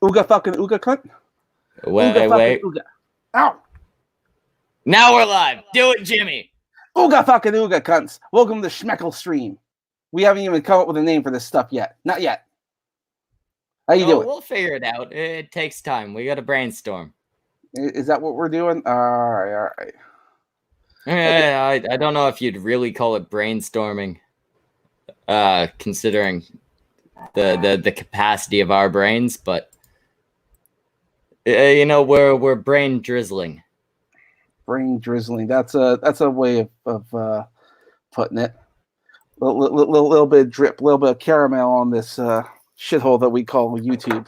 Ooga fucking ooga cunt. Wait, Ooga fucking wait. ooga. Ow. Now we're live. Do it, Jimmy. Ooga fucking ooga cunts. Welcome to Schmeckle stream. We haven't even come up with a name for this stuff yet. Not yet. How you doing? We'll figure it out. It takes time. We got to brainstorm. Is that what we're doing? All right. I don't know if you'd really call it brainstorming, considering the capacity of our brains, but we're brain drizzling. Brain drizzling. That's a way of putting it. Little bit of drip, a little bit of caramel on this shithole that we call YouTube.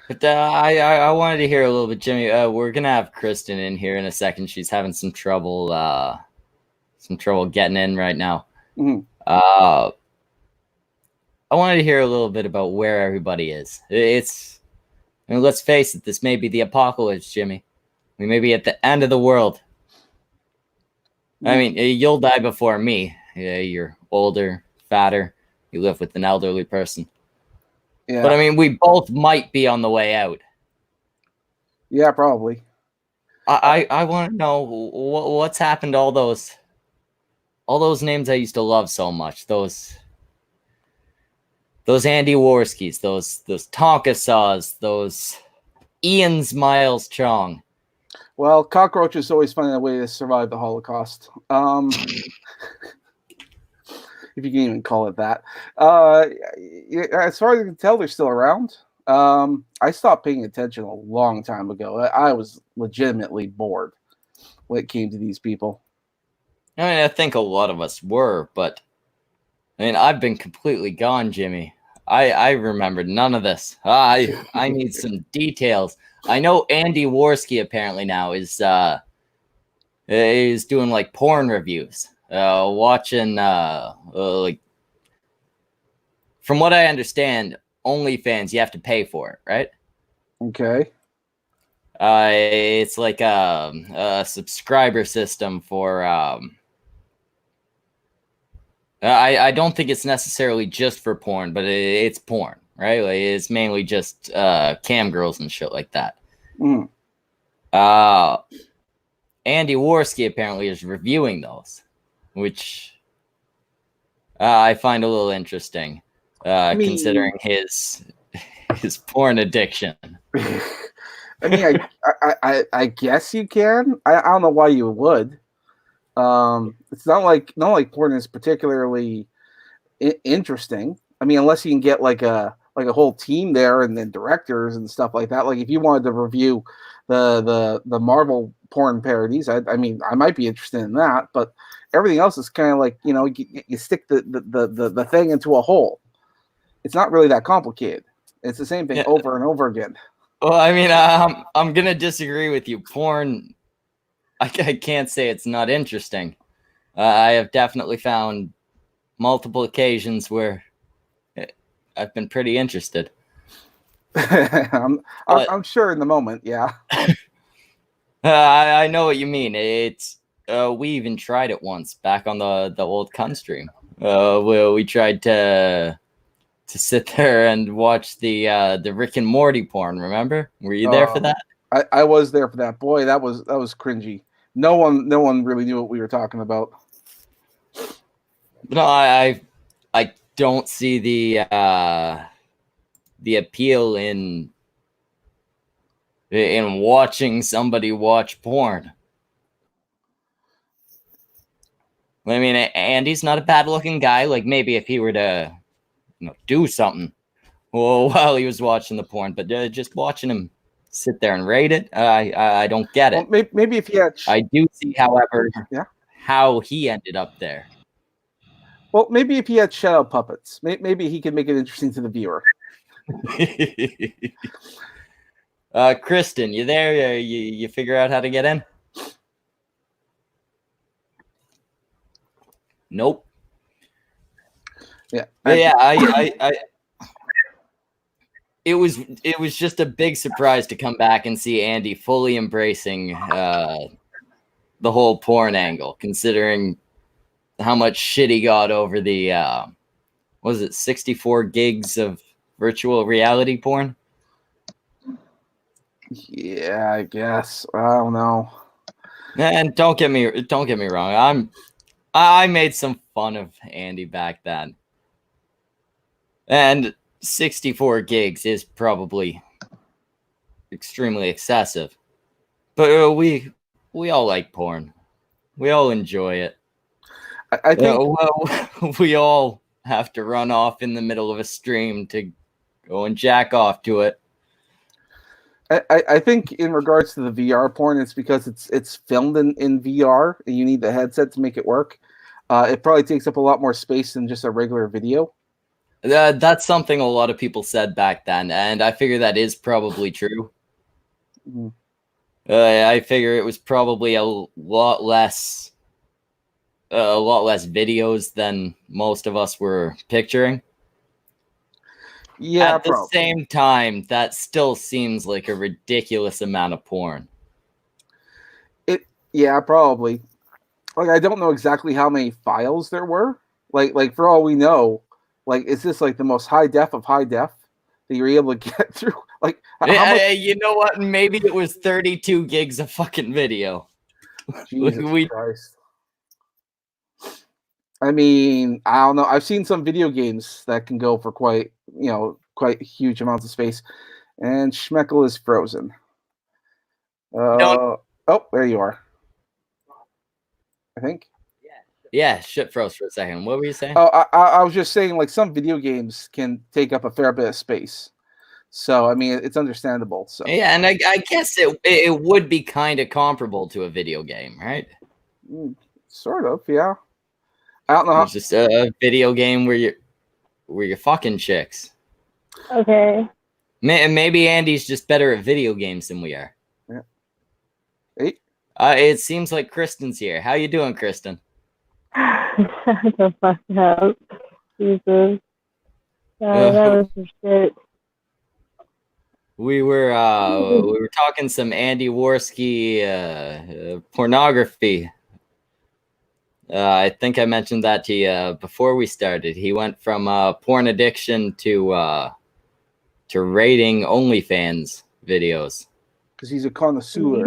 But I wanted to hear a little bit, Jimmy. We're gonna have Kristen in here in a second. She's having some trouble getting in right now. Mm-hmm. I wanted to hear a little bit about where everybody is. Let's face it, this may be the apocalypse, Jimmy. We may be at the end of the world. I mean, you'll die before me. You're older, fatter. You live with an elderly person. Yeah. But I mean, we both might be on the way out. Yeah, probably. I want to know what's happened to all those names I used to love so much. Those Andy Warskis, those Tonka Saws, those Ian's Miles Chong. Well, cockroaches always find a way to survive the Holocaust. If you can even call it that. As far as I can tell, they're still around. I stopped paying attention a long time ago. I was legitimately bored when it came to these people. I mean, I think a lot of us were, but I mean, I've been completely gone, Jimmy. I remembered none of this. I need some details. I know Andy Warski apparently now is doing like porn reviews. Watching like, from what I understand, OnlyFans, you have to pay for it, right? Okay. It's like a subscriber system for I don't think it's necessarily just for porn, but it's porn, right? Like, it's mainly just cam girls and shit like that. Mm. Andy Warski apparently is reviewing those, which I find a little interesting, considering his porn addiction. I mean, I guess you can. I don't know why you would. It's not like porn is particularly interesting. I mean, unless you can get like a whole team there and then directors and stuff like that. Like if you wanted to review the Marvel porn parodies, I mean, I might be interested in that. But everything else is kind of like, you stick the thing into a hole. It's not really that complicated. It's the same thing over and over again. Well, I mean, I'm gonna disagree with you. Porn, I can't say it's not interesting. I have definitely found multiple occasions where I've been pretty interested. I'm sure in the moment, yeah. I know what you mean. It's we even tried it once back on the old cunt stream. We tried to sit there and watch the Rick and Morty porn. Remember? Were you there for that? I was there for that. Boy, that was cringy. No one really knew what we were talking about. No, I don't see the appeal in watching somebody watch porn. I mean, Andy's not a bad-looking guy. Like, maybe if he were to, do something while he was watching the porn, but just watching him sit there and rate it, I don't get it. Well, maybe if he had... I do see, however, how he ended up there. Well, maybe if he had shadow puppets, maybe he could make it interesting to the viewer. Kristen, you there? You figure out how to get in? Nope. Yeah. I it was just a big surprise to come back and see Andy fully embracing the whole porn angle, considering how much shit he got over the was it 64 gigs of virtual reality porn. Yeah, I guess. I don't know. And don't get me wrong. I made some fun of Andy back then. And 64 gigs is probably extremely excessive. But we all like porn. We all enjoy it. I think Well, we all have to run off in the middle of a stream to go and jack off to it. I think in regards to the VR porn, it's because it's filmed in VR and you need the headset to make it work. It probably takes up a lot more space than just a regular video. That's something a lot of people said back then, and I figure that is probably true. Mm. I figure it was probably a lot less videos than most of us were picturing. Yeah, At the probably. same time, that still seems like a ridiculous amount of porn. Yeah, probably. Like I don't know exactly how many files there were. Like for all we know, like is this like the most high def of high def that you're able to get through? Like how much? You know what? Maybe it was 32 gigs of fucking video. Jesus Christ. I mean, I don't know. I've seen some video games that can go for quite huge amounts of space, and Schmeckle is frozen. Oh, there you are. I think. Yeah, shit froze for a second. What were you saying? Oh, I was just saying, like some video games can take up a fair bit of space, so I mean it's understandable. So yeah, and I guess it would be kind of comparable to a video game, right? Sort of, yeah. I don't know. It's just a video game where you're fucking chicks. Okay. Maybe Andy's just better at video games than we are. Yeah. Hey. It seems like Kristen's here. How you doing, Kristen? Shut the fuck up. Jesus. That was some shit. We were talking some Andy Worski pornography. I think I mentioned that to you before we started. He went from porn addiction to rating OnlyFans videos. Because he's a connoisseur.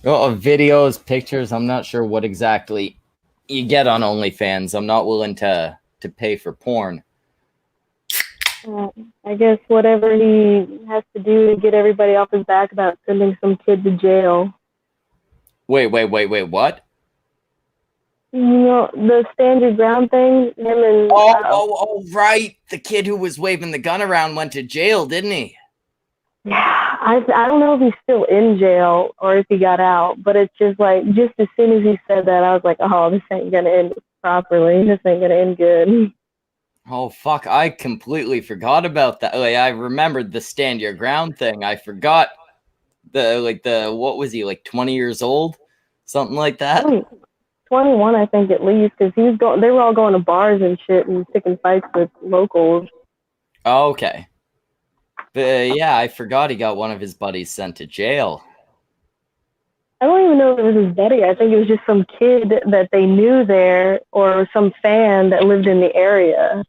Oh, videos, pictures. I'm not sure what exactly you get on OnlyFans. I'm not willing to pay for porn. I guess whatever he has to do to get everybody off his back about sending some kid to jail. Wait, what? You know, the stand your ground thing, him and... Oh, right. The kid who was waving the gun around went to jail, didn't he? Yeah, I don't know if he's still in jail or if he got out, but it's just like, just as soon as he said that, I was like, oh, this ain't going to end properly. This ain't going to end good. Oh, fuck. I completely forgot about that. Like, I remembered the stand your ground thing. I forgot what was he, like 20 years old? Something like that? 21, I think, at least, because they were all going to bars and shit and picking fights with locals. Oh, okay. But yeah, I forgot he got one of his buddies sent to jail. I don't even know if it was his buddy. I think it was just some kid that they knew there or some fan that lived in the area.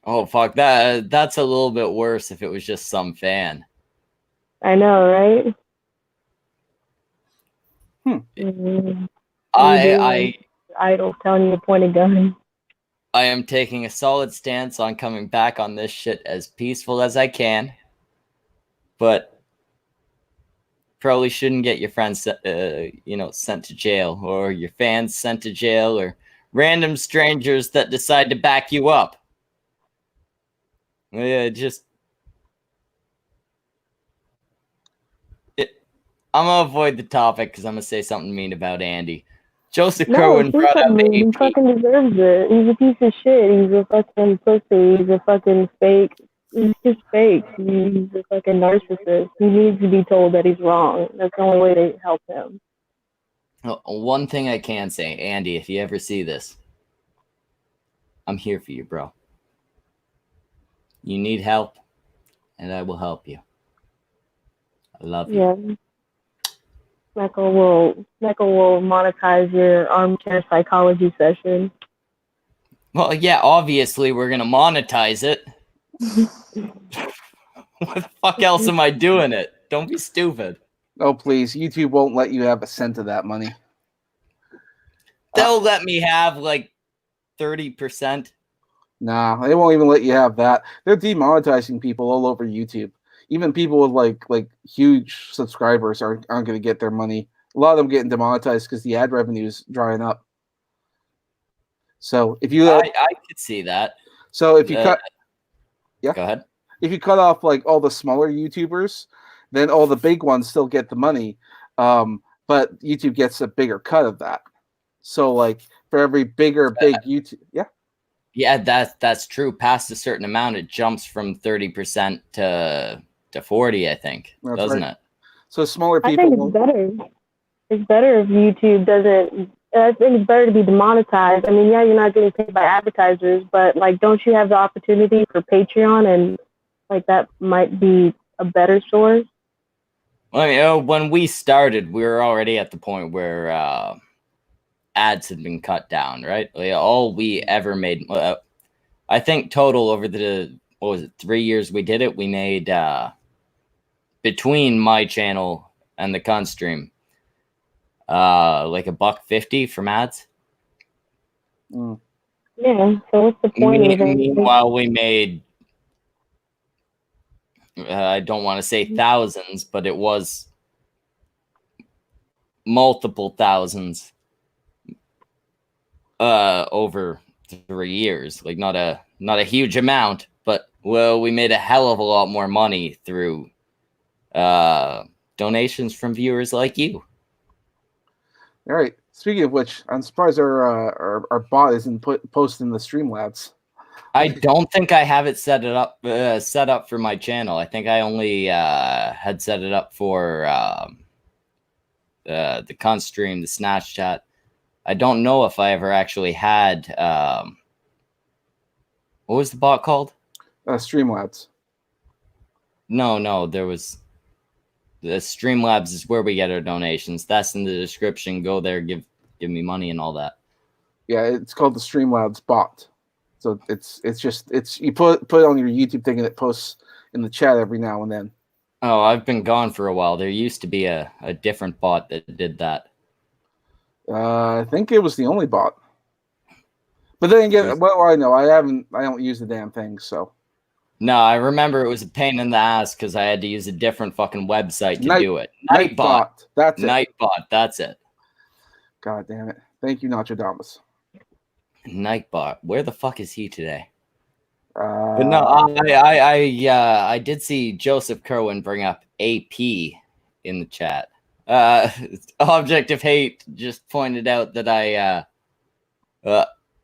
Oh, fuck. That's a little bit worse if it was just some fan. I know, right? Idol telling you to point a gun. I am taking a solid stance on coming back on this shit as peaceful as I can. But probably shouldn't get your friends, sent to jail, or your fans sent to jail, or random strangers that decide to back you up. I'm gonna avoid the topic because I'm gonna say something mean about Andy. Joseph Kerwin brought up AP. He fucking deserves it. He's a piece of shit. He's a fucking pussy. He's a fucking fake. He's just fake. He's a fucking narcissist. He needs to be told that he's wrong. That's the only way to help him. One thing I can say, Andy, if you ever see this, I'm here for you, bro. You need help, and I will help you. I love you. Yeah. Schmeckle will monetize your armchair psychology session. Well, yeah, obviously we're gonna monetize it. What the fuck else am I doing it? Don't be stupid. Oh, please. YouTube won't let you have a cent of that money. They'll let me have like 30%. Nah, they won't even let you have that. They're demonetizing people all over YouTube. Even people with like huge subscribers aren't going to get their money. A lot of them getting demonetized because the ad revenue is drying up. So if you, I could see that. So if you cut, Go ahead. If you cut off like all the smaller YouTubers, then all the big ones still get the money, but YouTube gets a bigger cut of that. So like for every big YouTube, yeah, that's true. Past a certain amount, it jumps from 30% to 40. I think, that's doesn't right. it? So smaller I people. think it's better. It's better if YouTube doesn't. I think it's better to be demonetized. I mean, yeah, you're not getting paid by advertisers, but like, don't you have the opportunity for Patreon, and like that might be a better source? Well, when we started, we were already at the point where ads had been cut down, right? Like, all we ever made, I think total over the 3 years we did it, we made between my channel and the Cunt stream, like $1.50 from ads. Mm. Yeah. So what's the point of it? Meanwhile, we made I don't want to say thousands, but it was multiple thousands over 3 years. Like not a huge amount, but well, we made a hell of a lot more money through donations from viewers like you. All right. Speaking of which, I'm surprised our bot isn't posting the Streamlabs. I don't think I have it set up for my channel. I think I only had set it up for the Cunt stream, the Snatch Chat. I don't know if I ever actually had what was the bot called? Streamlabs. No, there was the Streamlabs is where we get our donations. That's in the description. Go there, give me money and all that. Yeah, it's called the Streamlabs bot. So it's you put it on your YouTube thing and it posts in the chat every now and then. Oh, I've been gone for a while. There used to be a different bot that did that. I think it was the only bot. But then again, well, I know I don't use the damn thing, so. No, I remember it was a pain in the ass because I had to use a different fucking website to do it. Nightbot. That's it. Nightbot. That's it. God damn it! Thank you, Nostradamus. Nightbot. Where the fuck is he today? But no, I did see Joseph Kerwin bring up AP in the chat. Object of Hate just pointed out that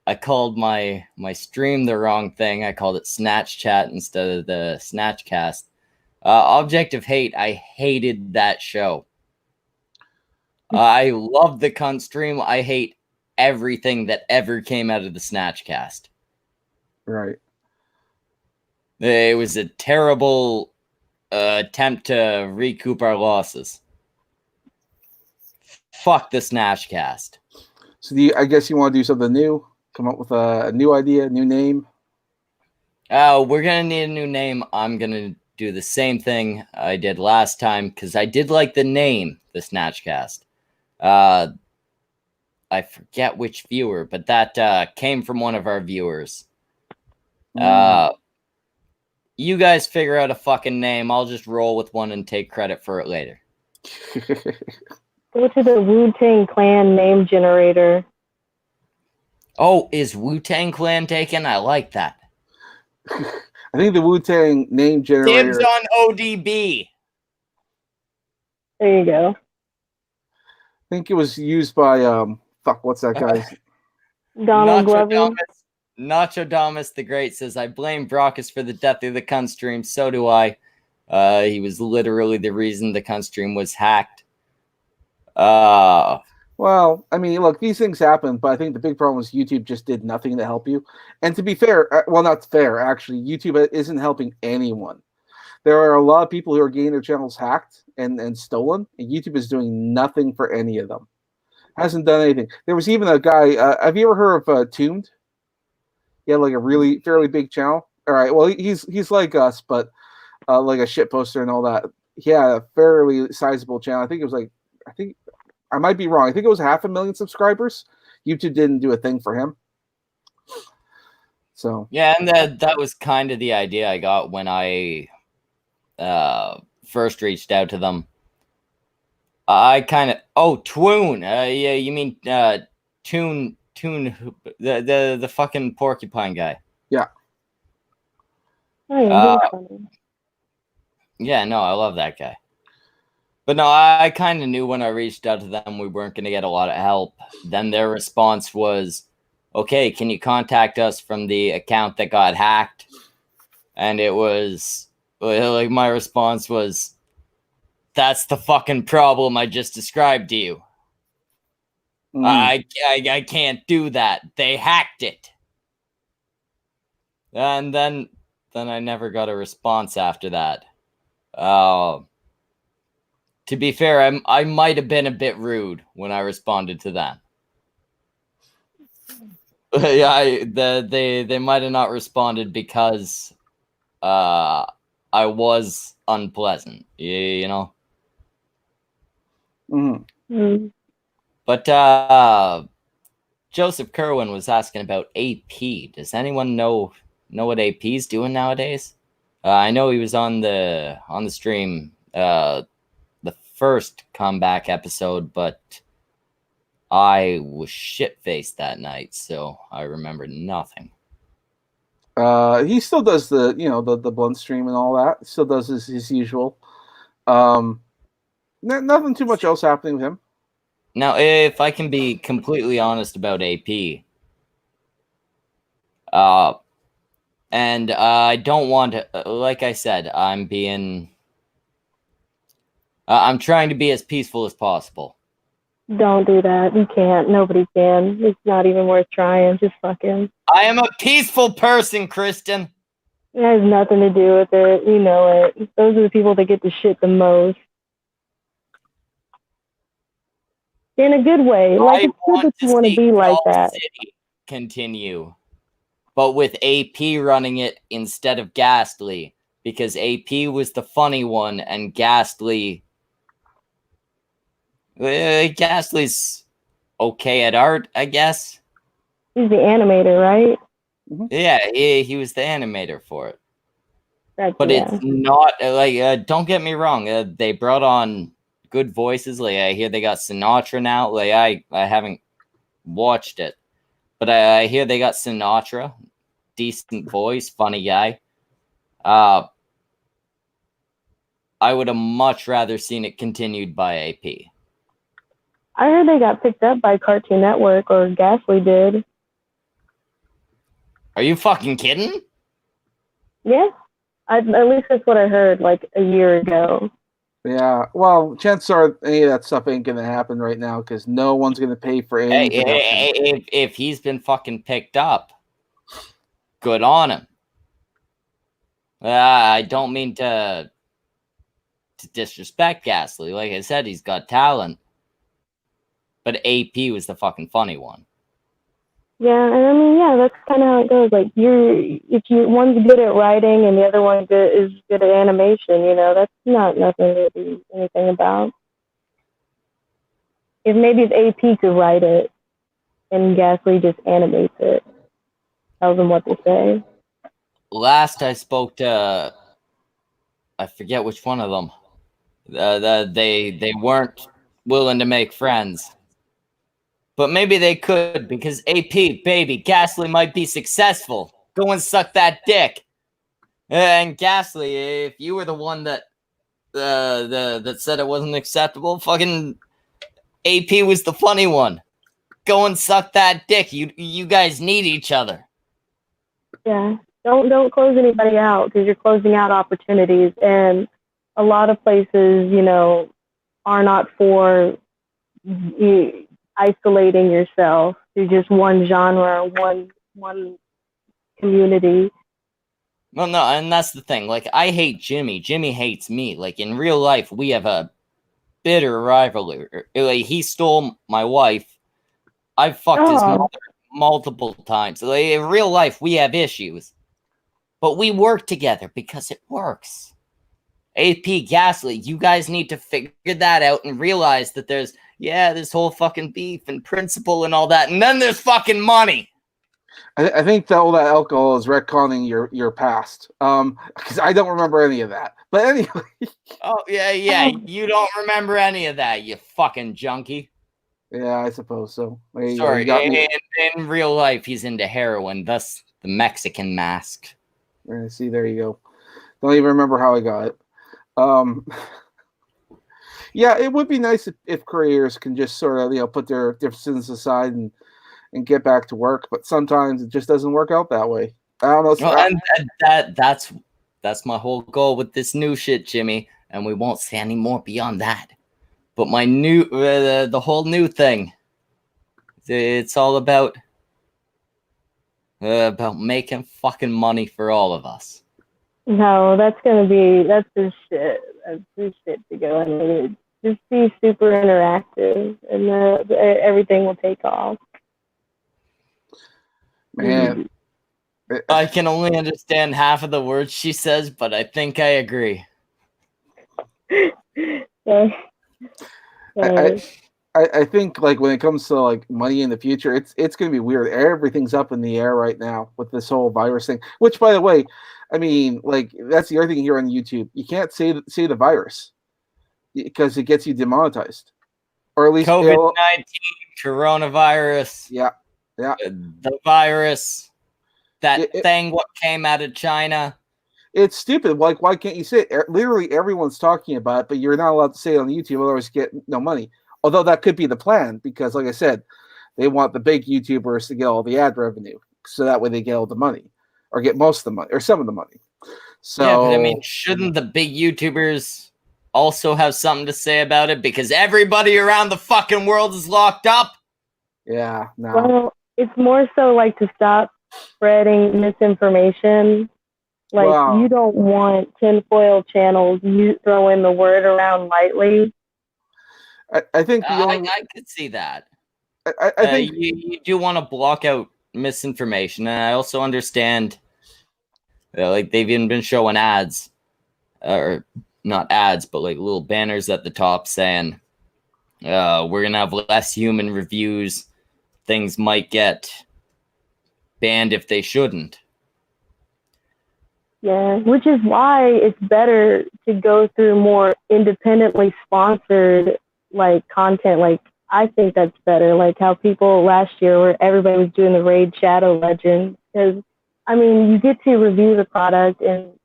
I called my stream the wrong thing. I called it Snatch Chat instead of the Snatchcast. Object of Hate. I hated that show. I love the Cunt stream. I hate everything that ever came out of the Snatchcast. Right. It was a terrible attempt to recoup our losses. Fuck the Snatchcast. So I guess you want to do something new? Come up with a new idea, new name? We're going to need a new name. I'm going to do the same thing I did last time because I did like the name, the Snatchcast. I forget which viewer, but that came from one of our viewers. You guys figure out a fucking name. I'll just roll with one and take credit for it later. Go to the Wu-Tang Clan name generator. Oh, is Wu-Tang Clan taken? I like that. I think the Wu-Tang name generator. Dibs on ODB. There you go. I think it was used by what's that guy's? Donald Glover. Nachodamus the Great says, I blame Brockus for the death of the Cunt stream. So do I. He was literally the reason the Cunt stream was hacked. Well, I mean, look, these things happen, but I think the big problem is YouTube just did nothing to help you. And to be fair, well, not fair, actually, YouTube isn't helping anyone. There are a lot of people who are getting their channels hacked and stolen, and YouTube is doing nothing for any of them. Hasn't done anything. There was even a guy, have you ever heard of Tuned? He had like a really fairly big channel. All right. Well, he's like us, but like a shit poster and all that. He had a fairly sizable channel. I think it was like, I think I might be wrong. I think it was 500,000 subscribers. YouTube didn't do a thing for him. So yeah, and that was kind of the idea I got when I first reached out to them. I kind of Twoon. Yeah, you mean Toon the fucking porcupine guy. yeah. Oh, yeah, he's funny. Yeah, no, I love that guy. But no, I kind of knew when I reached out to them we weren't going to get a lot of help. Then their response was, okay, can you contact us from the account that got hacked? And it was like my response was, that's the fucking problem I just described to you. I can't do that. They hacked it. And then I never got a response after that. To be fair, I might have been a bit rude when I responded to that. Yeah, they might have not responded because I was unpleasant, you know. Mm-hmm. But Joseph Kerwin was asking about AP. Does anyone know what AP's doing nowadays? I know he was on the stream the first comeback episode, but I was shit-faced that night, so I remember nothing. He still does the the blunt stream and all that. Still does his usual. Nothing too much else happening with him. Now, if I can be completely honest about AP, and I don't want to, like I said, I'm trying to be as peaceful as possible. Don't do that. You can't. Nobody can. It's not even worth trying. Just fucking. I am a peaceful person, Kristen. It has nothing to do with it. You know it. Those are the people that get the shit the most. In a good way. Like, it's good that you want to be like that. City continue, but with AP running it instead of Ghastly, because AP was the funny one and Ghastly's okay at art, I guess. He's the animator, right? Yeah, he was the animator for it. But yeah. it's not like don't get me wrong. They brought on good voices. Like I hear they got Sinatra now. Like I haven't watched it, but I hear they got Sinatra, decent voice, funny guy. I would have much rather seen it continued by AP. I heard they got picked up by Cartoon Network, or Ghastly did. Are you fucking kidding? Yeah. At least that's what I heard like a year ago. Yeah, well, chances are any of that stuff ain't gonna happen right now because no one's gonna pay for any production. If he's been fucking picked up, good on him. I don't mean to disrespect Ghastly. Like I said, he's got talent. But AP was the fucking funny one. Yeah, and I mean, yeah, that's kind of how it goes. Like, if one's good at writing and the other one is good at animation, you know, that's not nothing to do anything about. If AP could write it and Ghastly just animates it, tells them what to say. Last I spoke to, I forget which one of them. They weren't willing to make friends. But maybe they could, because AP, baby, Ghastly might be successful. Go and suck that dick. And Ghastly, if you were the one that that said it wasn't acceptable, fucking AP was the funny one. Go and suck that dick. You guys need each other. Yeah. Don't close anybody out, because you're closing out opportunities, and a lot of places, you know, are not for isolating yourself to just one genre, one community. Well, no, and that's the thing. Like, I hate Jimmy. Jimmy hates me. Like, in real life, we have a bitter rivalry. Like, he stole my wife. I've fucked his mother multiple times. Like, in real life, we have issues. but we work together because it works. AP Gasly, you guys need to figure that out and realize that there's, this whole fucking beef and principle and all that, and then there's fucking money. I think that all that alcohol is retconning your past. Because I don't remember any of that. But anyway. Oh yeah, you don't remember any of that, you fucking junkie. Yeah, I suppose so. Sorry, in real life, he's into heroin, thus the Mexican mask. See, there you go. Don't even remember how I got it. Yeah, it would be nice if creators can just sort of, put their differences aside and get back to work. But sometimes it just doesn't work out that way. I don't know. Well, and that's my whole goal with this new shit, Jimmy. And we won't say any more beyond that. But my new, the whole new thing, it's all about making fucking money for all of us. No, that's the shit. That's the shit to go in. Just be super interactive, and everything will take off. Man, I can only understand half of the words she says, but I think I agree. I think when it comes to money in the future, it's going to be weird. Everything's up in the air right now with this whole virus thing. Which, by the way, I mean, that's the other thing here on YouTube. You can't say the virus because it gets you demonetized, or at least COVID-19, coronavirus. Yeah. The virus, that thing what came out of China. It's stupid. Why can't you say it? Literally everyone's talking about it, but you're not allowed to say it on YouTube, otherwise you get no money. Although that could be the plan, because like I said, they want the big YouTubers to get all the ad revenue, so that way they get all the money, or get most of the money, or some of the money. So yeah, but I mean, shouldn't the big YouTubers also have something to say about it? Because everybody around the fucking world is locked up. Yeah, no. Well, it's more so to stop spreading misinformation. You don't want tinfoil channels. You throwing the word around lightly. I think I could see that. I think you do want to block out misinformation, and I also understand. They've even been showing ads, or not ads, but little banners at the top saying, "We're gonna have less human reviews. Things might get banned if they shouldn't." Yeah, which is why it's better to go through more independently sponsored content. I think that's better. How people last year, where everybody was doing the Raid Shadow Legends, because I mean, you get to review the product and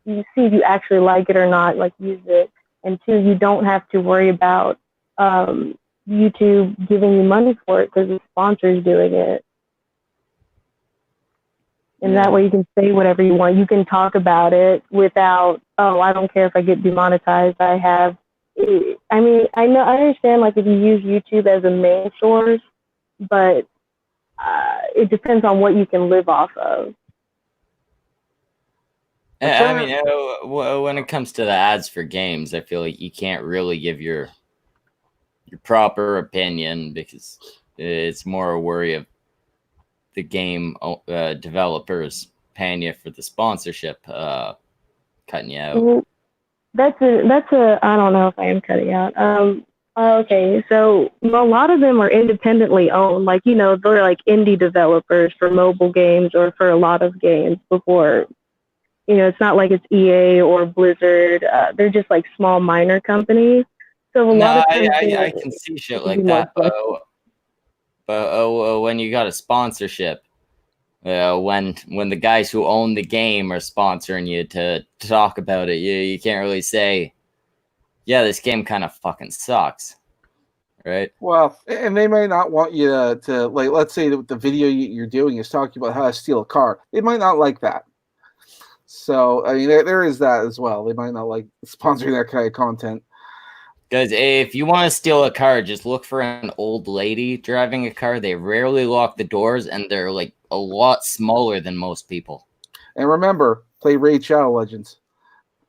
you see if you actually like it or not, use it. And two, you don't have to worry about YouTube giving you money for it because the sponsor's doing it. And that way you can say whatever you want. You can talk about it without, I don't care if I get demonetized. I mean, I understand if you use YouTube as a main source, but it depends on what you can live off of. I mean, when it comes to the ads for games, I feel like you can't really give your proper opinion because it's more a worry of the game developers paying you for the sponsorship, cutting you out. That's a I don't know if I am cutting out. Okay, so a lot of them are independently owned. They're indie developers for mobile games or for a lot of games before. It's not like it's EA or Blizzard. They're just small minor companies. So a lot of times I can see shit like that. But when you got a sponsorship, when the guys who own the game are sponsoring you to talk about it, you can't really say, yeah, this game kind of fucking sucks, right? Well, and they may not want you to let's say the video you're doing is talking about how to steal a car. They might not like that. So, I mean, there is that as well. They might not like sponsoring that kind of content. Guys, if you want to steal a car, just look for an old lady driving a car. They rarely lock the doors, and they're a lot smaller than most people. And remember, play Raid Shadow Legends.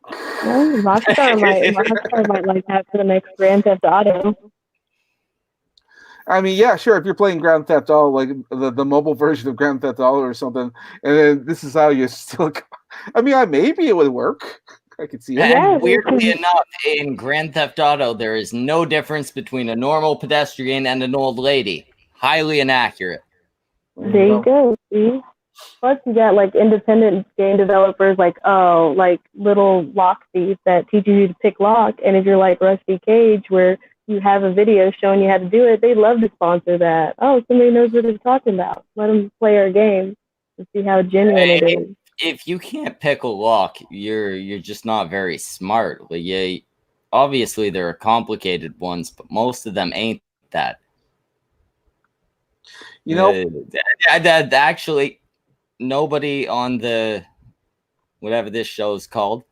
Well, Rockstar might like that for the next Grand Theft Auto. I mean, yeah, sure. If you're playing Grand Theft Auto, like the mobile version of Grand Theft Auto or something, and then this is how you steal. I mean, maybe it would work. I could see it. Yeah, And weirdly enough, in Grand Theft Auto, there is no difference between a normal pedestrian and an old lady. Highly inaccurate. There you go. See? Plus, you got like independent game developers like Little Lock Thief that teaches you to pick lock. And if you're like Rusty Cage, where you have a video showing you how to do it, they love to sponsor that. Oh, somebody knows what they're talking about. Let them play our game and see how genuine it is. If you can't pick a lock, you're just not very smart. Like, yeah, obviously there are complicated ones, but most of them ain't that. You know, that actually nobody on the whatever this show's called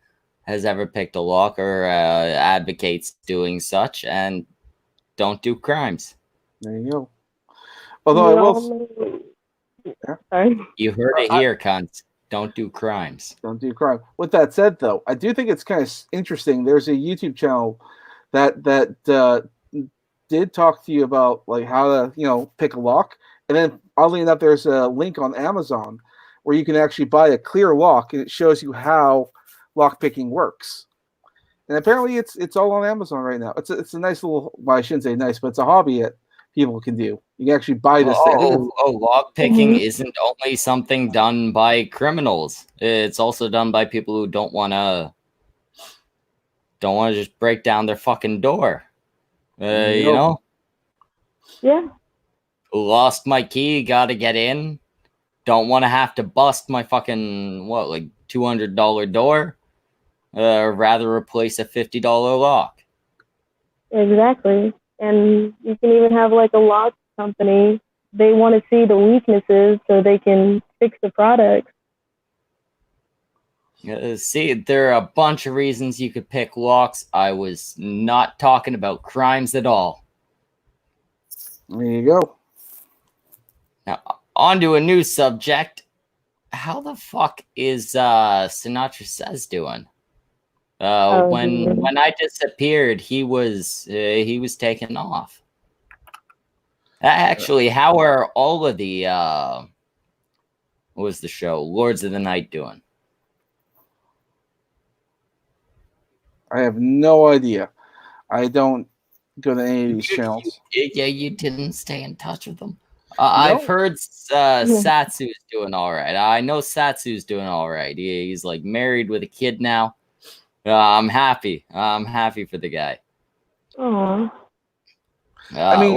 has ever picked a lock or advocates doing such, and don't do crimes. There you go. Although I will. Sorry. You heard it here, cunts. Don't do crimes. Don't do crime. With that said, though, I do think it's kind of interesting. There's a YouTube channel that did talk to you about like how to pick a lock, and then oddly enough, there's a link on Amazon where you can actually buy a clear lock, and it shows you how lock picking works. And apparently, it's all on Amazon right now. It's a nice little. Well, I shouldn't say nice, but it's a hobby that people can do. You can actually buy this thing. Lock picking isn't only something done by criminals. It's also done by people who don't want to just break down their fucking door. You know? Yeah. Lost my key, gotta get in. Don't want to have to bust my fucking, like $200 door. Rather replace a $50 lock. Exactly. And you can even have like a lock company. They want to see the weaknesses so they can fix the product. See, there are a bunch of reasons you could pick locks. I was not talking about crimes at all. There you go. Now, on to a new subject. How the fuck is Sinatra Says doing? When I disappeared, he was taken off. Actually, how are all of the what was the show? Lords of the Night doing? I have no idea. I don't go to any of these channels. Yeah, you didn't stay in touch with them. I've heard Satsu's doing all right. I know Satsu's doing all right. He's like married with a kid now. I'm happy. I'm happy for the guy. Aww. I mean,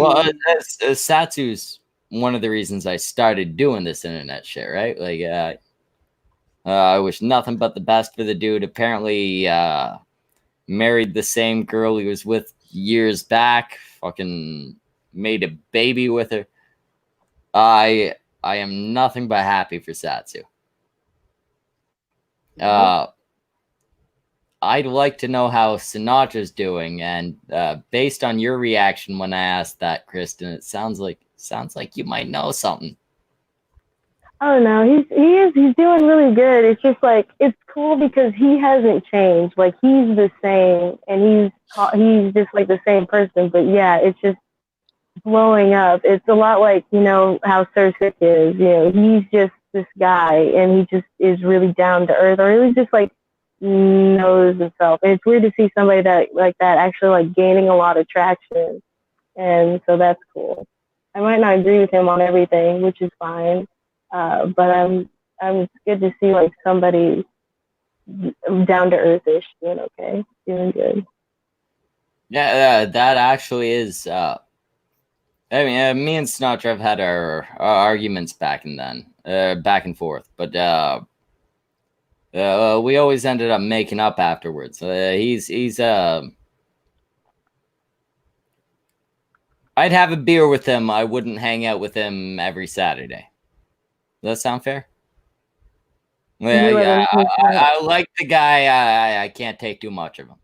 Satsu's one of the reasons I started doing this internet shit, right? Like, I wish nothing but the best for the dude. Apparently, married the same girl he was with years back. Fucking made a baby with her. I am nothing but happy for Satsu. I'd like to know how Sinatra's doing, and based on your reaction when I asked that, Kristen, it sounds like you might know something. Oh no, he's doing really good. It's just like it's cool because he hasn't changed. Like he's the same, and he's just like the same person. But yeah, it's just blowing up. It's a lot like how Sir Sick is. He's just this guy, and he just is really down to earth, or really just like knows himself. And it's weird to see somebody that actually like gaining a lot of traction, and so that's cool. I might not agree with him on everything, which is fine, but it's good to see like somebody down to earthish doing okay, doing good. Yeah, that actually is. I mean, me and Sinatra have had our arguments back and forth, but we always ended up making up afterwards. He's I'd have a beer with him. I wouldn't hang out with him every Saturday. Does that sound fair? I like the guy. I can't take too much of him.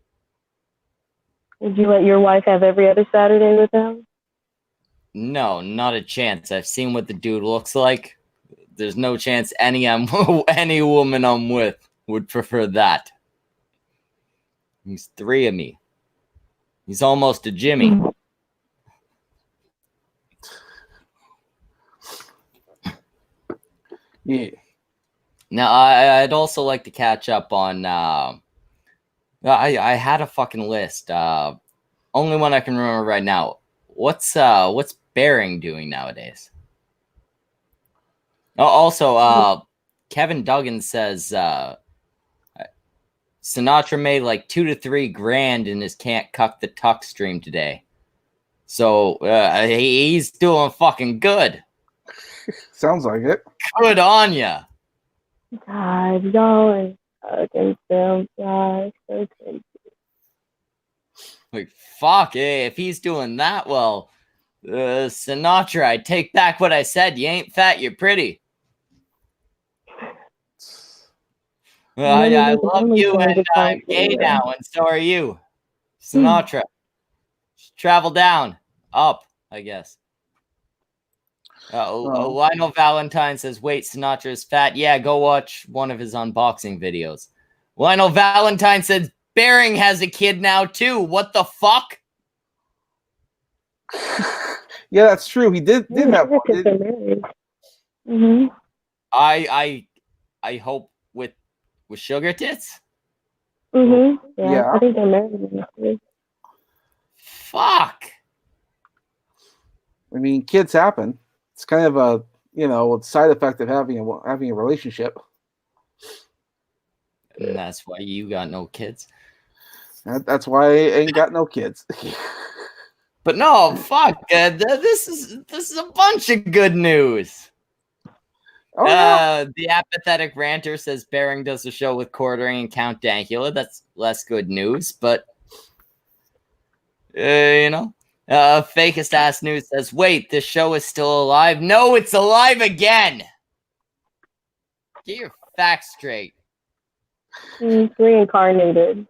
Would you let your wife have every other Saturday with him? No, not a chance. I've seen what the dude looks like. There's no chance any woman I'm with would prefer that. He's 3 of me. He's almost a Jimmy. Yeah. Now, I'd also like to catch up on. I had a fucking list. Only one I can remember right now. What's Bering doing nowadays? Oh, also, Kevin Duggan says Sinatra made like $2 to $3 grand in his Can't Cuck the Tuck stream today. So he's doing fucking good. Sounds like it. Good on ya. God, y'all and fucking film. God, so crazy. Like, fuck, if he's doing that well, Sinatra, I take back what I said. You ain't fat, you're pretty. I love you, and I'm gay now, and so are you. Sinatra. Travel down. Up, I guess. Lionel Valentine says, wait, Sinatra's fat. Yeah, go watch one of his unboxing videos. Lionel Valentine says, Bering has a kid now, too. What the fuck? Yeah, that's true. He did have one. Mm-hmm. I hope with sugar tits. Mm-hmm. Yeah, Yeah. I think they're married. Fuck. I mean, kids happen. It's kind of a side effect of having a relationship. And that's why you got no kids. That's why I ain't got no kids. But no, fuck. This is a bunch of good news. Oh, yeah. The apathetic ranter says Bering does a show with Quartering and Count Dankula. That's less good news, but fakest ass news says, wait, this show is still alive. No, it's alive again. Get your facts straight. He's reincarnated.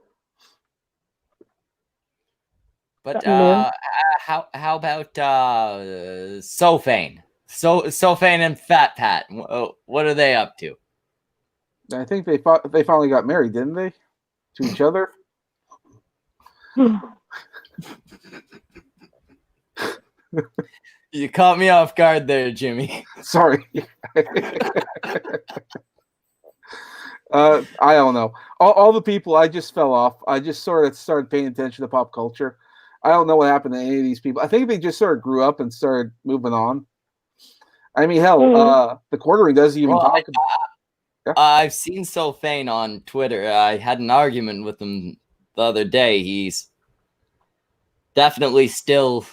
But how about Sophane? Sophane and Fat Pat. What are they up to? I think they finally got married, didn't they? To each other. You caught me off guard there, Jimmy. Sorry. I don't know. All the people, I just fell off. I just sort of started paying attention to pop culture. I don't know what happened to any of these people. I think they just sort of grew up and started moving on. I mean, hell, the Quartering doesn't even talk about. Yeah. I've seen Sophane on Twitter. I had an argument with him the other day. He's definitely still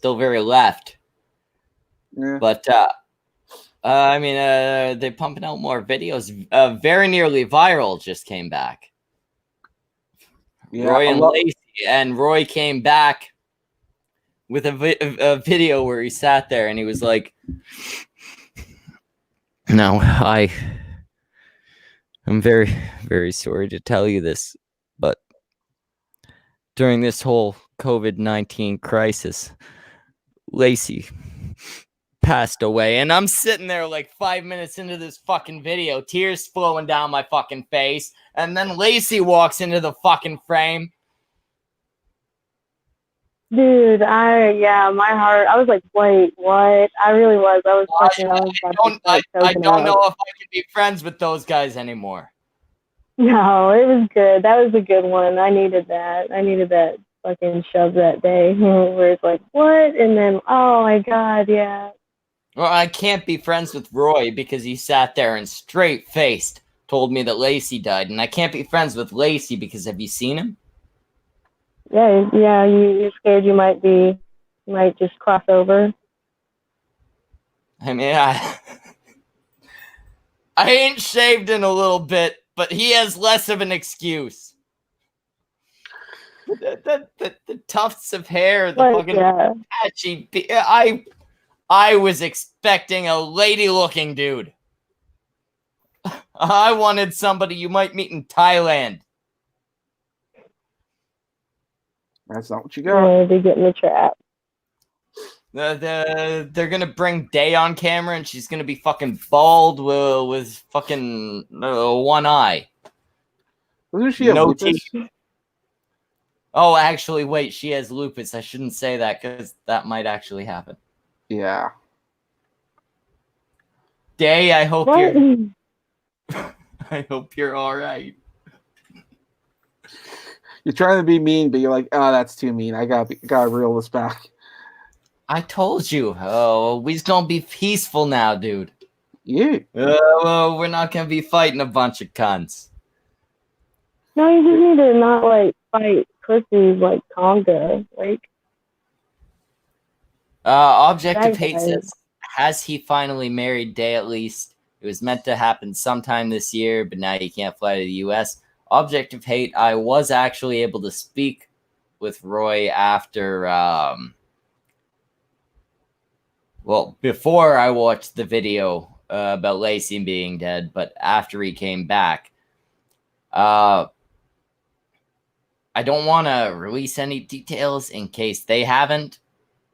very left. Yeah. But I mean, they're pumping out more videos. Very nearly viral just came back. Yeah, Roy and Lacey, and Roy came back with a video where he sat there and he was like, "No, I'm very, very sorry to tell you this, but during this whole COVID-19 crisis, Lacey passed away." And I'm sitting there like 5 minutes into this fucking video, tears flowing down my fucking face, and then Lacey walks into the fucking frame. Dude, my heart. I was like, wait, what? I really was. I was fucking. I don't know if I can be friends with those guys anymore. No, it was good. That was a good one. I needed that. I needed that fucking shove that day where it's like, what? And then, oh my God, yeah. Well, I can't be friends with Roy because he sat there and straight-faced told me that Lacey died. And I can't be friends with Lacey because have you seen him? Yeah, you're scared you might just cross over. I mean, I ain't shaved in a little bit, but he has less of an excuse. The tufts of hair, the fucking patchy. I was expecting a lady-looking dude. I wanted somebody you might meet in Thailand. That's not what you got. Yeah, they get in the trap. They're gonna bring Day on camera, and she's gonna be fucking bald with fucking one eye. Doesn't she have lupus? Teeth. Oh, actually, wait. She has lupus. I shouldn't say that because that might actually happen. Yeah. Day, I hope What? I hope you're all right. You're trying to be mean, but you're like, oh, that's too mean. I gotta reel this back. I told you. Oh, we just gonna be peaceful now, dude. Yeah. Well, we're not gonna be fighting a bunch of cunts. No, you just need to not like fight pussies like Tonga. Like Objective that Hate guy. says, has he finally married Day at least? It was meant to happen sometime this year, but now he can't fly to the U.S. Objective Hate, I was actually able to speak with Roy after, before I watched the video about Lacey being dead, but after he came back. I don't want to release any details in case they haven't,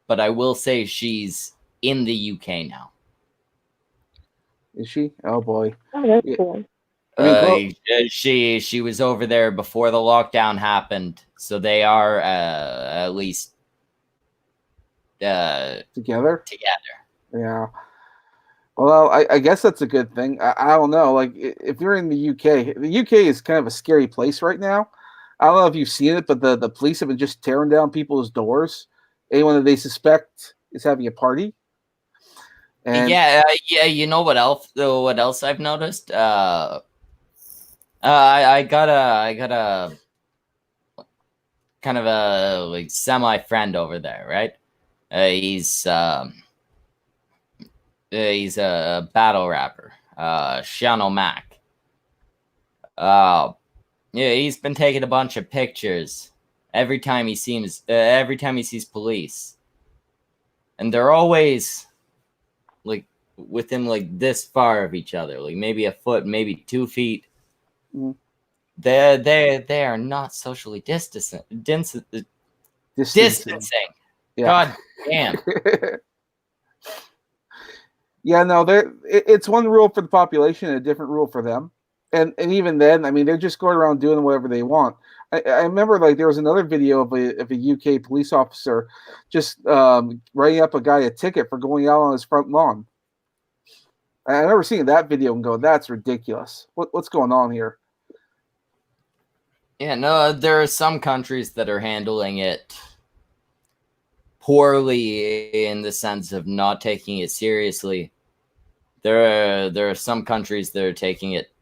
but I will say she's in the UK now. Is she? Oh boy. Oh, that's Yeah. cool. I mean, she was over there before the lockdown happened, so they are at least together. together. Yeah. Well, I guess that's a good thing. I don't know. Like, if you're in the UK is kind of a scary place right now. I don't know if you've seen it, but the police have been just tearing down people's doors. Anyone that they suspect is having a party. And Yeah. You know what else? What else I've noticed? I got a kind of a like semi friend over there, right? He's a battle rapper, Shano Mac. Yeah, he's been taking a bunch of pictures every time he sees police, and they're always like within like this far of each other, like maybe a foot, maybe 2 feet. Mm. They are not socially distancing. Yeah. God damn. Yeah, no, it's one rule for the population and a different rule for them. And even then, I mean, they're just going around doing whatever they want. I remember like there was another video of a UK police officer just writing up a guy a ticket for going out on his front lawn. I remember seeing that video and going, "That's ridiculous. What's going on here?" Yeah, no, there are some countries that are handling it poorly in the sense of not taking it seriously. There are some countries that are taking it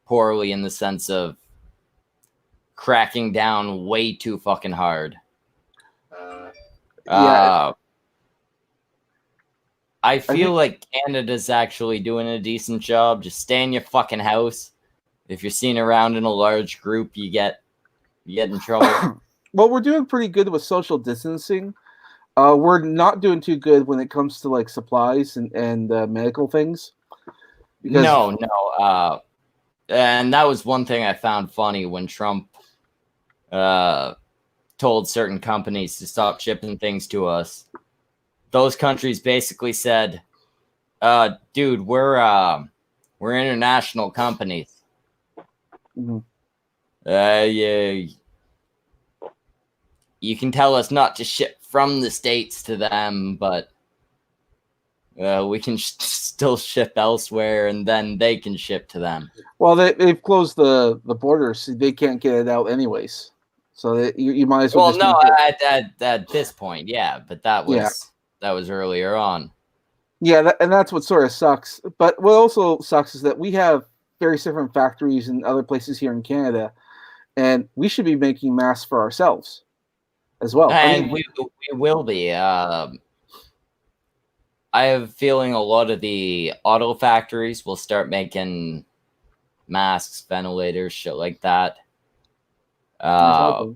poorly in the sense of cracking down way too fucking hard. Yeah. I feel like Canada's actually doing a decent job. Just stay in your fucking house. If you're seen around in a large group, you get in trouble. Well, we're doing pretty good with social distancing. We're not doing too good when it comes to like supplies and medical things. Because no. And that was one thing I found funny when Trump told certain companies to stop shipping things to us. Those countries basically said, dude, we're international companies. Mm-hmm. Yeah. You can tell us not to ship from the States to them, but we can still ship elsewhere, and then they can ship to them. Well, they've closed the borders, so they can't get it out anyways. So you might as well. Well, no, at this point, yeah, but that was earlier on. Yeah, and that's what sort of sucks. But what also sucks is that we have various different factories in other places here in Canada, and we should be making masks for ourselves as well. And we will be. I have a feeling a lot of the auto factories will start making masks, ventilators, shit like that. I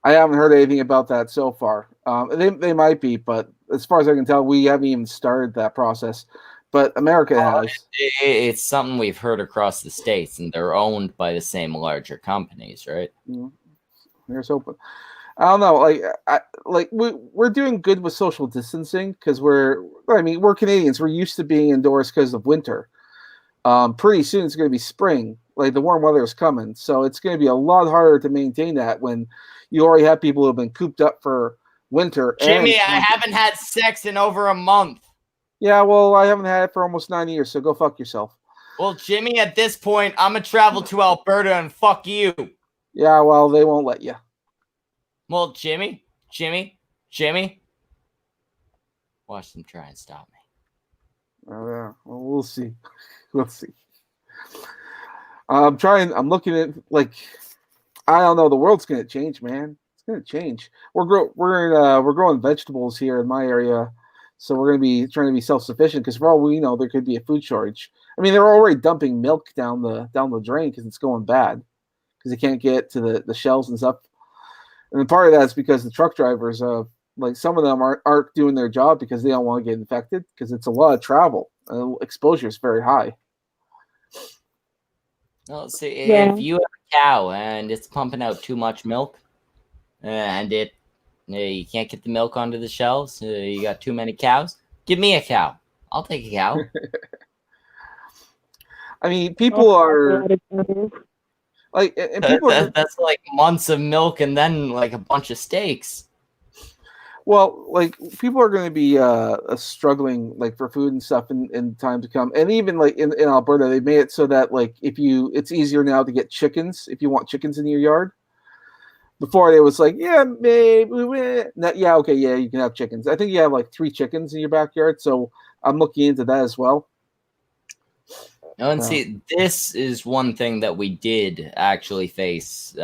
haven't heard anything about that so far. They might be, but as far as I can tell, we haven't even started that process. But America has. It's something we've heard across the states, and they're owned by the same larger companies, right? Here's hoping. I don't know. We're doing good with social distancing because we're Canadians. We're used to being indoors because of winter. Pretty soon it's going to be spring. Like the warm weather is coming, so it's going to be a lot harder to maintain that when you already have people who have been cooped up for winter. Jimmy, I haven't had sex in over a month. Yeah, well, I haven't had it for almost 9 years, so go fuck yourself. Well, Jimmy, at this point, I'm gonna travel to Alberta and fuck you. Yeah, well, they won't let you. Well, Jimmy, watch them try and stop me. Yeah, well, we'll see. We'll see. I'm looking at, like, I don't know. The world's gonna change, man. It's gonna change. We're growing vegetables here in my area, so we're gonna be trying to be self sufficient. Because for all we know, there could be a food shortage. I mean, they're already dumping milk down the drain because it's going bad because they can't get to the shelves and stuff. And then part of that's because the truck drivers, like some of them aren't doing their job because they don't want to get infected because it's a lot of travel. Exposure is very high. Well, see, Yeah. if you have a cow and it's pumping out too much milk, and you can't get the milk onto the shelves, you got too many cows, give me a cow. I'll take a cow. I mean, people are That's like, and people are That's like months of milk and then like a bunch of steaks. well, like people are going to be struggling like for food and stuff in time to come. And even like in Alberta, they made it so that like it's easier now to get chickens if you want chickens in your yard. Before it was like, yeah, maybe, yeah, okay, yeah, you can have chickens. I think you have like 3 chickens in your backyard, so I'm looking into that as well. Oh, and see, this is one thing that we did actually face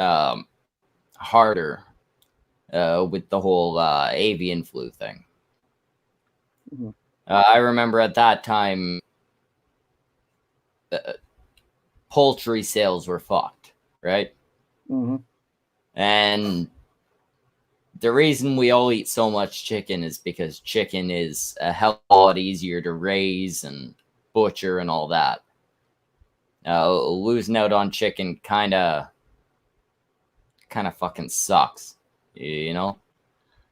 harder with the whole avian flu thing. Mhm. I remember at that time, poultry sales were fucked, right? Mm-hmm. And the reason we all eat so much chicken is because chicken is a hell of a lot easier to raise and butcher and all that. Losing out on chicken kind of fucking sucks, you know?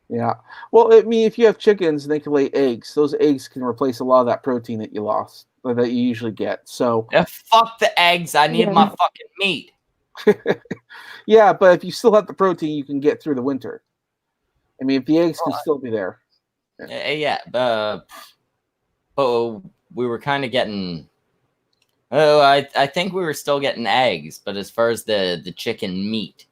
Yeah. Well, I mean, if you have chickens and they can lay eggs, those eggs can replace a lot of that protein that you lost, or that you usually get. So, Fuck the eggs. I need my fucking meat. yeah, but if you still have the protein, you can get through the winter. I mean, if the eggs can still be there. Yeah, but we were kind of getting. Oh, I think we were still getting eggs, but as far as the chicken meat,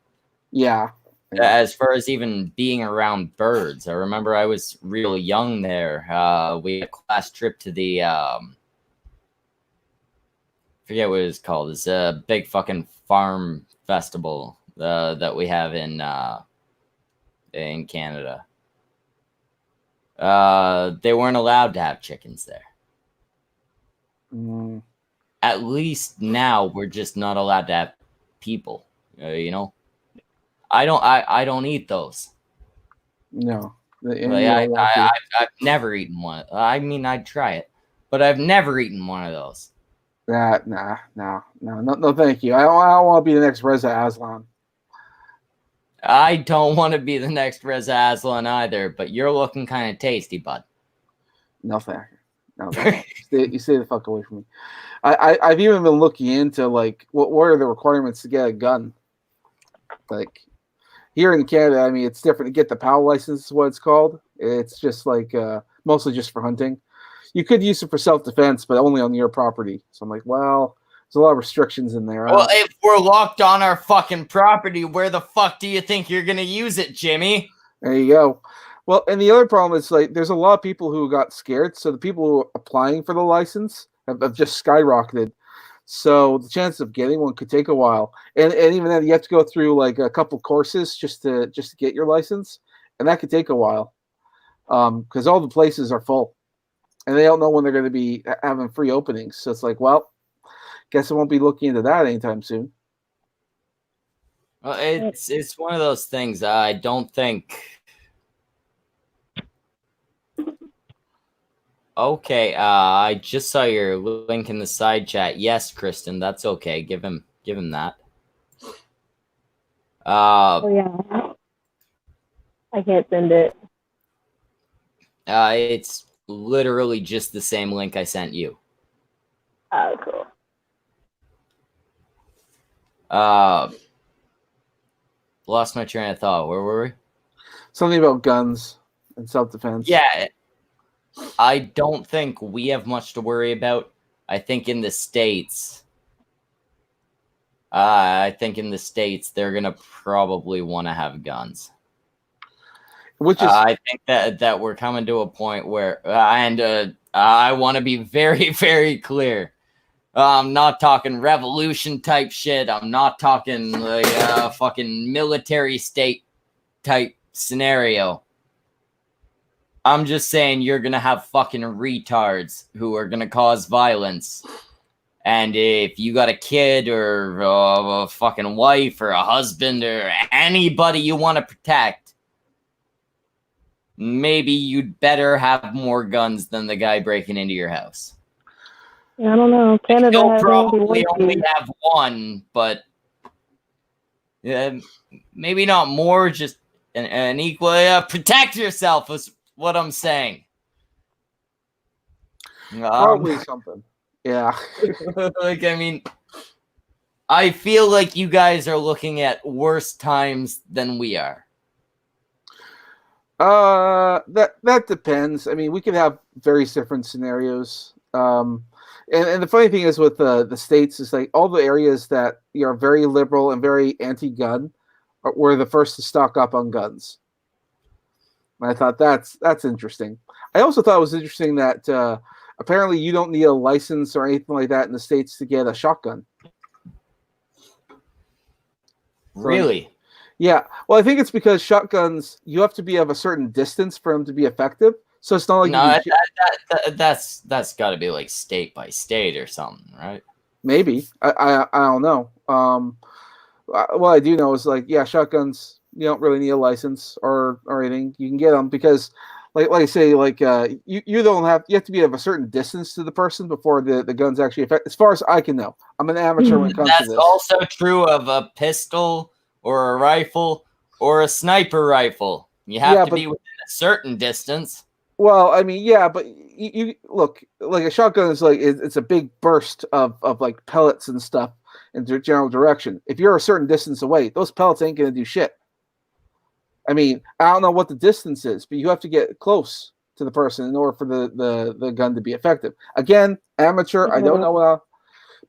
Yeah. as far as even being around birds, I remember I was real young there. We had a class trip to the forget what it's called. It's a big fucking farm festival that we have in Canada. They weren't allowed to have chickens there. Mm. At least now we're just not allowed to have people. You know, I don't eat those. No. And Like, you don't want to. I've never eaten one. I mean, I'd try it, but I've never eaten one of those. No, thank you. I don't want to be the next Reza Aslan. I don't want to be the next Reza Aslan either, but you're looking kind of tasty, bud. No, thank you. No, thank you. You stay the fuck away from me. I've even been looking into like what are the requirements to get a gun. Like here in Canada, I mean, it's different. To get the PAL license is what it's called. It's just like mostly just for hunting. You could use it for self defense, but only on your property. So I'm like, well, there's a lot of restrictions in there. Well, if we're locked on our fucking property, where the fuck do you think you're gonna use it, Jimmy? There you go. Well, and the other problem is like there's a lot of people who got scared. So the people who are applying for the license have just skyrocketed. So the chance of getting one could take a while. And even then you have to go through like a couple courses just to get your license. And that could take a while. Because all the places are full. And they don't know when they're going to be having free openings. So it's like, well, guess I won't be looking into that anytime soon. Well, it's one of those things. I don't think. Okay, I just saw your link in the side chat. Yes, Kristen, that's okay. Give him that. Oh yeah. I can't send it. It's literally just the same link I sent you. Oh, cool. Lost my train of thought. Where were we? Something about guns and self-defense. Yeah. I don't think we have much to worry about. I think in the States, they're gonna probably want to have guns. Which is I think that we're coming to a point where, I want to be very, very clear. I'm not talking revolution type shit. I'm not talking like fucking military state type scenario. I'm just saying you're gonna have fucking retards who are gonna cause violence. And if you got a kid or a fucking wife or a husband or anybody you want to protect, maybe you'd better have more guns than the guy breaking into your house. I don't know. Canada You'll has probably only have one, but maybe not more. Just an equal. Protect yourself is what I'm saying. probably something. Yeah. Like, I mean, I feel like you guys are looking at worse times than we are. That depends. I mean, we could have various different scenarios. And the funny thing is with the states is like all the areas that are very liberal and very anti-gun were the first to stock up on guns. And I thought that's interesting. I also thought it was interesting that apparently you don't need a license or anything like that in the states to get a shotgun. Really? Yeah. Well, I think it's because shotguns you have to be of a certain distance for them to be effective. So it's not like No, that's got to be like state by state or something, right? maybe I don't know. What I do know is like shotguns you don't really need a license or anything. You can get them because like I say like you don't have you have to be of a certain distance to the person before the guns actually affect. As far as I can know, I'm an amateur when it comes to That's this. also true of a pistol or a rifle or a sniper rifle. You have to be within a certain distance. Well, I mean, yeah, but you look like a shotgun is like it's a big burst of like pellets and stuff in the general direction. If you're a certain distance away, those pellets ain't gonna do shit. I mean, I don't know what the distance is, but you have to get close to the person in order for the gun to be effective. Again, amateur, I don't know,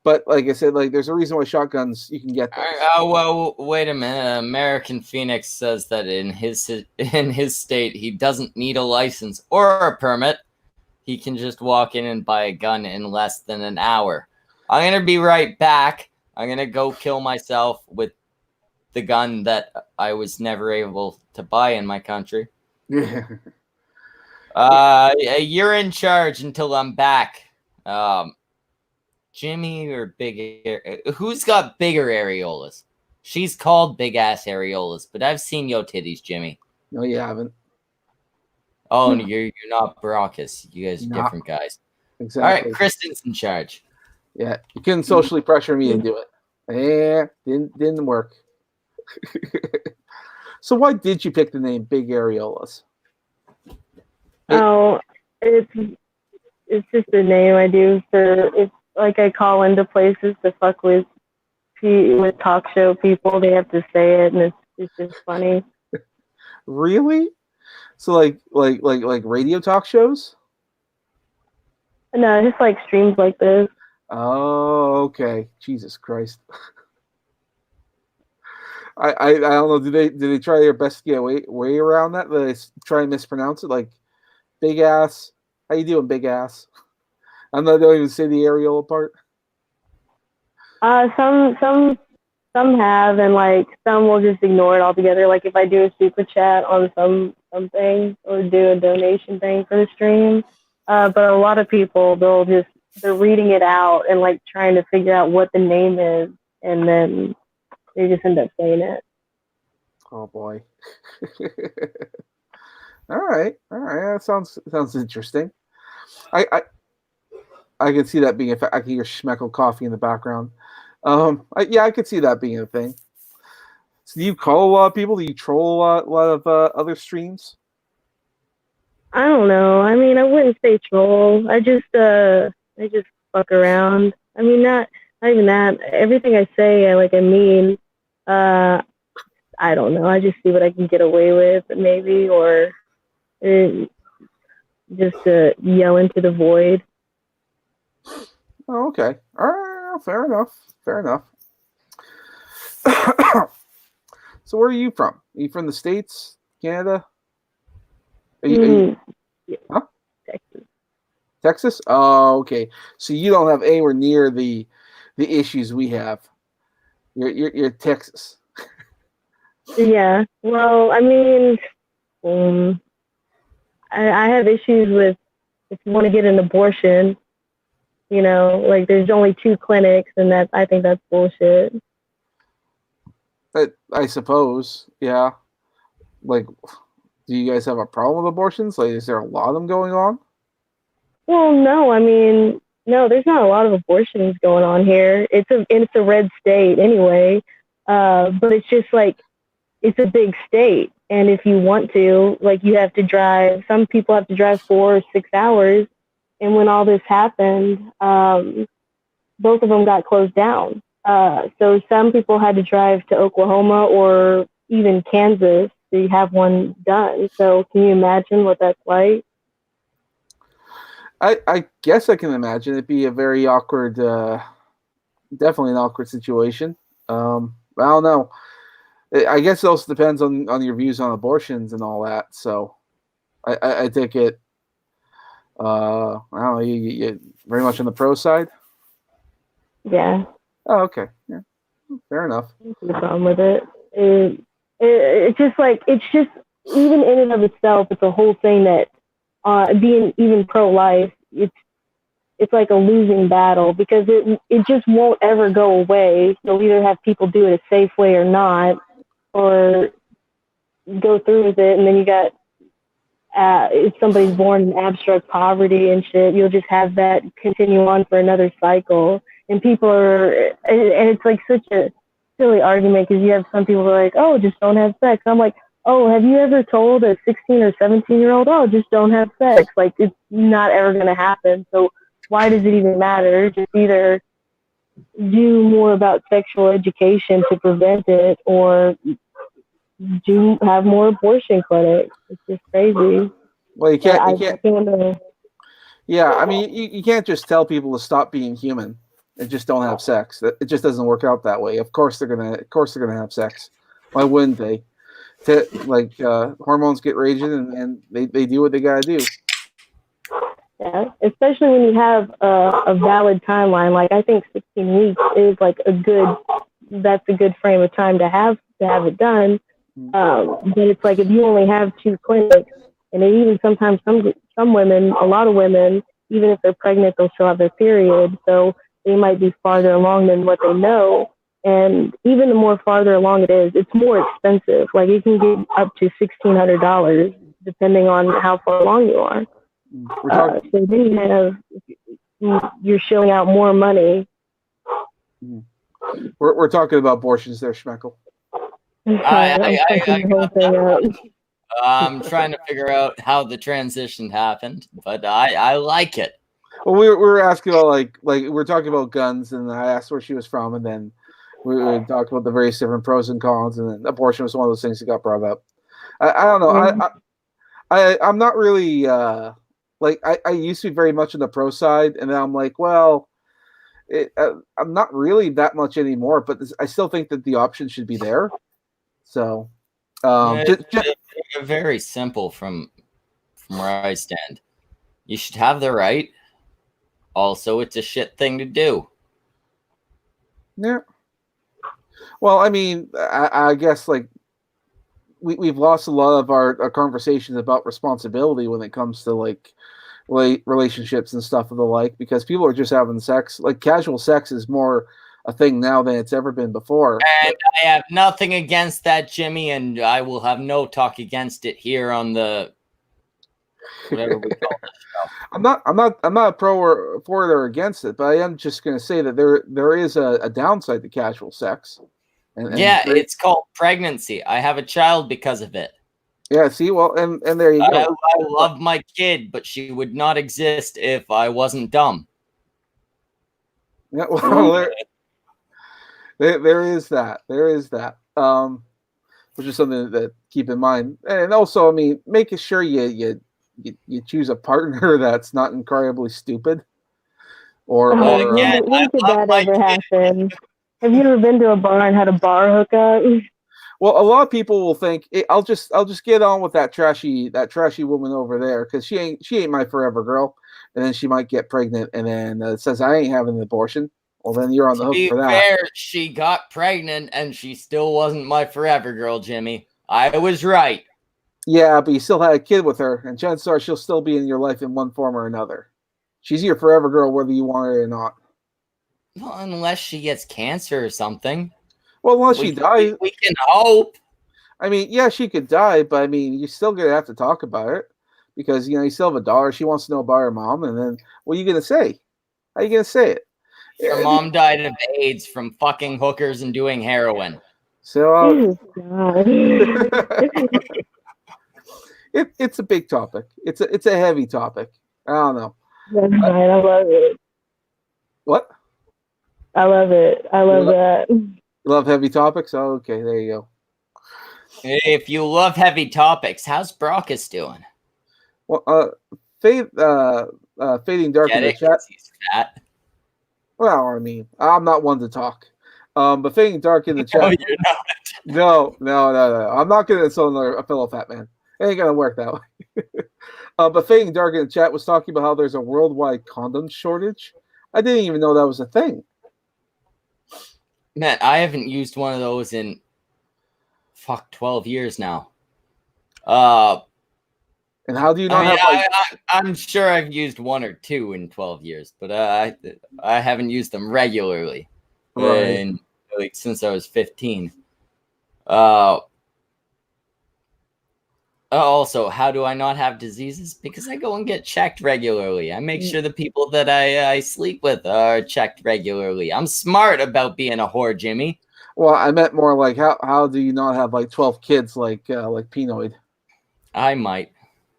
but like I said, like there's a reason why shotguns you can get those. Well, wait a minute. American Phoenix says that in his state he doesn't need a license or a permit. He can just walk in and buy a gun in less than an hour. I'm gonna be right back. I'm gonna go kill myself with the gun that I was never able to buy in my country. You're in charge until I'm back. Jimmy or who's got bigger areolas? She's called big ass areolas, but I've seen your titties, Jimmy. No, you haven't. Oh, you're not Baracus. You guys are different guys. Exactly. All right, Kristen's in charge. Yeah, you couldn't socially pressure me to do it. Yeah, didn't work. So why did you pick the name Big Areolas? Oh, it's just a name I do for it's like I call into places to fuck with talk show people. They have to say it, and it's just funny. Really? So like radio talk shows? No, just like streams like this. Oh, okay. Jesus Christ. I don't know. Did they try their best to get way around that? Did they try and mispronounce it? Like big ass. How you doing, big ass? I don't even say the areola part. Some have, and like some will just ignore it altogether. Like if I do a super chat on something or do a donation thing for the stream, but a lot of people they're reading it out and like trying to figure out what the name is, and then they just end up saying it. Oh boy. All right. That sounds interesting. I can see that being I can hear Schmeckle coffee in the background. I could see that being a thing. So do you call a lot of people? Do you troll a lot of other streams? I don't know. I mean, I wouldn't say troll. I just fuck around. I mean, not even that. Everything I say, I mean. I don't know. I just see what I can get away with, maybe, or just to yell into the void. Oh, okay. All right. Fair enough. Fair enough. So where are you from? Are you from the States? Canada? Yeah, huh? Texas. Texas? Oh, okay. So you don't have anywhere near the issues we have. You're Texas. Yeah. Well, I mean, um, I have issues with if you want to get an abortion. You know, like there's only 2 clinics, and I think that's bullshit. I suppose. Yeah. Like, do you guys have a problem with abortions? Like, is there a lot of them going on? Well, no, I mean, no, there's not a lot of abortions going on here. It's a red state anyway, but it's just like it's a big state, and if you want to, like, you have to drive. Some people have to drive 4 or 6 hours, and when all this happened, both of them got closed down. So some people had to drive to Oklahoma or even Kansas to have one done. So can you imagine what that's like? I guess I can imagine it'd be a very awkward, definitely an awkward situation. I don't know. I guess it also depends on your views on abortions and all that. So I take it. I don't know. You very much on the pro side. Yeah, Oh, okay. Yeah, fair enough. no problem with it. It's just like it's just even in and of itself, it's a whole thing that being even pro-life, it's like a losing battle because it just won't ever go away. You'll either have people do it a safe way or not, or go through with it, and then you got if somebody's born in abstract poverty and shit, you'll just have that continue on for another cycle. And people are, and it's like such a silly argument because you have some people who are like, oh, just don't have sex. I'm like, oh, have you ever told a 16 or 17-year-old, oh, just don't have sex? Like, it's not ever going to happen. So why does it even matter? Just either do more about sexual education to prevent it, or do have more abortion clinics. It's just crazy. Well, you But can't. You I can't. can't. Yeah, I mean, you can't just tell people to stop being human and just don't have sex. It just doesn't work out that way. Of course they're gonna have sex. Why wouldn't they? Hormones get raging and they do what they gotta do. Yeah, especially when you have a valid timeline. Like I think 16 weeks is like that's a good frame of time to have it done. But it's like if you only have 2 clinics, and then even sometimes some women, a lot of women, even if they're pregnant, they'll still have their period. So they might be farther along than what they know. And even the more farther along it is, it's more expensive. Like it can get up to $1,600 depending on how far along you are. So then you're shelling out more money. We're talking about abortions there, Schmeckle. I'm trying to figure out how the transition happened, but I like it. Well, we were asking about like we're talking about guns, and I asked where she was from, and then we talked about the various different pros and cons, and then abortion was one of those things that got brought up. I don't know. I'm not really I used to be very much on the pro side, and then I'm like, well, I'm not really that much anymore, but I still think that the option should be there. So, very simple from where I stand. You should have the right. Also, it's a shit thing to do. Yeah. Well, I mean, I guess like we've lost a lot of our conversations about responsibility when it comes to like relationships and stuff of the like, because people are just having sex. Like casual sex is more a thing now than it's ever been before. And I have nothing against that, Jimmy, and I will have no talk against it here on the whatever we call this show. I'm not pro or for it or against it, but I am just going to say that there is a downside to casual sex. It's called pregnancy. I have a child because of it. Yeah, see, well, and there you go. I love my kid, but she would not exist if I wasn't dumb. Yeah, well, there is that. There is that. Which is something that keep in mind. And also, I mean, making sure you you choose a partner that's not incredibly stupid, or Again, when did I love that my ever kid. happen? Have you ever been to a bar and had a bar hookup? well, a lot of people will think I'll just get on with that trashy woman over there because she ain't my forever girl, and then she might get pregnant, and then it says I ain't having an abortion. Well, then you're on the To hook be for that. fair, she got pregnant and she still wasn't my forever girl, Jimmy. I was right. Yeah, but you still had a kid with her, and chances are she'll still be in your life in one form or another. She's your forever girl, whether you want it or not. Well, unless she gets cancer or something. Well, unless she dies. We can hope. I mean, yeah, she could die, but I mean, you're still gonna have to talk about it because you still have a daughter. She wants to know about her mom, and then what are you gonna say? How are you gonna say it? Her mom died of AIDS from fucking hookers and doing heroin. So God. it's a big topic. It's a heavy topic. I don't know. That's fine. I love it. What? I love it. I love that. You love heavy topics? Oh, okay, there you go. If you love heavy topics, how's Brockus doing? Well, fading dark Get in the it? chat. 'Cause he's fat. Well, I mean, I'm not one to talk. But fading dark in the chat. No, you're not. No. I'm not gonna insult a fellow fat man. It ain't gonna work that way. But fading dark in the chat was talking about how there's a worldwide condom shortage. I didn't even know that was a thing. Man, I haven't used one of those in 12 years now. And how do you not have like? I'm sure I've used one or two in 12 years, but I haven't used them regularly. Right. Like since I was 15. Also, how do I not have diseases? Because I go and get checked regularly. I make sure the people that I sleep with are checked regularly. I'm smart about being a whore, Jimmy. Well, I meant more like how do you not have like 12 kids like Pinoid? I might.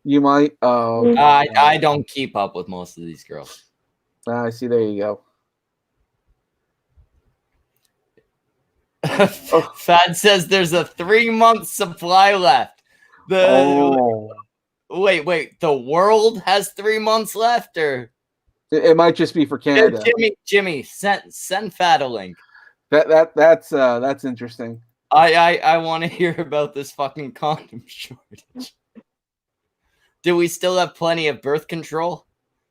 You might. Oh, okay. I don't keep up with most of these girls. I see. There you go. Fad says there's a 3-month supply left. Wait, the world has 3 months left, or it might just be for Canada. Jimmy, send Fad a link. That's interesting. I want to hear about this fucking condom shortage. Do we still have plenty of birth control?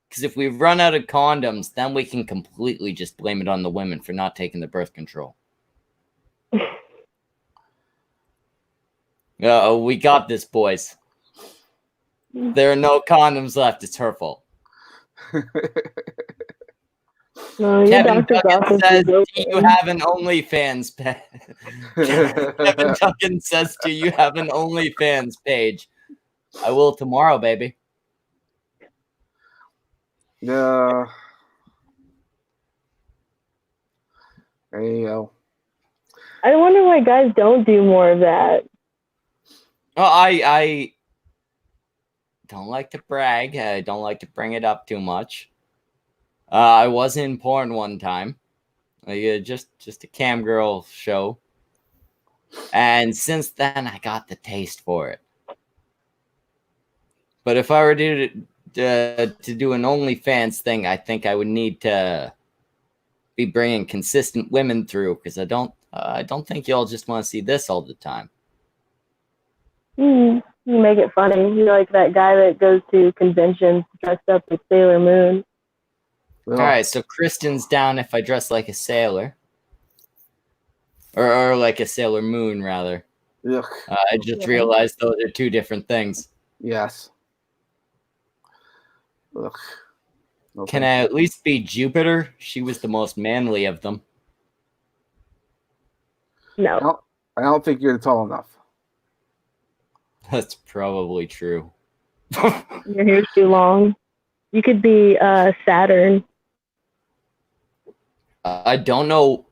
Because if we run out of condoms, then we can completely just blame it on the women for not taking the birth control. We got this, boys. There are no condoms left. It's her fault. No, Kevin Duggan says, do you have an OnlyFans page? Kevin Duggan says, do you have an OnlyFans page? I will tomorrow, baby. Yeah. There you go. I wonder why guys don't do more of that. Oh, I don't like to brag. I don't like to bring it up too much. I was in porn one time, just a cam girl show, and since then I got the taste for it. But if I were to do an OnlyFans thing, I think I would need to be bringing consistent women through, because I don't think y'all just want to see this all the time. You make it funny. You're like that guy that goes to conventions dressed up as Sailor Moon. All right, so Kristen's down if I dress like a sailor, or like a Sailor Moon, rather. I just realized those are two different things. Yes. Okay. Can I at least be Jupiter? She was the most manly of them. No. I don't think you're tall enough. That's probably true. Your hair's too long. You could be Saturn. I don't know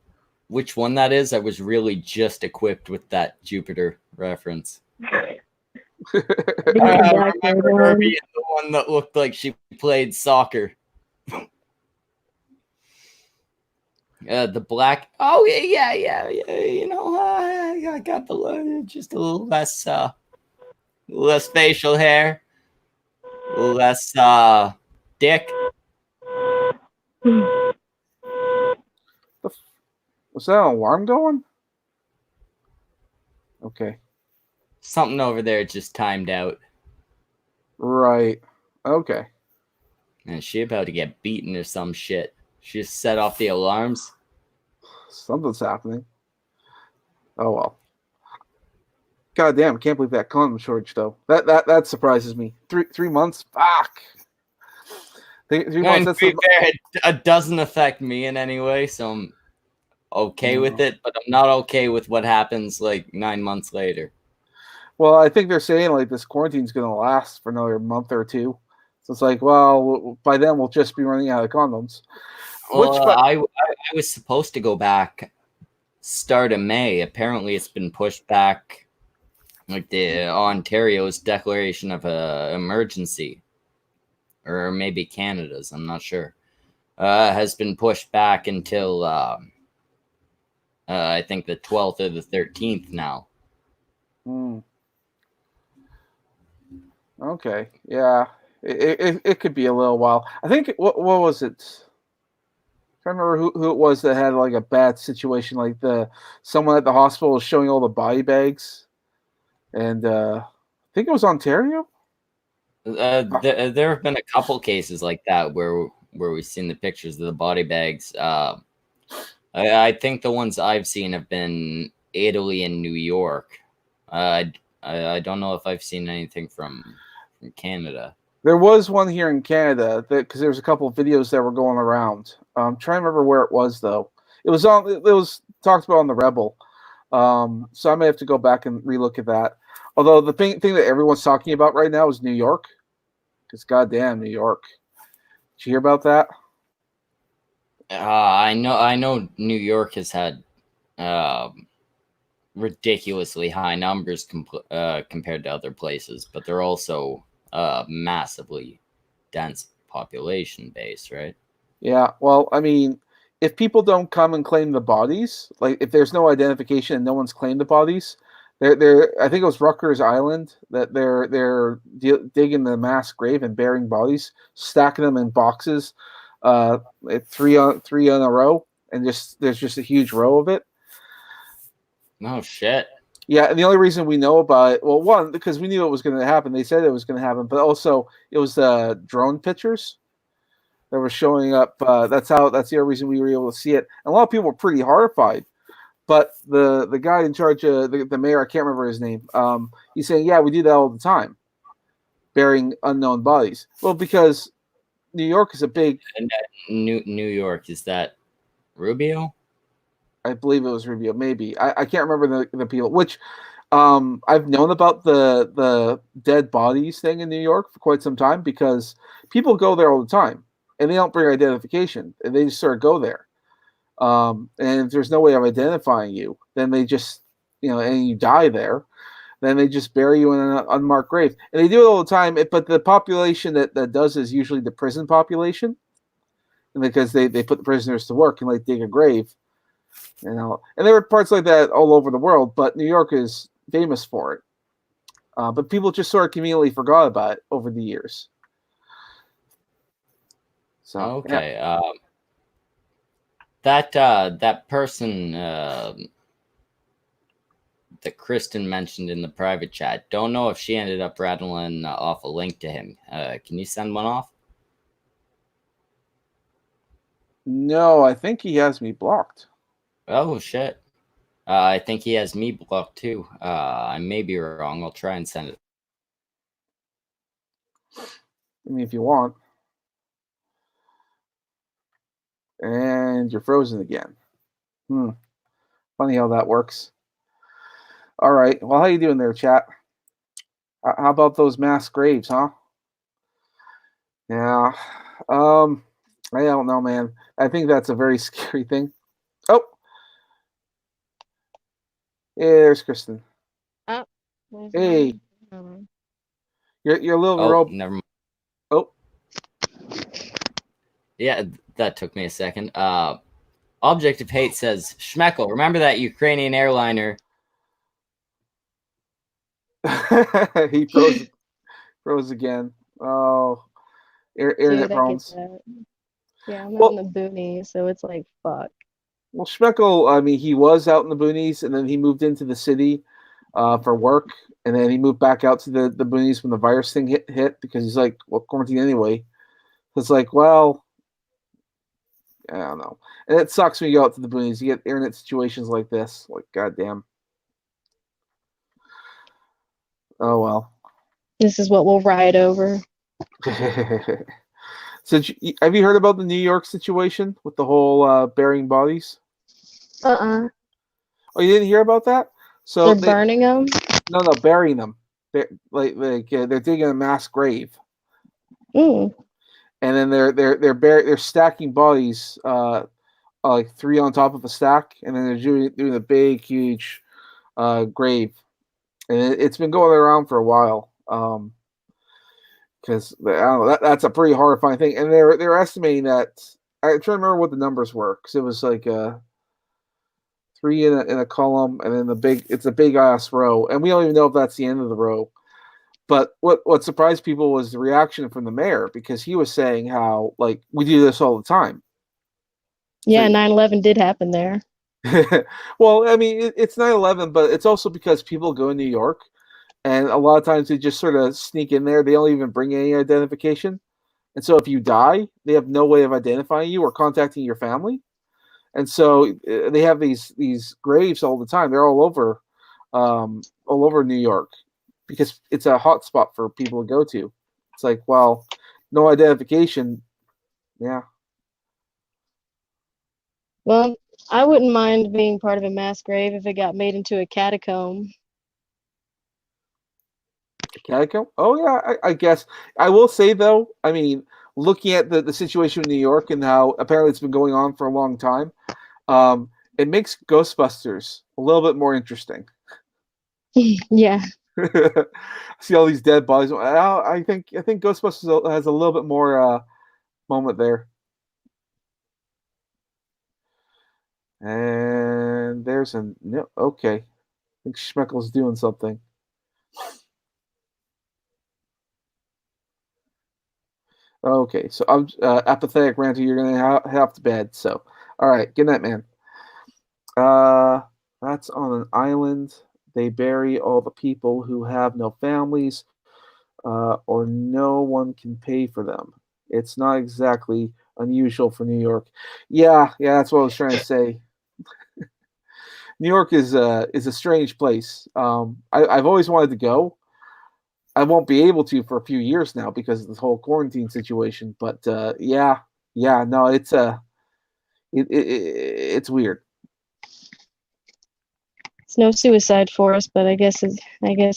which one that is. I was really just equipped with that Jupiter reference. I remember her being the one that looked like she played soccer. The black. Oh yeah. You know, I got the just a little less facial hair. less dick. Was that an alarm going? Okay. Something over there just timed out. Right. Okay. And she about to get beaten or some shit. She just set off the alarms. Something's happening. Oh well. God damn! I can't believe that condom shortage though. That surprises me. 3 months. Fuck. 3 months. And That's to be fair, it doesn't affect me in any way, so I'm okay with it. But I'm not okay with what happens like 9 months later. Well, I think they're saying like this quarantine's going to last for another month or two. So it's like, well, by then we'll just be running out of condoms. Well, I was supposed to go back start of May. Apparently, it's been pushed back. Like the Ontario's declaration of a emergency, or maybe Canada's. I'm not sure. Has been pushed back until I think the 12th or the 13th now. Okay, yeah, it could be a little while. I think what was it? I can't remember who it was that had like a bad situation. Like someone at the hospital was showing all the body bags, and I think it was Ontario. There have been a couple cases like that where we've seen the pictures of the body bags. I think the ones I've seen have been Italy and New York. I don't know if I've seen anything from Canada. There was one here in Canada because there was a couple of videos that were going around. I'm trying to remember where it was though. It was talked about on the Rebel. So I may have to go back and relook at that. Although the thing that everyone's talking about right now is New York. Because goddamn New York. Did you hear about that? I know New York has had ridiculously high numbers compared to other places, but they're also massively dense population base, right? Yeah, well, I mean, if people don't come and claim the bodies, like if there's no identification and no one's claimed the bodies, they're I think it was Rutgers Island that they're digging the mass grave and burying bodies, stacking them in boxes, three on a row, and there's just a huge row of it. Oh shit. Yeah, and the only reason we know about it, well, one, because we knew it was going to happen. They said it was going to happen, but also it was drone pictures that were showing up. That's the only reason we were able to see it. And a lot of people were pretty horrified. But the guy in charge, the mayor, I can't remember his name. He's saying, yeah, we do that all the time, burying unknown bodies. Well, because New York is a big. And New York, is that Rubio? I believe it was Rubio. Maybe I can't remember the people. Which I've known about the dead bodies thing in New York for quite some time because people go there all the time and they don't bring identification and they just sort of go there. And if there's no way of identifying you, then they just and you die there. Then they just bury you in an unmarked grave, and they do it all the time. But the population that does is usually the prison population, and because they put the prisoners to work and like dig a grave. And there are parts like that all over the world, but New York is famous for it. But people just sort of conveniently forgot about it over the years. So okay, yeah. That person that Kristen mentioned in the private chat, don't know if she ended up rattling off a link to him. Can you send one off? No, I think he has me blocked. Oh shit. I think he has me blocked too. I may be wrong. I'll try and send it. I mean, if you want. And you're frozen again. Funny how that works. All right. Well, how you doing there, chat? How about those mass graves, huh? Yeah. I don't know, man. I think that's a very scary thing. Oh. Yeah, there's Kristen. Oh. Hey. Your little robot. Never mind. Oh. Yeah, that took me a second. Object of Hate says, Schmeckle, remember that Ukrainian airliner? He froze again. Oh, internet Dude, I get problems. that. Yeah, I'm out in Well, the boonies, so it's like fuck. well, Schmeckle. I mean, he was out in the boonies, and then he moved into the city for work, and then he moved back out to the boonies when the virus thing hit because he's like, well, quarantine anyway. It's like, well, I don't know, and it sucks when you go out to the boonies. You get internet situations like this. Like, goddamn. Oh well. This is what we'll ride over. So, have you heard about the New York situation with the whole burying bodies? Uh-uh. Oh, you didn't hear about that? So They're they burning them? no burying them. They're they're digging a mass grave, Mm. and then they're stacking bodies like three on top of a stack, and then they're doing a big huge grave, and it's been going around for a while. Because I don't know, that's a pretty horrifying thing, and they're estimating that. I try to remember what the numbers were because it was like three in a column, and then it's a big ass row, and we don't even know if that's the end of the row. But what surprised people was the reaction from the mayor because he was saying how like we do this all the time. Yeah, So, 9/11 did happen there. well, I mean it's 9/11, but it's also because people go in New York, and a lot of times they just sort of sneak in there. They don't even bring any identification, and so if you die, they have no way of identifying you or contacting your family. And so they have these graves all the time. They're all over New York because it's a hot spot for people to go to. It's like, well, no identification. Yeah, Well, I wouldn't mind being part of a mass grave if it got made into a catacomb. catacomb. Oh yeah, I guess I will say though. I mean, looking at the situation in New York and how apparently it's been going on for a long time, um, it makes Ghostbusters a little bit more interesting. Yeah. See all these dead bodies. I think Ghostbusters has a little bit more moment there. And there's a no. Okay, I think Schmeckle's doing something. Okay, so I'm apathetic ranter. You're gonna have to bed. So, all right, good night, man. Uh, that's on an island. They bury all the people who have no families, or no one can pay for them. It's not exactly unusual for New York. Yeah, that's what I was trying to say. New York is a strange place. I've always wanted to go. I won't be able to for a few years now because of this whole quarantine situation. But yeah, no, it's weird. It's no suicide forest, but I guess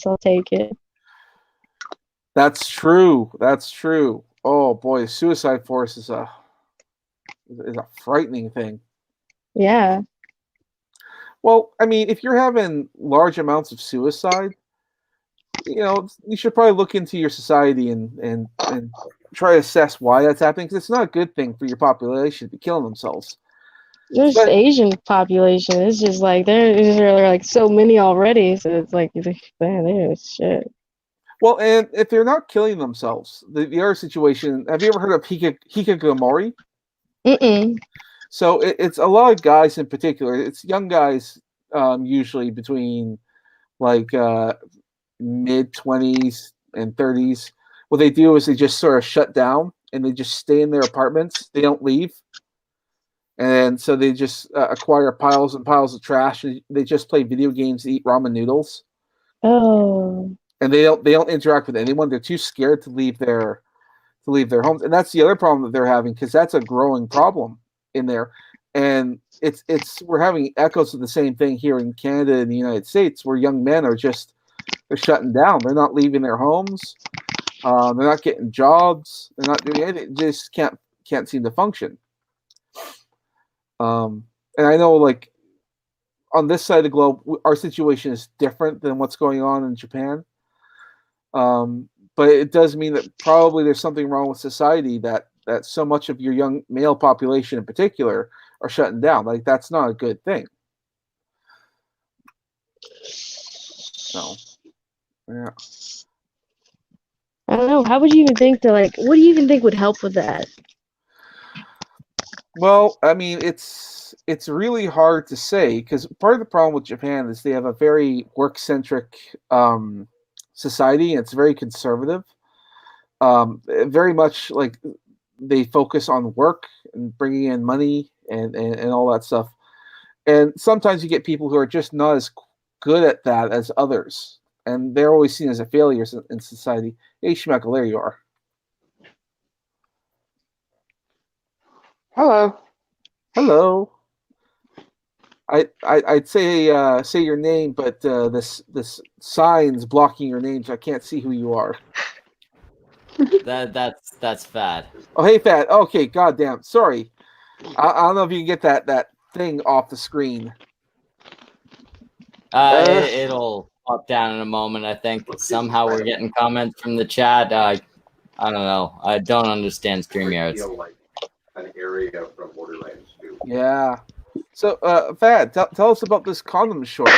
I'll take it. That's true. That's true. Oh boy, suicide force is a frightening thing. Yeah. Well, I mean, if you're having large amounts of suicide, you should probably look into your society and try to assess why that's happening because it's not a good thing for your population to be killing themselves. There's But Asian population. It's just like there are like so many already, so it's like man, there's shit. well, and if they're not killing themselves, the other situation. Have you ever heard of hikikomori? Mm-mm. So it's a lot of guys in particular. It's young guys, usually between like mid 20s and 30s. What they do is they just sort of shut down and they just stay in their apartments. They don't leave, and so they just acquire piles and piles of trash. And they just play video games, eat ramen noodles, Oh. and they don't interact with anyone. They're too scared to leave their homes, and that's the other problem that they're having because that's a growing problem in there. And it's we're having echoes of the same thing here in Canada and the United States, where young men are just they're shutting down. They're not leaving their homes. They're not getting jobs. They're not doing anything. They just can't seem to function. And I know, like on this side of the globe, our situation is different than what's going on in Japan. Um, but it does mean that probably there's something wrong with society that so much of your young male population in particular are shutting down. Like that's not a good thing. So yeah. I don't know. How would you even think to like? What do you even think would help with that? Well, I mean, it's really hard to say because part of the problem with Japan is they have a very work-centric society, and it's very conservative. Very much like they focus on work and bringing in money and all that stuff. And sometimes you get people who are just not as good at that as others, and they're always seen as a failures in society. Hey, Schmeckle, there you are. Hello. Hello. I'd say your name, but this sign's blocking your name, so I can't see who you are. That's Fad. Oh, hey, Fat. Okay, goddamn. Sorry. I don't know if you can get that thing off the screen. It'll pop down in a moment. I think somehow we're getting comments from the chat. I don't know. I don't understand StreamYards. Like an area from Borderlands 2. Yeah. So, Fad, tell us about this condom short.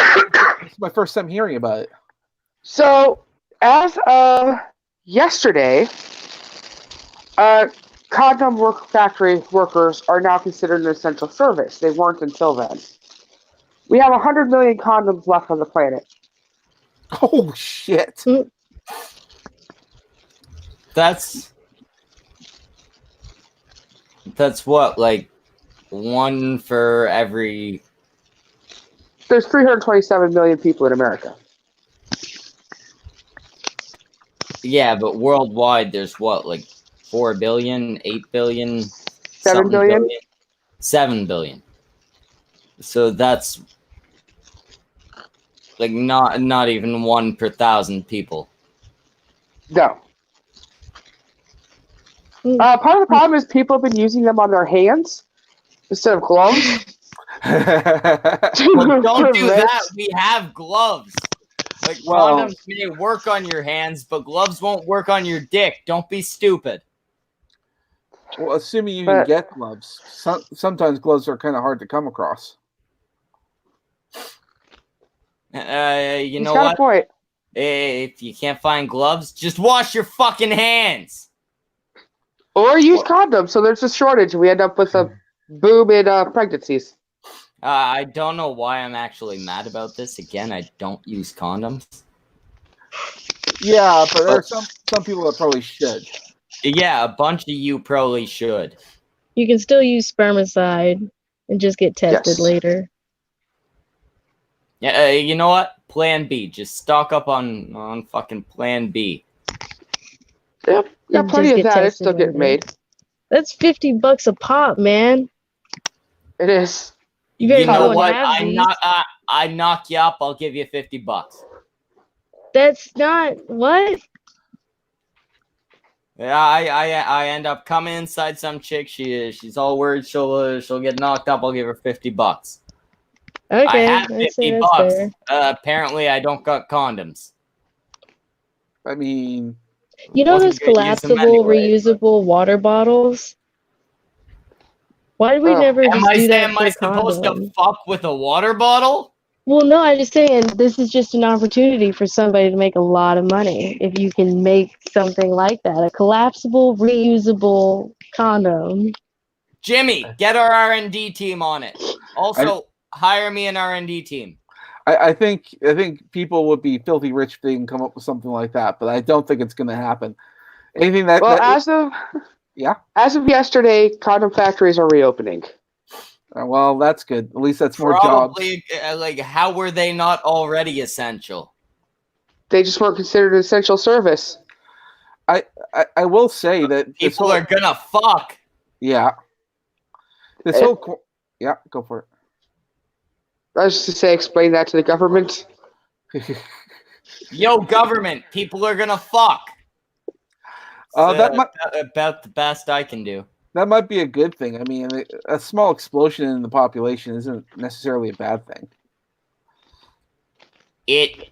It's my first time hearing about it. So, as of yesterday, condom factory workers are now considered an essential service. They weren't until then. We have 100 million condoms left on the planet. Oh, shit. That's what, like, one for every... There's 327 million people in America. Yeah, but worldwide, there's what, like 4 billion, 8 billion, 7 billion? 7 billion. So that's like not even 1 per 1,000 people. No. Part of the problem is people have been using them on their hands instead of gloves. Well, don't do that. We have gloves. Like, Well, condoms may work on your hands, but gloves won't work on your dick. Don't be stupid. Well, assuming you can get gloves. Sometimes gloves are kind of hard to come across. You know got what? a point. If you can't find gloves, just wash your fucking hands. Or use condoms, so there's a shortage. We end up with a boom in pregnancies. I don't know why I'm actually mad about this. Again, I don't use condoms. Yeah, but there are some people that probably should. Yeah, a bunch of you probably should. You can still use spermicide and just get tested later. Yeah, you know what? Plan B. Just stock up on fucking Plan B. Yep, got plenty of that. It's still getting made. That's $50 a pop, man. It is. You better know go what? and have I knock you up. I'll give you $50. That's not what. Yeah, I end up coming inside some chick. She's all worried she'll get knocked up. I'll give her $50. Okay, I have $50. Fair. Apparently, I don't got condoms. I mean, you know those collapsible, reusable water bottles? Why did we never just do that? Am I supposed to fuck with a water bottle? Well, no, I'm just saying this is just an opportunity for somebody to make a lot of money if you can make something like that. A collapsible, reusable condom. Jimmy, get our R&D team on it. Also, hire me an R&D team. I think people would be filthy rich if they can come up with something like that, but I don't think it's going to happen. Anything that as of yesterday, condom factories are reopening. Well, that's good. At least that's more Probably, jobs. like, how were they not already essential? They just weren't considered an essential service. I will say that people are gonna fuck. Yeah. This whole yeah, go for it. I was just to say, explain that to the government. Yo, government, people are gonna fuck. About the best I can do. That might be a good thing. I mean, a small explosion in the population isn't necessarily a bad thing. It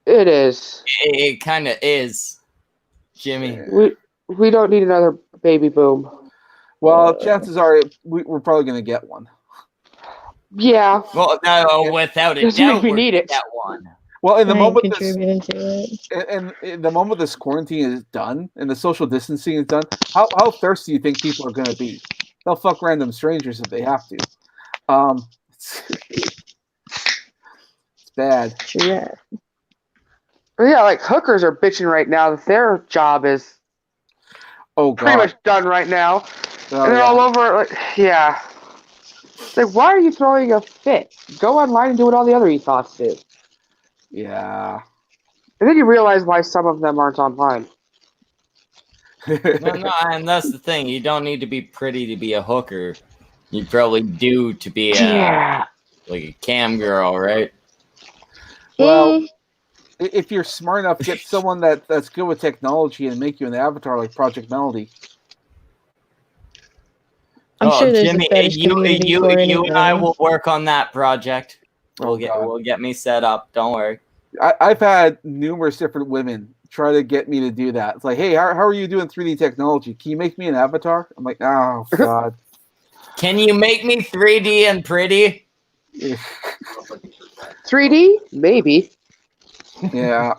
is. It kind of is, Jimmy. We don't need another baby boom. Well, chances are we're probably going to get one. Yeah. Well, no, without a doubt, we need it. That one. Well, in the I ain't moment this contributing to it. and in the moment this quarantine is done and the social distancing is done, how thirsty do you think people are going to be? They'll fuck random strangers if they have to. It's bad. Yeah. Yeah, like hookers are bitching right now that their job is Oh pretty god. much done right now. Oh And they're yeah. all over, like, yeah. It's like, why are you throwing a fit? Go online and do what all the other ethos do. Yeah. And then you realize why some of them aren't online. No, and that's the thing. You don't need to be pretty to be a hooker. You probably do to be Yeah. like a cam girl, right? Well, if you're smart enough, get someone that's good with technology and make you an avatar like Project Melody. I'm sure there's Jimmy, a fetish community for anything. you and I will work on that project. Oh, God. We'll get me set up. Don't worry. I've had numerous different women try to get me to do that. It's like, hey, how are you doing 3D technology? Can you make me an avatar? I'm like, oh god. Can you make me 3D and pretty? 3D? Maybe. Yeah.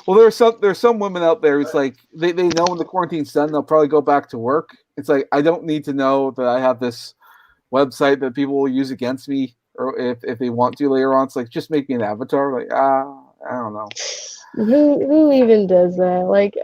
Well, there's some women out there. It's like they know when the quarantine's done, they'll probably go back to work. It's like I don't need to know that I have this website that people will use against me, or if they want to later on. It's like just make me an avatar. Like I don't know. Who even does that? Like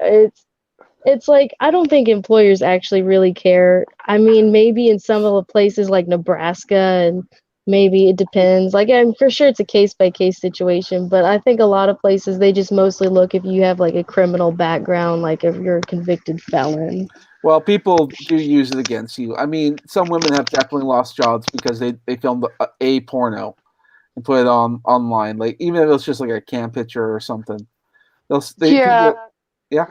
it's like I don't think employers actually really care. I mean, maybe in some of the places like Nebraska and maybe it depends. Like I'm for sure it's a case by case situation, but I think a lot of places they just mostly look if you have like a criminal background, like if you're a convicted felon. Well, people do use it against you. I mean, some women have definitely lost jobs because they filmed a porno and put it on online. Like even if it's just like a cam picture or something. Yeah. People, yeah.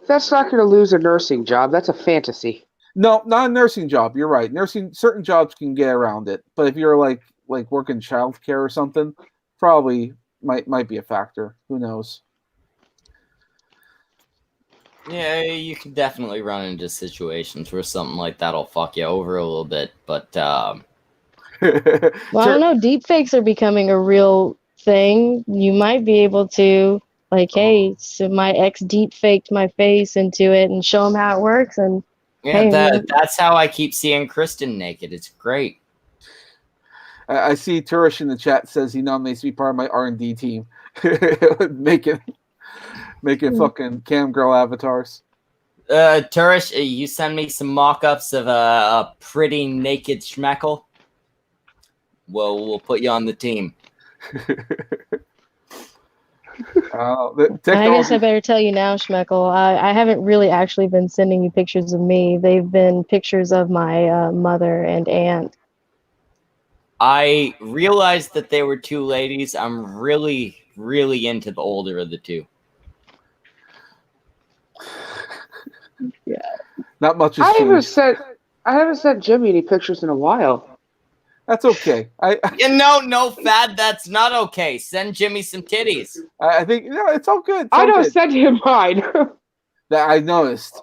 That's not going to lose a nursing job. That's a fantasy. No, not a nursing job. You're right. Certain jobs can get around it, but if you're like working childcare or something, probably might be a factor. Who knows? Yeah, you can definitely run into situations where something like that'll fuck you over a little bit, but Well, I don't know. Deep fakes are becoming a real thing. You might be able to, like, hey, so my ex deep faked my face into it and show them how it works. And yeah, hey, that's how I keep seeing Kristen naked. It's great. I see Turish in the chat says he nominates to be part of my R&D team, making fucking cam girl avatars. Turish, you send me some mock-ups of a pretty naked Schmeckle. Well, we'll put you on the team. I guess I better tell you now, Schmeckle. I haven't really actually been sending you pictures of me. They've been pictures of my mother and aunt. I realized that they were two ladies. I'm really, really into the older of the two. Yeah. Not much has I changed. haven't sent Jimmy any pictures in a while. That's okay. No, Fad, that's not okay. Send Jimmy some titties. I think it's all good. I don't send him mine. That I noticed.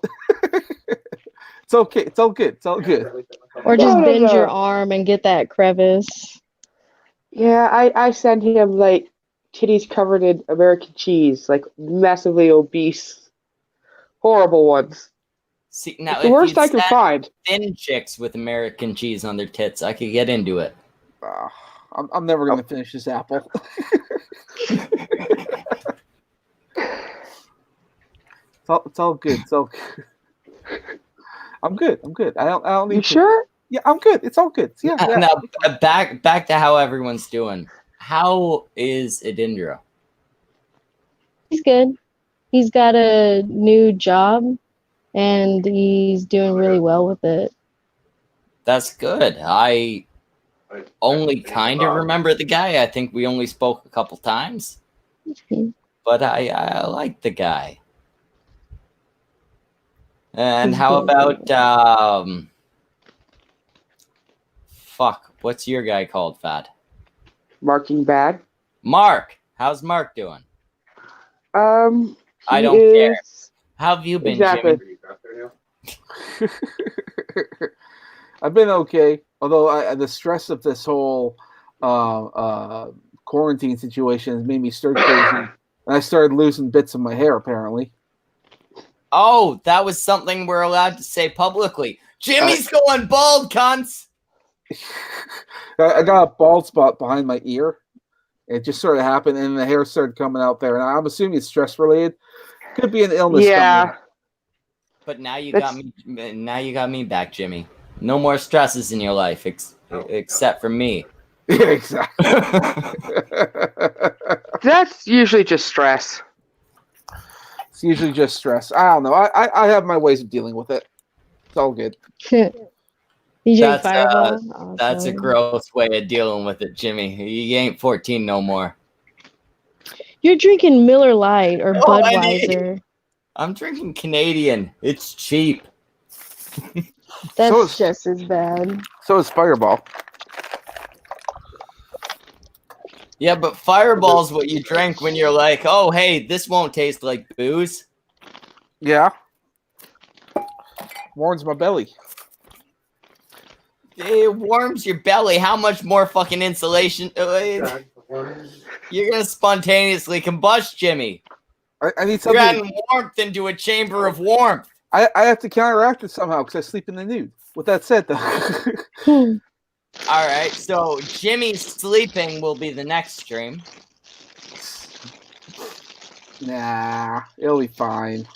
It's okay. It's all good. It's all good. Or just bend your arm and get that crevice. Yeah, I send him like titties covered in American cheese, like massively obese, horrible ones. See, now it's the worst I can find. Thin chicks with American cheese on their tits, I could get into it. I'm never going to finish this apple. It's all good. It's all good. I'm good. I don't need. You sure? Yeah, I'm good. It's all good. Yeah. Now back to how everyone's doing. How is Idindra? He's good. He's got a new job, and he's doing really well with it. That's good. I only kind of remember the guy. I think we only spoke a couple times, but I like the guy. And how about fuck? What's your guy called, Fad? Marking bad. Mark. How's Mark doing? I don't care. How have you been, exactly. Jimmy? I've been okay. Although the stress of this whole quarantine situation has made me stir crazy, and I started losing bits of my hair. Apparently, Oh, that was something we're allowed to say publicly. Jimmy's going bald, cunts. I got a bald spot behind my ear. It just sort of happened, and the hair started coming out there. And I'm assuming it's stress related. Could be an illness. Yeah. But now you got me. Now you got me back, Jimmy. No more stresses in your life, except for me. Yeah, exactly. That's usually just stress. It's usually just stress. I don't know. I have my ways of dealing with it. It's all good. You drink Fireball? That's a Awesome. gross way of dealing with it, Jimmy. You ain't 14 no more. You're drinking Miller Lite or Oh, Budweiser. I'm drinking Canadian. It's cheap. That's So is- just as bad. So is Fireball. Yeah, but Fireball's what you drink when you're like, oh, hey, this won't taste like booze. Yeah. Warms my belly. It warms your belly. How much more fucking insulation? You're going to spontaneously combust, Jimmy. I need You're something. adding warmth into a chamber of warmth. I have to counteract it somehow because I sleep in the nude. With that said, though. All right, so Jimmy's sleeping will be the next stream. Nah, it'll be fine.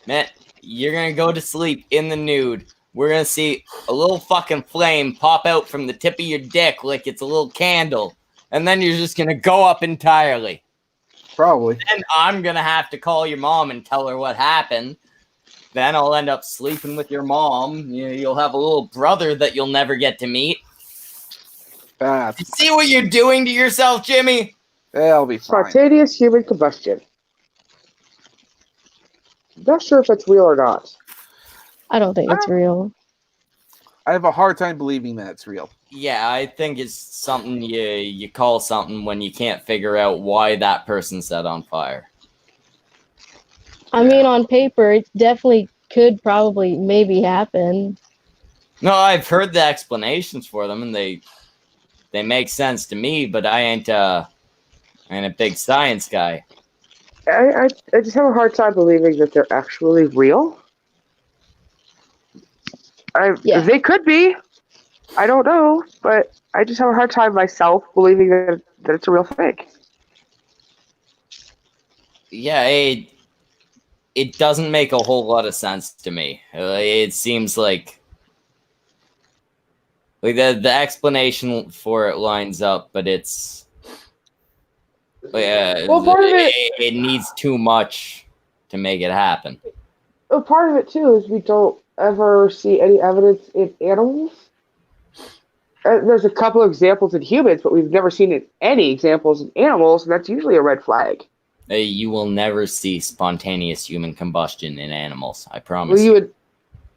Man, you're going to go to sleep in the nude. We're going to see a little fucking flame pop out from the tip of your dick like it's a little candle. And then you're just going to go up entirely. Probably. Then I'm going to have to call your mom and tell her what happened. Then I'll end up sleeping with your mom. You'll have a little brother that you'll never get to meet. You see what you're doing to yourself, Jimmy? That'll be fine. Spontaneous human combustion. I'm not sure if it's real or not. I don't think it's real. I have a hard time believing that it's real. Yeah, I think it's something you call something when you can't figure out why that person set on fire. I mean, on paper, it definitely could probably maybe happen. No, I've heard the explanations for them, and they make sense to me. But I ain't a big science guy. I just have a hard time believing that they're actually real. They could be. I don't know, but I just have a hard time myself believing that it's a real thing. Yeah, it doesn't make a whole lot of sense to me. It seems like the explanation for it lines up, but it's it needs too much to make it happen. Well, part of it too is we don't ever see any evidence in animals. There's a couple of examples in humans, but we've never seen any examples in animals, and that's usually a red flag. You will never see spontaneous human combustion in animals. I promise. Well, you would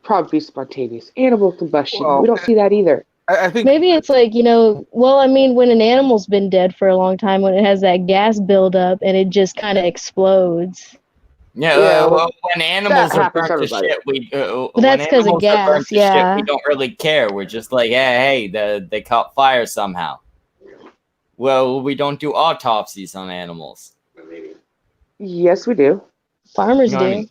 probably be spontaneous animal combustion. Well, we don't see that either. I think Maybe it's like, well, I mean, when an animal's been dead for a long time, when it has that gas buildup and it just kind of explodes. Yeah, when animals are burnt to everybody. shit, that's 'cause of gas, yeah. We don't really care. We're just like, hey, they caught fire somehow. Well, we don't do autopsies on animals. Yes, we do. Farmers You know what do. I mean?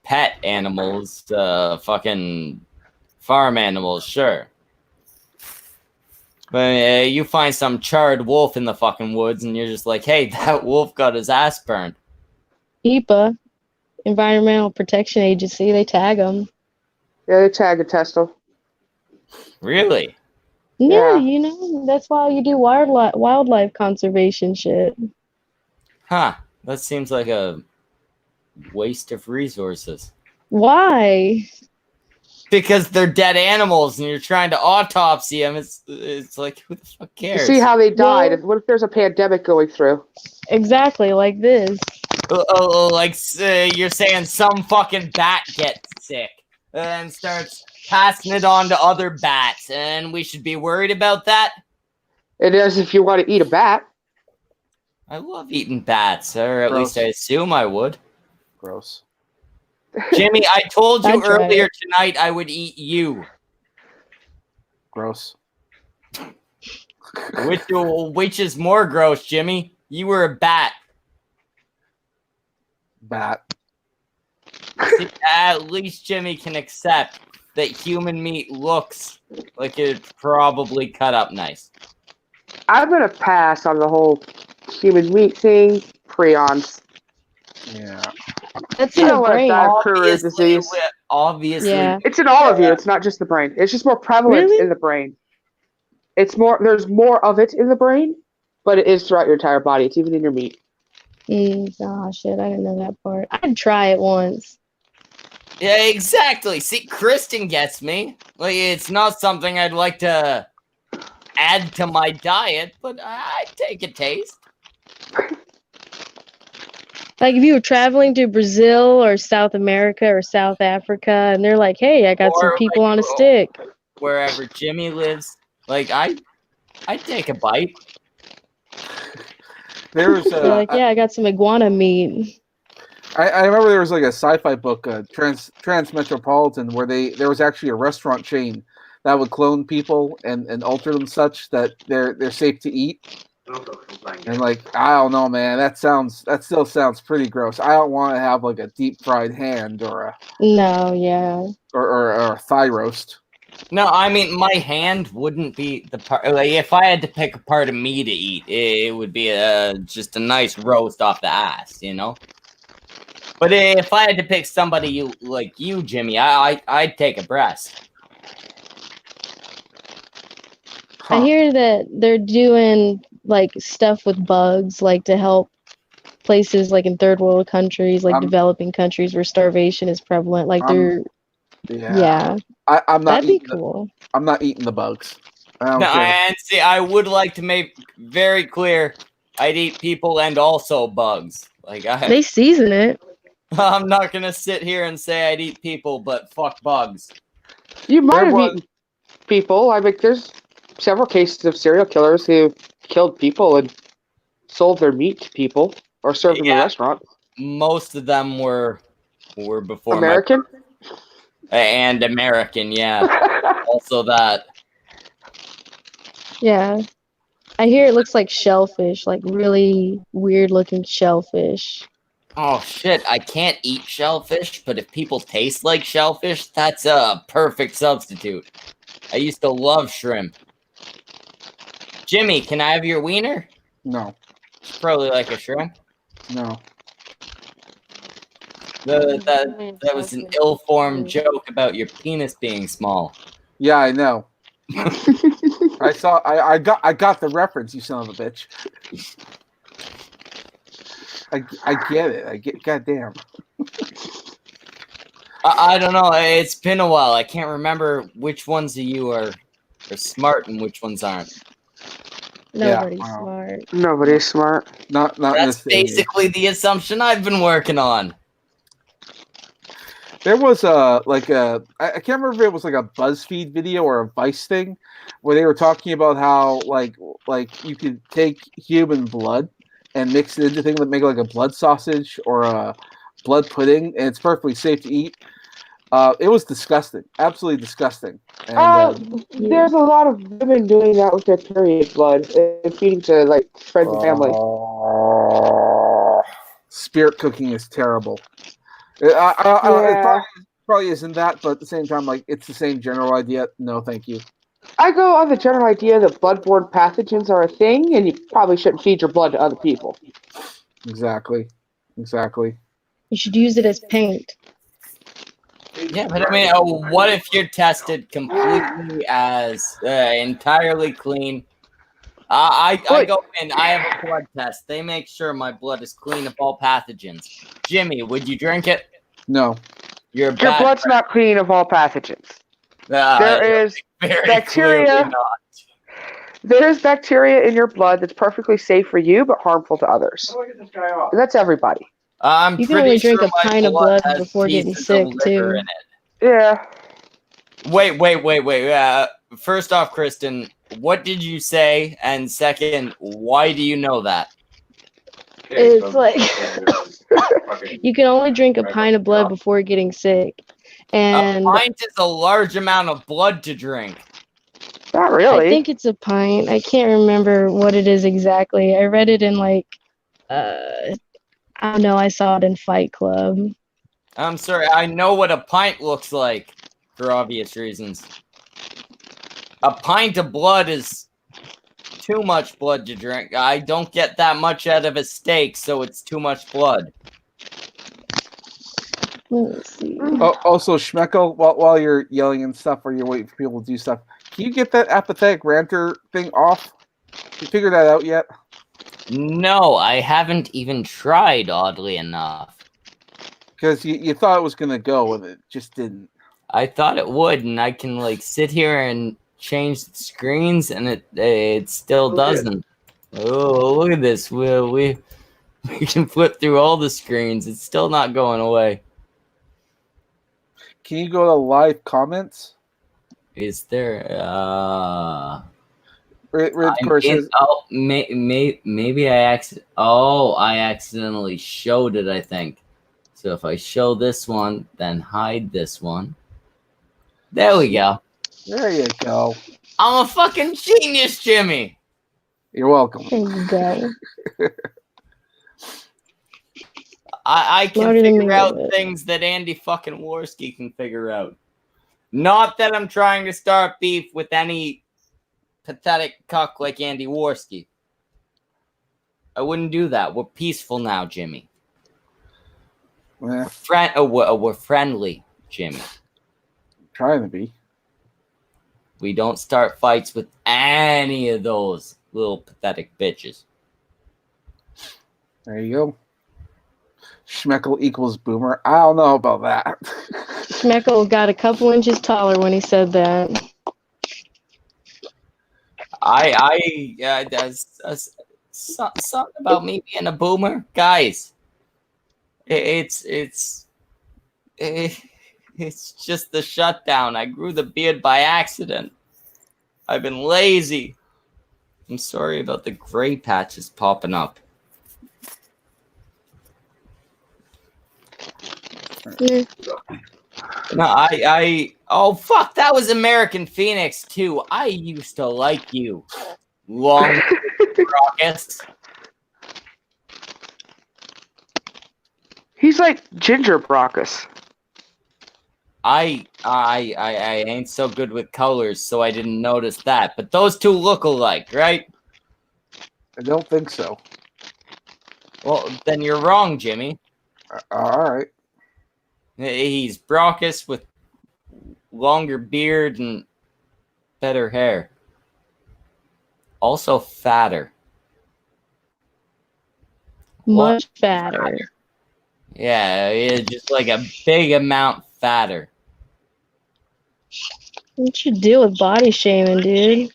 Pet animals, fucking farm animals, sure. But you find some charred wolf in the fucking woods, and you're just like, hey, that wolf got his ass burned. EPA, Environmental Protection Agency, they tag them. Yeah, they tag and test them. Really? Yeah, Yeah. that's why you do wildlife conservation shit. Huh. That seems like a waste of resources. Why? Because they're dead animals and you're trying to autopsy them. It's like, who the fuck You cares? see how they died. Well- and what if there's a pandemic going through? Exactly, like this. You're saying some fucking bat gets sick and starts passing it on to other bats, and we should be worried about that? It is if you want to eat a bat. I love eating bats, or at Gross. least I assume I would. gross. Jimmy, I told you That's right. earlier tonight I would eat you. Gross. Which is more gross, Jimmy? You were a bat. Bat. See, at least Jimmy can accept that human meat looks like it's probably cut up nice. I'm gonna pass on the whole human meat thing. Prions. Yeah. That's You in don't the want to brain. die of Kruger's disease. Obviously. Yeah. It's in all of you. It's not just the brain. It's just more prevalent Really? in the brain. It's more. There's more of it in the brain, but it is throughout your entire body. It's even in your meat. Oh shit, I didn't know that part. I'd try it once. Yeah, exactly. See, Kristen gets me. Like, it's not something I'd like to add to my diet, but I'd take a taste. Like if you were traveling to Brazil or South America or South Africa, and they're like, "Hey, I got some Or, people like, on a stick." Wherever Jimmy lives, like, I'd take a bite. There's You're like, "Yeah, I got some iguana meat." I remember there was like a sci-fi book, Transmetropolitan, where there was actually a restaurant chain that would clone people and alter them such that they're safe to eat. And like, I don't know, man, that still sounds pretty gross. I don't want to have like a deep fried hand or No, yeah. a thigh roast. No, I mean, my hand wouldn't be the part. Like, if I had to pick a part of me to eat, it would be just a nice roast off the ass, you know? But if I had to pick somebody like you, Jimmy, I'd take a breast. I hear that they're doing like stuff with bugs, like to help places like in third world countries, like developing countries where starvation is prevalent. Like yeah. I'm not That'd be eating cool. I'm not eating the bugs. I don't No, care. and see, I would like to make very clear, I'd eat people and also bugs. Like, They season it. I'm not gonna sit here and say I'd eat people, but fuck bugs. You might have eaten people. I mean, there's several cases of serial killers who killed people and sold their meat to people or served them in restaurants. Most of them were before American? and American, yeah. Also that. Yeah. I hear it looks like shellfish, like really weird looking shellfish. Oh shit, I can't eat shellfish, but if people taste like shellfish, that's a perfect substitute. I used to love shrimp. Jimmy, can I have your wiener? No. It's probably like a shrimp. No. That was an ill-formed joke about your penis being small. Yeah, I know. I got the reference, you son of a bitch. I get it. I get goddamn. I don't know. It's been a while. I can't remember which ones of you are smart and which ones aren't. Nobody's smart. Nobody's smart. Not That's basically the assumption I've been working on. There was I can't remember if it was like a BuzzFeed video or a Vice thing where they were talking about how like you could take human blood and mix it into things that make like a blood sausage or a blood pudding, and it's perfectly safe to eat. It was disgusting, absolutely disgusting. And, there's a lot of women doing that with their period blood and feeding to like friends and family. Spirit cooking is terrible. It probably isn't that, but at the same time, like it's the same general idea. No, thank you. I go on the general idea that bloodborne pathogens are a thing, and you probably shouldn't feed your blood to other people. Exactly. You should use it as paint. Yeah, but I mean, what if you're tested completely as entirely clean? I go in, I have a blood test. They make sure my blood is clean of all pathogens. Jimmy, would you drink it? No. Your blood's not clean of all pathogens. There is bacteria. There's bacteria in your blood that's perfectly safe for you, but harmful to others. And that's everybody. You can only drink a pint of blood before getting sick, too. Yeah. Wait. First off, Kristen, what did you say? And second, why do you know that? It's like you can only drink a pint of blood before getting sick. And a pint is a large amount of blood to drink. Not really. I think it's a pint. I can't remember what it is exactly. I read it in like, I don't know. I saw it in Fight Club. I'm sorry, I know what a pint looks like for obvious reasons. A pint of blood is too much blood to drink. I don't get that much out of a steak, so it's too much blood. Let me see. Oh, also, Schmeckle, while you're yelling and stuff, or you're waiting for people to do stuff, can you get that apathetic ranter thing off? You figured that out yet? No, I haven't even tried, oddly enough. Because you thought it was going to go, and it just didn't. I thought it would, and I can like sit here and change the screens, and it still doesn't. Oh, look at this! We can flip through all the screens. It's still not going away. Can you go to live comments? Is there? Of course, Oh, maybe I I accidentally showed it. I think. So if I show this one, then hide this one. There we go. there you go. I'm a fucking genius, Jimmy. You're welcome. There you go. I can Smarter than figure me, out but- things that Andy fucking Worski can figure out. Not that I'm trying to start beef with any pathetic cuck like Andy Worski. I wouldn't do that. We're peaceful now, Jimmy. Eh, We're friendly, Jimmy. trying to be. We don't start fights with any of those little pathetic bitches. There you go. Schmeckle equals boomer. I don't know about that. Schmeckle got a couple inches taller when he said that. There's something about me being a boomer, guys. It's just the shutdown. I grew the beard by accident. I've been lazy. I'm sorry about the gray patches popping up. Yeah. No, oh fuck, that was American Phoenix too. I used to like you. Long Rockets. He's like Ginger Brockus. I ain't so good with colors, so I didn't notice that. But those two look alike, right? I don't think so. Well, then you're wrong, Jimmy. All right. He's Brockus with longer beard and better hair. Also fatter. Much fatter. Yeah, just like a big amount fatter. What's your deal with body shaming, dude?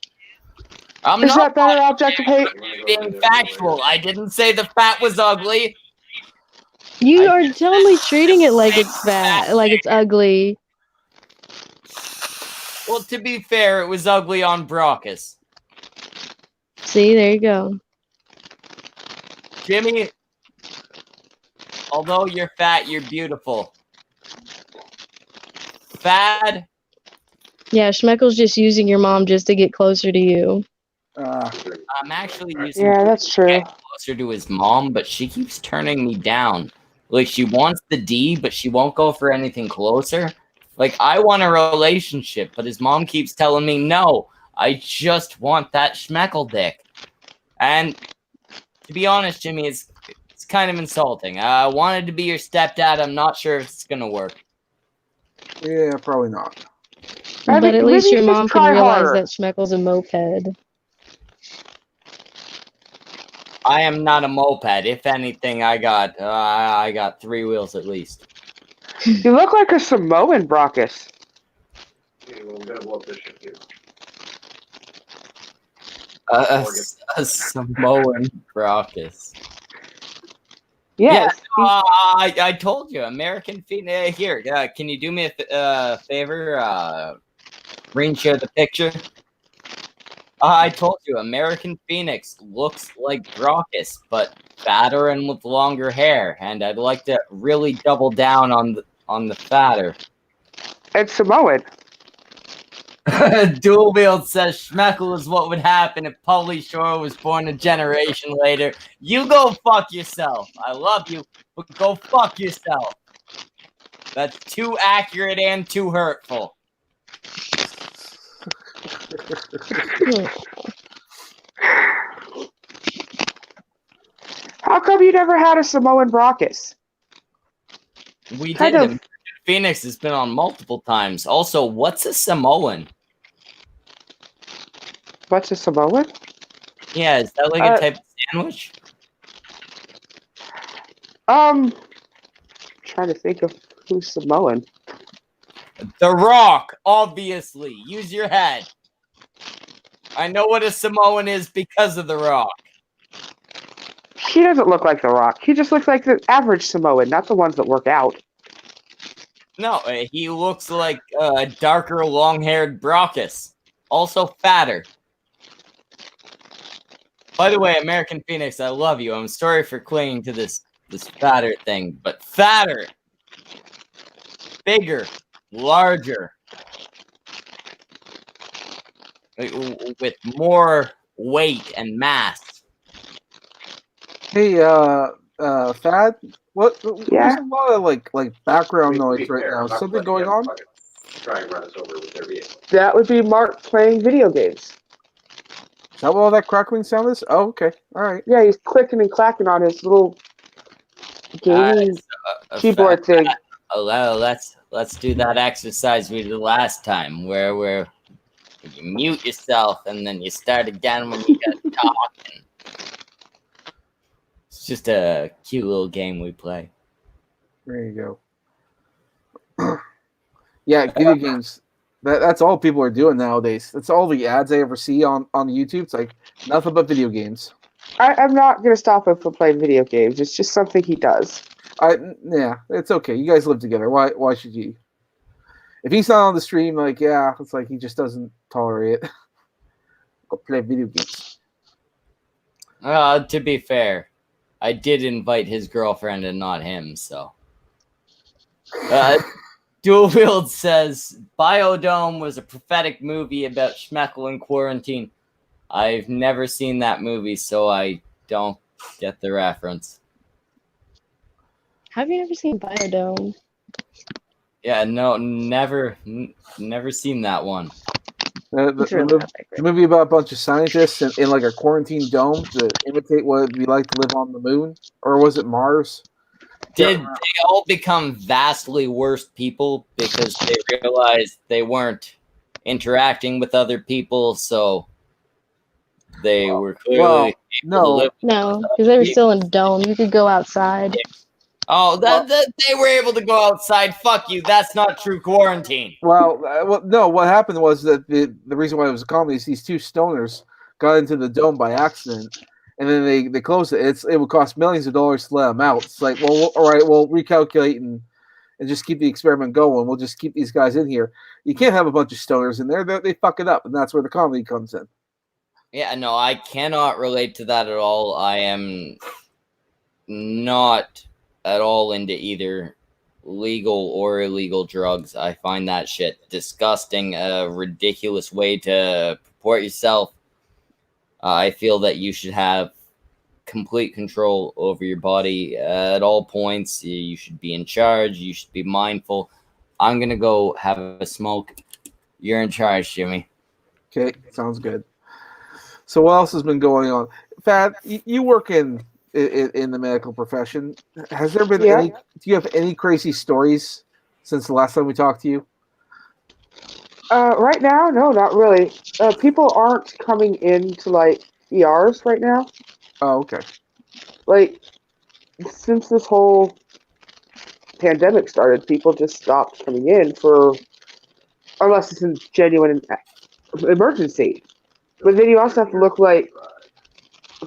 I'm Is not that better object of hate? being factual. I didn't say the fat was ugly. You are totally treating it like it's fat, like it's ugly. Well, to be fair, it was ugly on Brockus. See, there you go. Jimmy, although you're fat, you're beautiful. Fad, Yeah, Schmeckle's just using your mom just to get closer to you. I'm actually using Yeah, that's true. closer to his mom, but she keeps turning me down. Like, she wants the D, but she won't go for anything closer. Like, I want a relationship, but his mom keeps telling me, no, I just want that Schmeckle dick. And to be honest, Jimmy, it's kind of insulting. I wanted to be your stepdad. I'm not sure if it's going to work. Yeah, probably not. But at least maybe your just mom can try realize harder. that Schmeckle's a moped. I am not a moped. If anything, I got 3 wheels at least. You look like a Samoan Brockus. Okay, well, I'm gonna blow up this shit too. A Samoan Brockus. Yes. Yeah, I told you, American Phoenix. Here, can you do me a favor? Green share the picture. I told you, American Phoenix looks like Brockus, but fatter and with longer hair. And I'd like to really double down on the fatter. And Samoan. Dual Wield says Schmeckle is what would happen if Pauly Shore was born a generation later. You go fuck yourself. I love you, but go fuck yourself. That's too accurate and too hurtful. How come you never had a Samoan Brachus? We Kind did. of- And Phoenix has been on multiple times. Also, what's a Samoan? What's a Samoan? Yeah, is that like a type of sandwich? Trying to think of who's Samoan. The Rock, obviously. Use your head. I know what a Samoan is because of The Rock. He doesn't look like The Rock. He just looks like the average Samoan, not the ones that work out. No, he looks like a darker, long-haired Brachus. Also fatter. By the way, American Phoenix, I love you. I'm sorry for clinging to this fatter thing, but fatter, bigger, larger, with more weight and mass. Hey, Thad, Yeah? there's a lot of like background noise right now. Is something going on? Try and run us over with their vehicle. That would be Mark playing video games. Is that what all that crackling sound is? Oh, okay. All right. Yeah, he's clicking and clacking on his little gaming keyboard thing. Let's do that exercise we did last time, where you mute yourself and then you start again when you get talking. It's just a cute little game we play. There you go. Yeah, video games. That's all people are doing nowadays. That's all the ads I ever see on YouTube. It's like nothing but video games. I'm not going to stop him from playing video games. It's just something he does. Yeah, it's okay. You guys live together. Why should you? If he's not on the stream, like, yeah, it's like he just doesn't tolerate it. Go play video games. To be fair, I did invite his girlfriend and not him, so. Dual Wield says, Biodome was a prophetic movie about Schmeckle in quarantine. I've never seen that movie, so I don't get the reference. Have you ever seen Biodome? Yeah, no, never seen that one. It's really not that The great. movie about a bunch of scientists in like a quarantine dome to imitate what it'd be like to live on the moon, or was it Mars? Did they all become vastly worse people because they realized they weren't interacting with other people, so they were clearly able to live with No, other because they were people? still in the dome. You could go outside. Oh, they were able to go outside. Fuck you. That's not true quarantine. Well, no. What happened was that the reason why it was a comedy is these two stoners got into the dome by accident, and then they closed it. It would cost millions of dollars to let them out. It's like, well, all right, we'll recalculate and just keep the experiment going. We'll just keep these guys in here. You can't have a bunch of stoners in there. They fuck it up, and that's where the comedy comes in. Yeah, no, I cannot relate to that at all. I am not at all into either legal or illegal drugs. I find that shit disgusting, a ridiculous way to purport yourself. I feel that you should have complete control over your body at all points. You should be in charge. You should be mindful. I'm going to go have a smoke. You're in charge, Jimmy. Okay, sounds good. So what else has been going on? Fat, you work in the medical profession. Has there been any? Do you have any crazy stories since the last time we talked to you? Right now, no, not really. People aren't coming into like ERs right now. Oh, okay. Like since this whole pandemic started, people just stopped coming in unless it's a genuine emergency. But then you also have to look like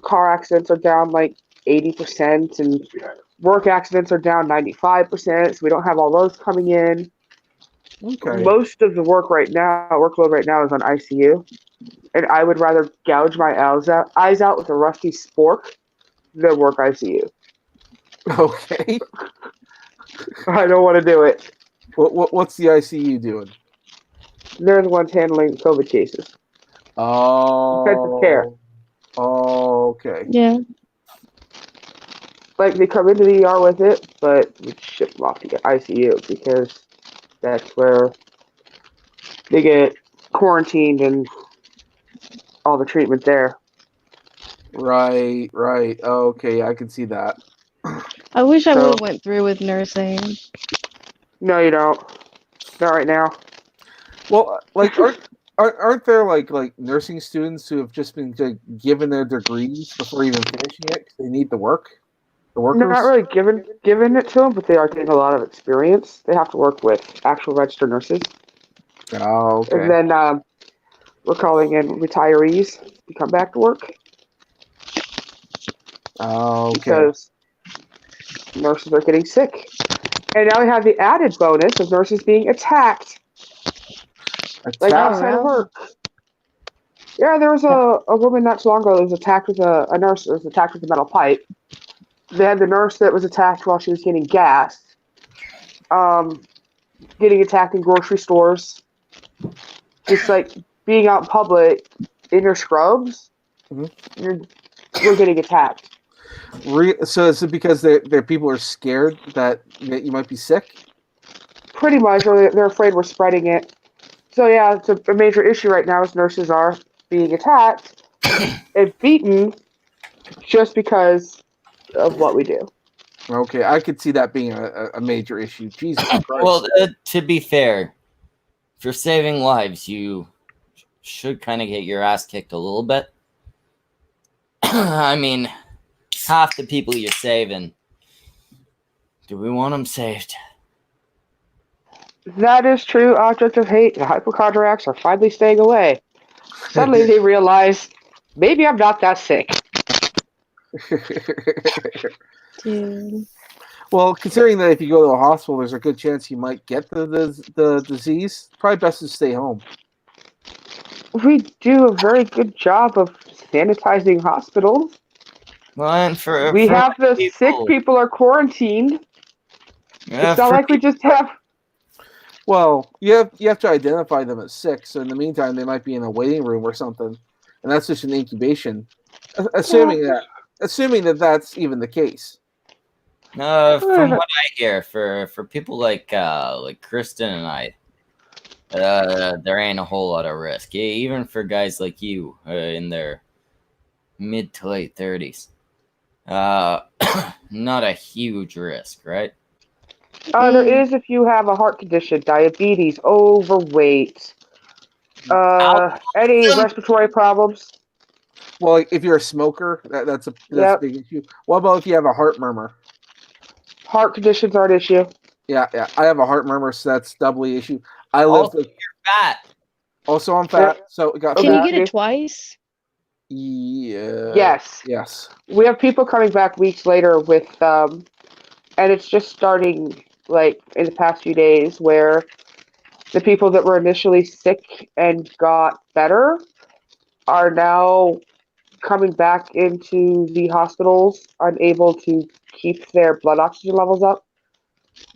car accidents are down like 80%, and work accidents are down 95%. So we don't have all those coming in. Okay. Most of the workload right now is on ICU, and I would rather gouge my eyes out with a rusty spork than work ICU. Okay. I don't want to do it. What's the ICU doing? They're the ones handling COVID cases. Intensive care. Oh, okay. Yeah. Like they come into the ER with it, but we ship them off to get ICU because that's where they get quarantined and all the treatment there. Right. Okay, I can see that. I wish I So- would have went through with nursing. No, you don't. Not right now. Well, like, aren't there like nursing students who have just been like, given their degrees before even finishing it 'cause they need the work? The workers. Not really giving it to them, but they are getting a lot of experience. They have to work with actual registered nurses, Oh, okay. and then we're calling in retirees to come back to work Oh, okay. because nurses are getting sick. And now we have the added bonus of nurses being attacked, like Attack- outside of really? work. Yeah, there was a woman not too long ago that was attacked with a nurse that was attacked with a metal pipe. They had the nurse that was attacked while she was getting gas, getting attacked in grocery stores, just like being out in public in your scrubs, Mhm. you're getting attacked. So is it because their people are scared that you might be sick? Pretty much, or they're afraid we're spreading it. So yeah, it's a major issue right now is nurses are being attacked and beaten just because of what we do. Okay, I could see that being a major issue. Jesus Christ. Well, to be fair, if you're saving lives, you should kind of get your ass kicked a little bit. I mean, half the people you're saving, do we want them saved? That is true. Object of hate. The hypochondriacs are finally staying away. Suddenly they realize maybe I'm not that sick. Dude. Well, considering that if you go to a hospital, there's a good chance you might get the disease. Probably best to stay home. We do a very good job of sanitizing hospitals. Well, and for We for have the people, sick people are quarantined. yeah, It's not for like we just have. Well, you have to identify them as sick. So in the meantime, they might be in a waiting room or something, and that's just an incubation. Assuming that that's even the case. From what I hear, for people like Kristen and I, there ain't a whole lot of risk. Even for guys like you in their mid to late 30s, not a huge risk, right? There is if you have a heart condition, diabetes, overweight, any respiratory problems. Well, like, if you're a smoker, that's a Yep. big issue. What about if you have a heart murmur? Heart conditions are an issue. Yeah. I have a heart murmur, so that's doubly issue. I live Also, with. you're fat. Also, I'm fat, so it got Can fat. you get it twice? Yeah. Yes. Yes. We have people coming back weeks later with, and it's just starting like in the past few days where the people that were initially sick and got better are now coming back into the hospitals, unable to keep their blood oxygen levels up,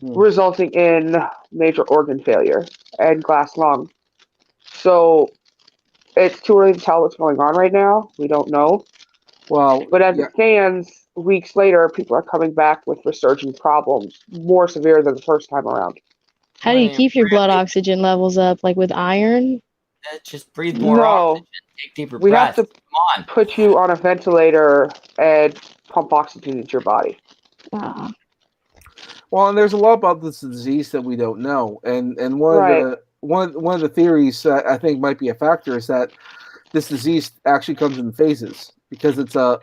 resulting in major organ failure and glass lung. So it's too early to tell what's going on right now. We don't know. Well, But as yeah. it stands, weeks later, people are coming back with resurgent problems, more severe than the first time around. How do you keep your blood oxygen levels up? Like with iron? Just breathe more No. oxygen. Take deeper We have breaths. to Come on. put you on a ventilator and pump oxygen into your body. Ah. Well, and there's a lot about this disease that we don't know, and one Right. of the one of the theories that I think might be a factor is that this disease actually comes in phases because it's a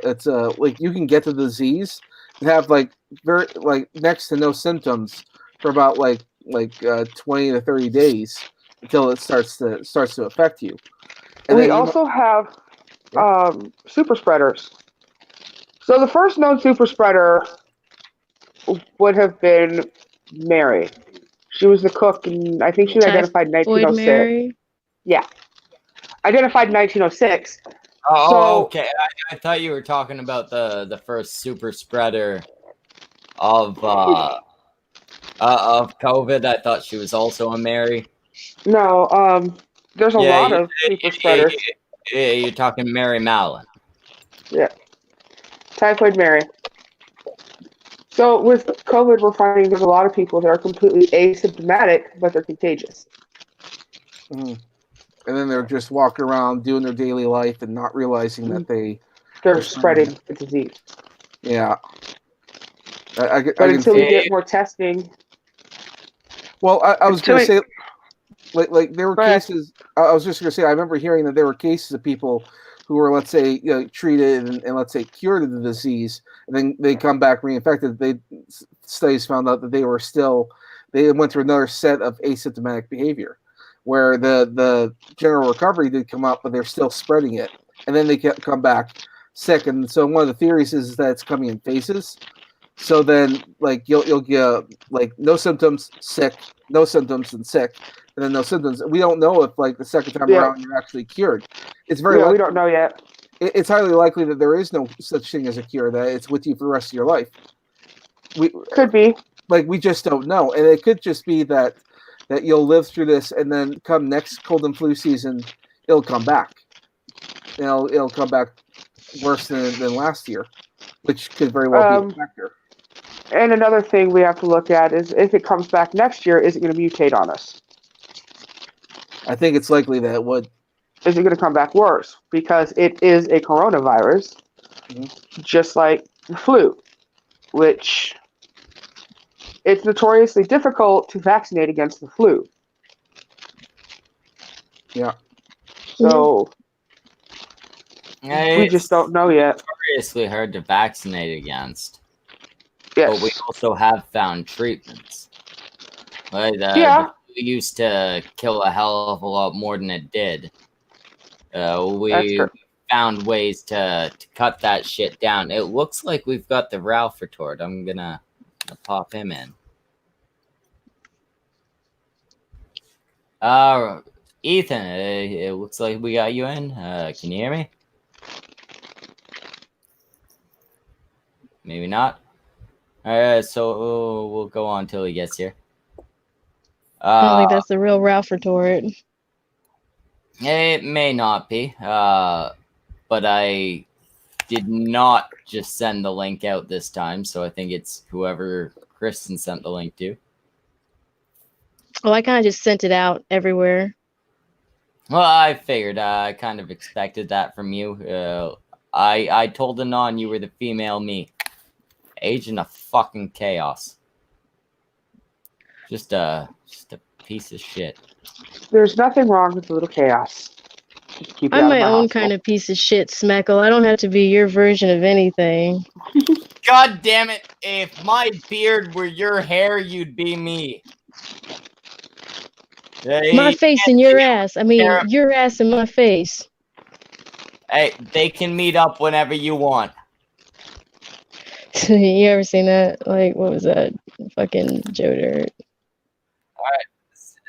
like you can get the disease and have like very like next to no symptoms for about 20 to 30 days until it starts to affect you. And We then you also have super spreaders. So the first known super spreader would have been Mary. She was the cook, and I think she was identified in Typhoid 1906. Mary? Yeah, identified in 1906. Oh, So- okay. I thought you were talking about the first super spreader of COVID. I thought she was also a Mary. No, there's a lot of super spreaders. You're talking Mary Mallon. Yeah. Typhoid Mary. So with COVID, we're finding there's a lot of people that are completely asymptomatic, but they're contagious. And then they're just walking around doing their daily life and not realizing that they're spreading the disease. Yeah. But until we get more testing. Well, I was going to say, like there were cases. I was just going to say, I remember hearing that there were cases of people who were, let's say, treated and let's say cured of the disease, and then they come back reinfected. Studies found out that they went through another set of asymptomatic behavior, where the general recovery did come up, but they're still spreading it, and then they come back sick. And so one of the theories is that it's coming in phases. So then, like you'll get like no symptoms, sick, no symptoms, and sick, and then no symptoms. We don't know if like the second time around you're actually cured. It's very likely, we don't know yet. It's highly likely that there is no such thing as a cure, that it's with you for the rest of your life. Could be. Like we just don't know, and it could just be that you'll live through this, and then come next cold and flu season, it'll come back. It'll come back worse than last year, which could very well be a factor. And another thing we have to look at is if it comes back next year, is it going to mutate on us? I think it's likely that it would. Is it going to come back worse? Because it is a coronavirus, just like the flu, which it's notoriously difficult to vaccinate against the flu. Yeah. So we just don't know yet. It's notoriously hard to vaccinate against. Yes. But we also have found treatments. Like the flu used to kill a hell of a lot more than it did. We found ways to cut that shit down. It looks like we've got the Ralph retort. I'm gonna pop him in. Ethan, it looks like we got you in. Can you hear me? Maybe not. All right, so we'll go on till he gets here. I don't think that's the real Ralph retort. It may not be, but I did not just send the link out this time, so I think it's whoever Kristen sent the link to. Well, I kind of just sent it out everywhere. Well, I figured. I kind of expected that from you. I told Anon you were the female me. Agent of fucking chaos. Just a piece of shit. There's nothing wrong with a little chaos. I'm my own kind of piece of shit, Schmeckle. I don't have to be your version of anything. God damn it. If my beard were your hair, you'd be me. My face and your ass. I mean, your ass and my face. Hey, they can meet up whenever you want. You ever seen that? Like, what was that? Fucking Joe Dirt. All right.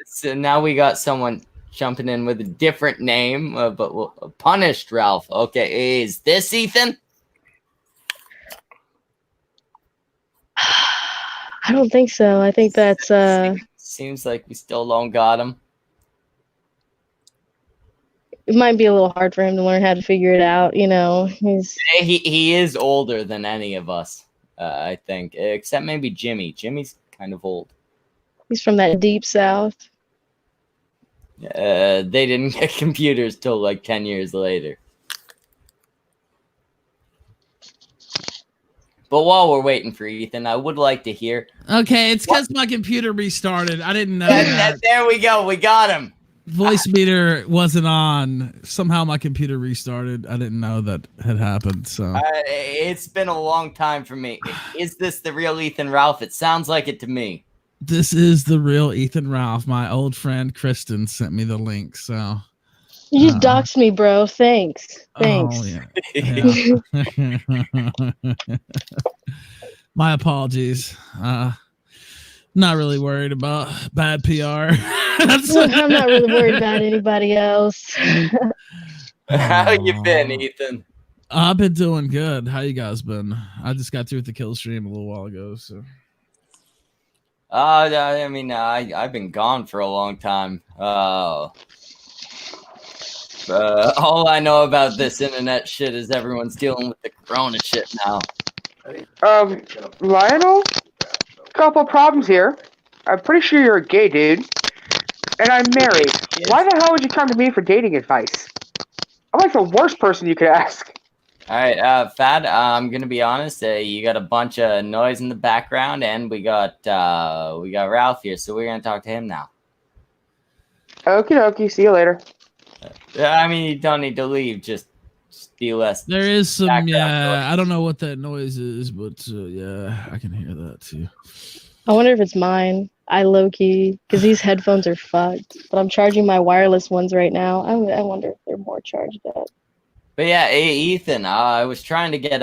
So now we got someone jumping in with a different name, but punished Ralph. Okay, is this Ethan? I don't think so. I think that's Seems like we still don't got him. It might be a little hard for him to learn how to figure it out. You know, he is older than any of us, I think, except maybe Jimmy. Jimmy's kind of old. He's from that deep south. They didn't get computers till like 10 years later. But while we're waiting for Ethan, I would like to hear. Okay, it's because my computer restarted. I didn't know that. There we go. We got him. Voice meter wasn't on. Somehow my computer restarted. I didn't know that had happened. So it's been a long time for me. Is this the real Ethan Ralph? It sounds like it to me. This is the real Ethan Ralph. My old friend Kristen sent me the link. So you just doxed me, bro. Thanks. Oh, yeah. My apologies. Not really worried about bad PR. I'm not really worried about anybody else. How you been, Ethan? I've been doing good. How you guys been? I just got through with the kill stream a little while ago. So I mean, I've been gone for a long time. All I know about this internet shit is everyone's dealing with the corona shit now. Lionel? Couple problems here. I'm pretty sure you're a gay dude. And I'm married. Why the hell would you come to me for dating advice? I'm like the worst person you could ask. All right, Fad, I'm gonna be honest. You got a bunch of noise in the background, and we got Ralph here, so we're gonna talk to him now. Okie dokie, see you later. I mean, you don't need to leave. Just be less. There is some, background yeah. noise. I don't know what that noise is, but yeah, I can hear that too. I wonder if it's mine. I low key, because these headphones are fucked. But I'm charging my wireless ones right now. I wonder if they're more charged up. But yeah, hey, Ethan, I was trying to get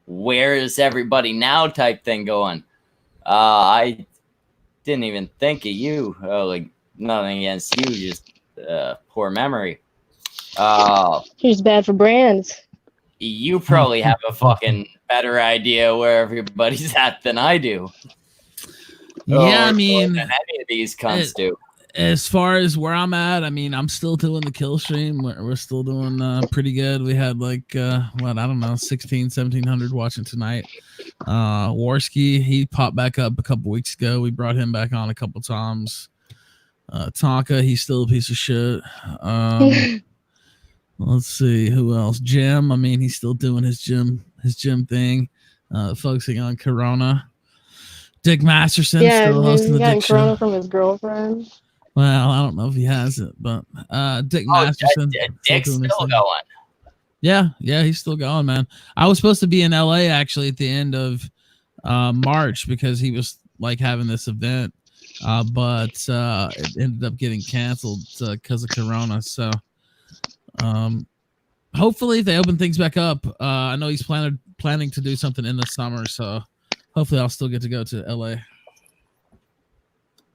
where is everybody now type thing going. I didn't even think of you. Like nothing against you, just poor memory. It's bad for brands. You probably have a fucking better idea where everybody's at than I do. Yeah, Or I mean, than any of these cunts do. as far as where I'm at, I mean, I'm still doing the kill stream. We're still doing pretty good. We had like, what, I don't know, 1,700 watching tonight. Warski, he popped back up a couple weeks ago. We brought him back on a couple times. Tonka, he's still a piece of shit. Let's see who else. Jim, I mean, he's still doing his gym thing, focusing on Corona. Dick Masterson still hosting the Dick Corona show from his girlfriend. Well, I don't know if he has it, but Dick Masterson. Dick's still going. Yeah, he's still going, man. I was supposed to be in LA actually at the end of March because he was like having this event, but it ended up getting canceled because of Corona. So hopefully if they open things back up, I know he's planning to do something in the summer, so hopefully I'll still get to go to LA.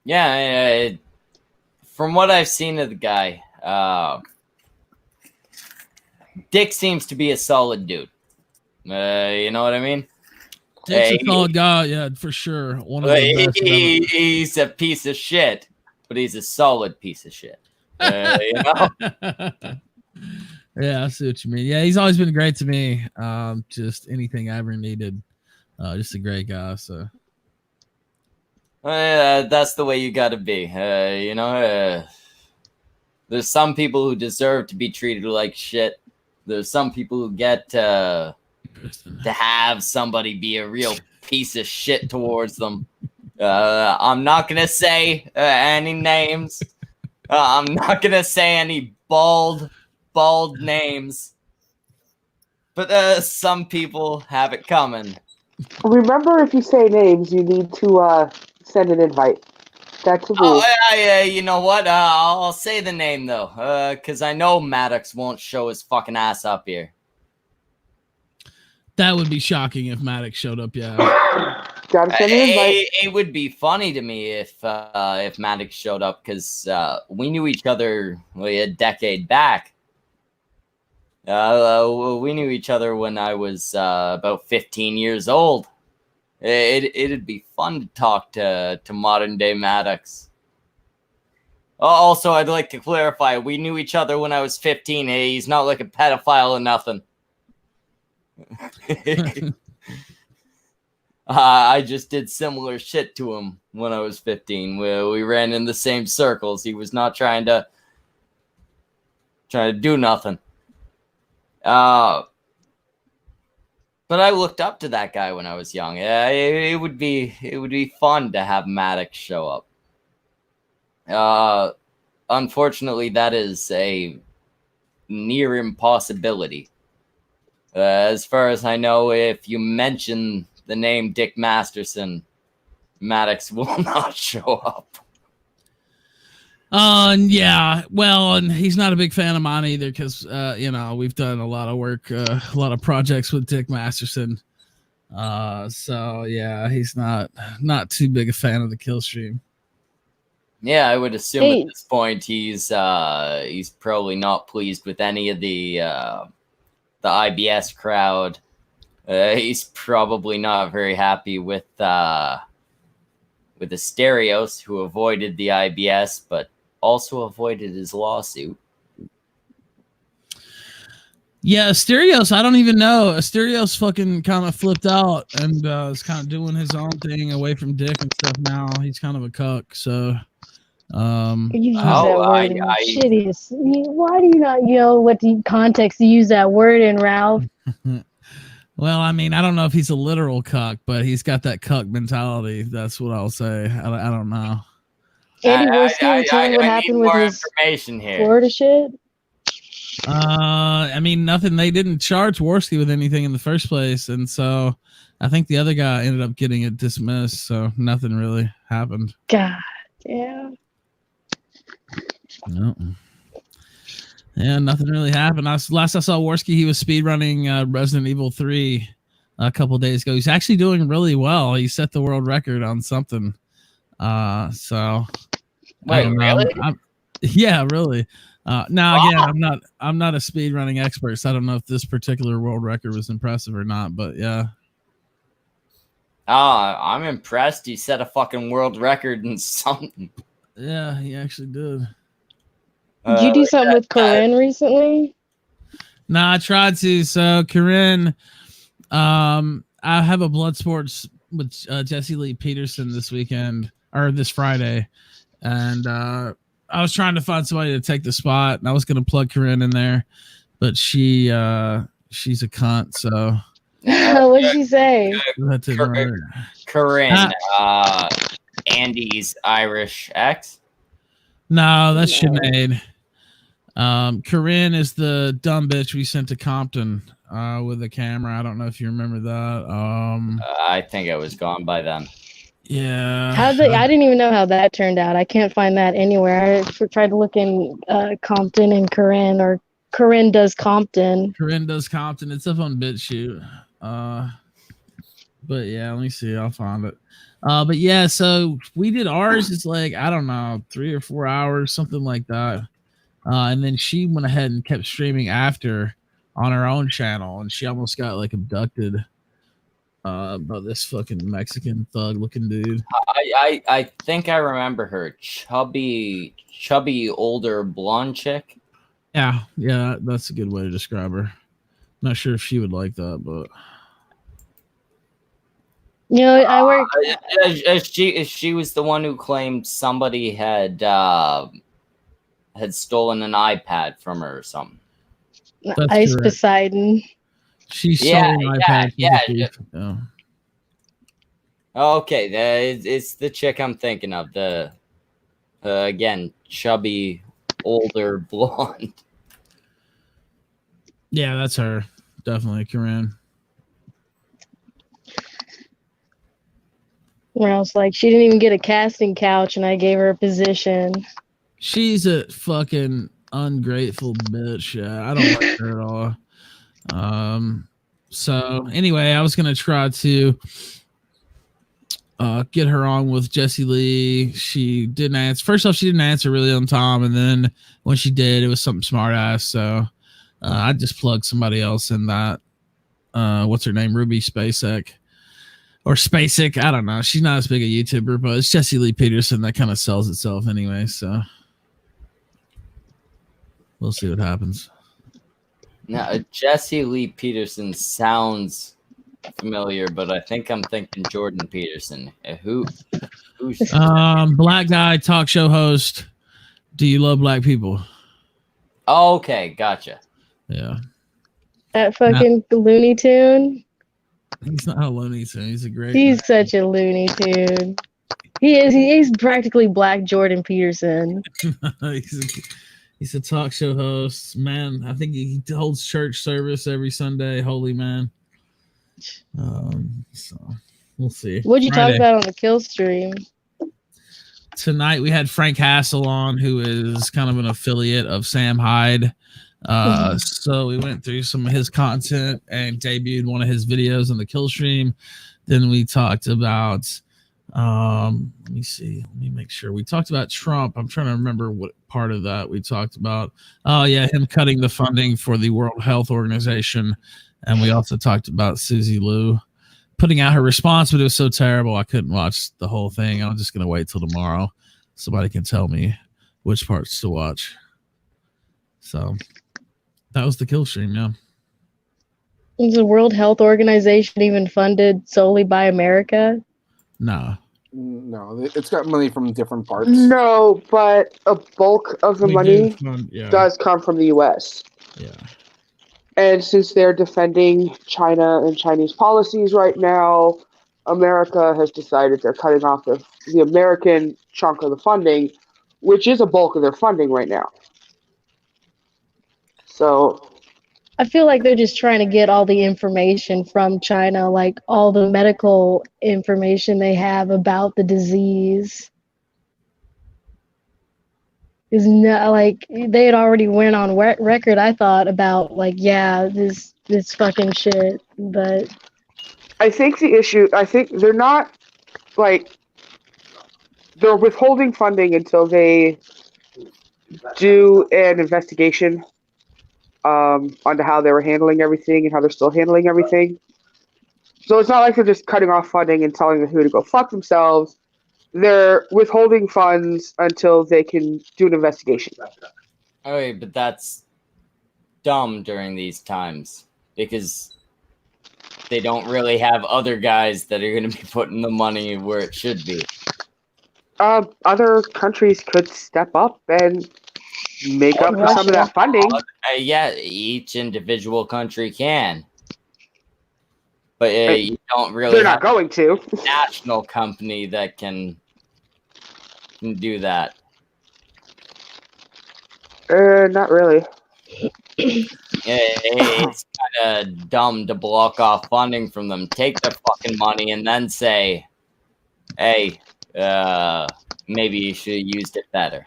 Yeah, from what I've seen of the guy, Dick seems to be a solid dude. You know what I mean? Dick's a solid guy, yeah, for sure. One of the best. He's a piece of shit, but he's a solid piece of shit. You know? Yeah, I see what you mean. Yeah, he's always been great to me. Just anything I ever needed. Just a great guy. So that's the way you got to be. You know, there's some people who deserve to be treated like shit. There's some people who get to have somebody be a real piece of shit towards them. I'm not gonna say any names. I'm not gonna say any bald names. But some people have it coming. Remember, if you say names, you need to send an invite. That's a rule. Oh, you know what? I'll say the name, though, because I know Maddox won't show his fucking ass up here. That would be shocking if Maddox showed up, yeah. Gotta send an invite. It would be funny to me if Maddox showed up, because we knew each other like a decade back. We knew each other when I was about 15 years old. It'd be fun to talk to modern day Maddox. Also, I'd like to clarify, we knew each other when I was 15. Hey, he's not like a pedophile or nothing. I just did similar shit to him when I was 15. We ran in the same circles. He was not trying to do nothing. But I looked up to that guy when I was young. It would be fun to have Maddox show up. Unfortunately, that is a near impossibility. As far as I know, if you mention the name Dick Masterson, Maddox will not show up. Yeah, well, and he's not a big fan of mine either because, you know, we've done a lot of work, a lot of projects with Dick Masterson. So yeah, he's not too big a fan of the kill stream. Yeah, I would assume at this point he's probably not pleased with any of the IBS crowd. He's probably not very happy with with Asterios, who avoided the IBS, but also avoided his lawsuit. Yeah, Asterios, I don't even know. Asterios fucking kind of flipped out and is kind of doing his own thing away from Dick and stuff now. He's kind of a cuck, so You use Oh, that word in the shittiest. Why do you not know what the context to use that word in, Ralph? well, I mean, I don't know if he's a literal cuck, but he's got that cuck mentality. That's what I'll say. I don't know. Andy Worski, tell me what happened with his information here. Florida shit. I mean, nothing. They didn't charge Worski with anything in the first place, and so I think the other guy ended up getting it dismissed. So nothing really happened. God, yeah. No. Yeah, nothing really happened. Last I saw Worski, he was speedrunning Resident Evil 3 a couple days ago. He's actually doing really well. He set the world record on something. So wait, really? Yeah, really. Now again, I'm not a speedrunning expert, so I don't know if this particular world record was impressive or not. But yeah. I'm impressed. He set a fucking world record in something. Yeah, he actually did. Did you do something with Corinne recently? Nah, I tried to. So Corinne, I have a blood sports with Jesse Lee Peterson this weekend or this Friday, and I was trying to find somebody to take the spot, and I was going to plug Corinne in there, but she's a cunt. So What'd she say? Corinne, Andy's Irish ex. No, that's Sinead. Corinne is the dumb bitch we sent to Compton with a camera. I don't know if you remember that. I think I was gone by then. Yeah. I didn't even know how that turned out. I can't find that anywhere. I tried to look in Compton and Corinne, or Corinne does Compton. Corinne does Compton. It's up on BitChute. But yeah, let me see. I'll find it. But yeah, so we did ours. It's like, I don't know, 3 or 4 hours, something like that. And then she went ahead and kept streaming after on her own channel, and she almost got like abducted by this fucking Mexican thug looking dude. I think I remember her. Chubby older blonde chick. Yeah, that's a good way to describe her. Not sure if she would like that, but you know, I work. She was the one who claimed somebody had stolen an iPad from her or something. That's Ice correct. Poseidon. She stole an iPad. Yeah. Oh. Okay, it's the chick I'm thinking of. The again, chubby, older blonde. Yeah, that's her. Definitely, Corinne. Where I was like, she didn't even get a casting couch, and I gave her a position. She's a fucking ungrateful bitch. Yeah, I don't like her at all. So anyway, I was gonna try to get her on with Jesse Lee. She didn't answer. First off, she didn't answer really on time, and then when she did, it was something smart ass. So I just plugged somebody else in that. What's her name? Ruby Spacek. Or Spacek, I don't know. She's not as big a YouTuber, but it's Jesse Lee Peterson that kind of sells itself anyway. So we'll see what happens. Now, Jesse Lee Peterson sounds familiar, but I think I'm thinking Jordan Peterson. Who's black guy talk show host? Do you love black people? Oh, okay, gotcha. Yeah. That fucking Looney Tune. He's not a Looney Tune. He's a great. He's such a Looney Tune. He's practically Black Jordan Peterson. he's a talk show host. Man, I think he holds church service every Sunday. Holy man. So we'll see. What'd you talk about on the kill stream? Tonight we had Frank Hassel on, who is kind of an affiliate of Sam Hyde. So we went through some of his content and debuted one of his videos on the kill stream. Then we talked about let me make sure. We talked about Trump. I'm trying to remember what part of that we talked about. Oh yeah, him cutting the funding for the World Health Organization. And we also talked about Susie Liu putting out her response, but it was so terrible I couldn't watch the whole thing. I'm just gonna wait till tomorrow. Somebody can tell me which parts to watch. So that was the kill stream. Yeah. Is the World Health Organization even funded solely by America? Nah. No, it's got money from different parts. No, but a bulk of the money Yeah. does come from the U.S. Yeah. And since they're defending China and Chinese policies right now, America has decided they're cutting off the American chunk of the funding, which is a bulk of their funding right now. So I feel like they're just trying to get all the information from China, like all the medical information they have about the disease. Is not like they had already went on record, I thought, about like, yeah, this fucking shit. But I think they're not like they're withholding funding until they do an investigation onto how they were handling everything and how they're still handling everything. So it's not like they're just cutting off funding and telling the WHO to go fuck themselves. They're withholding funds until they can do an investigation. Okay, but that's dumb during these times because they don't really have other guys that are going to be putting the money where it should be. Other countries could step up and make up for some of that funding. Yeah, each individual country can. But you don't really They're not going to. A national company that can do that. Not really. It's kind of dumb to block off funding from them. Take their fucking money and then say, hey, maybe you should have used it better.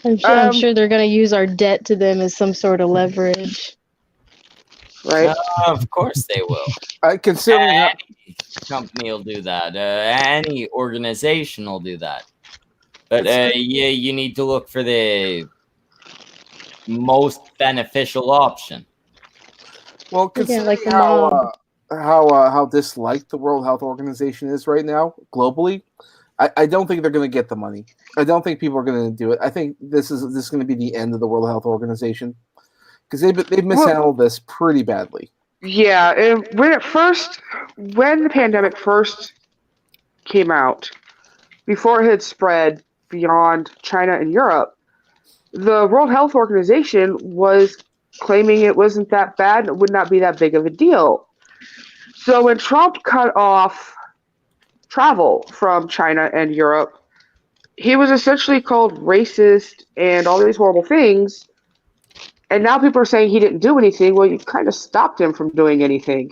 I'm sure they're going to use our debt to them as some sort of leverage. Right. Of course they will. Considering any company will do that. Any organization will do that. But you need to look for the most beneficial option. Well, considering how disliked the World Health Organization is right now globally, I don't think they're going to get the money. I don't think people are going to do it. I think this is going to be the end of the World Health Organization because they've mishandled this pretty badly. Yeah, and when the pandemic first came out, before it had spread beyond China and Europe, the World Health Organization was claiming it wasn't that bad and it would not be that big of a deal. So when Trump cut off travel from China and Europe, he was essentially called racist and all these horrible things. And now people are saying he didn't do anything. Well, you kind of stopped him from doing anything.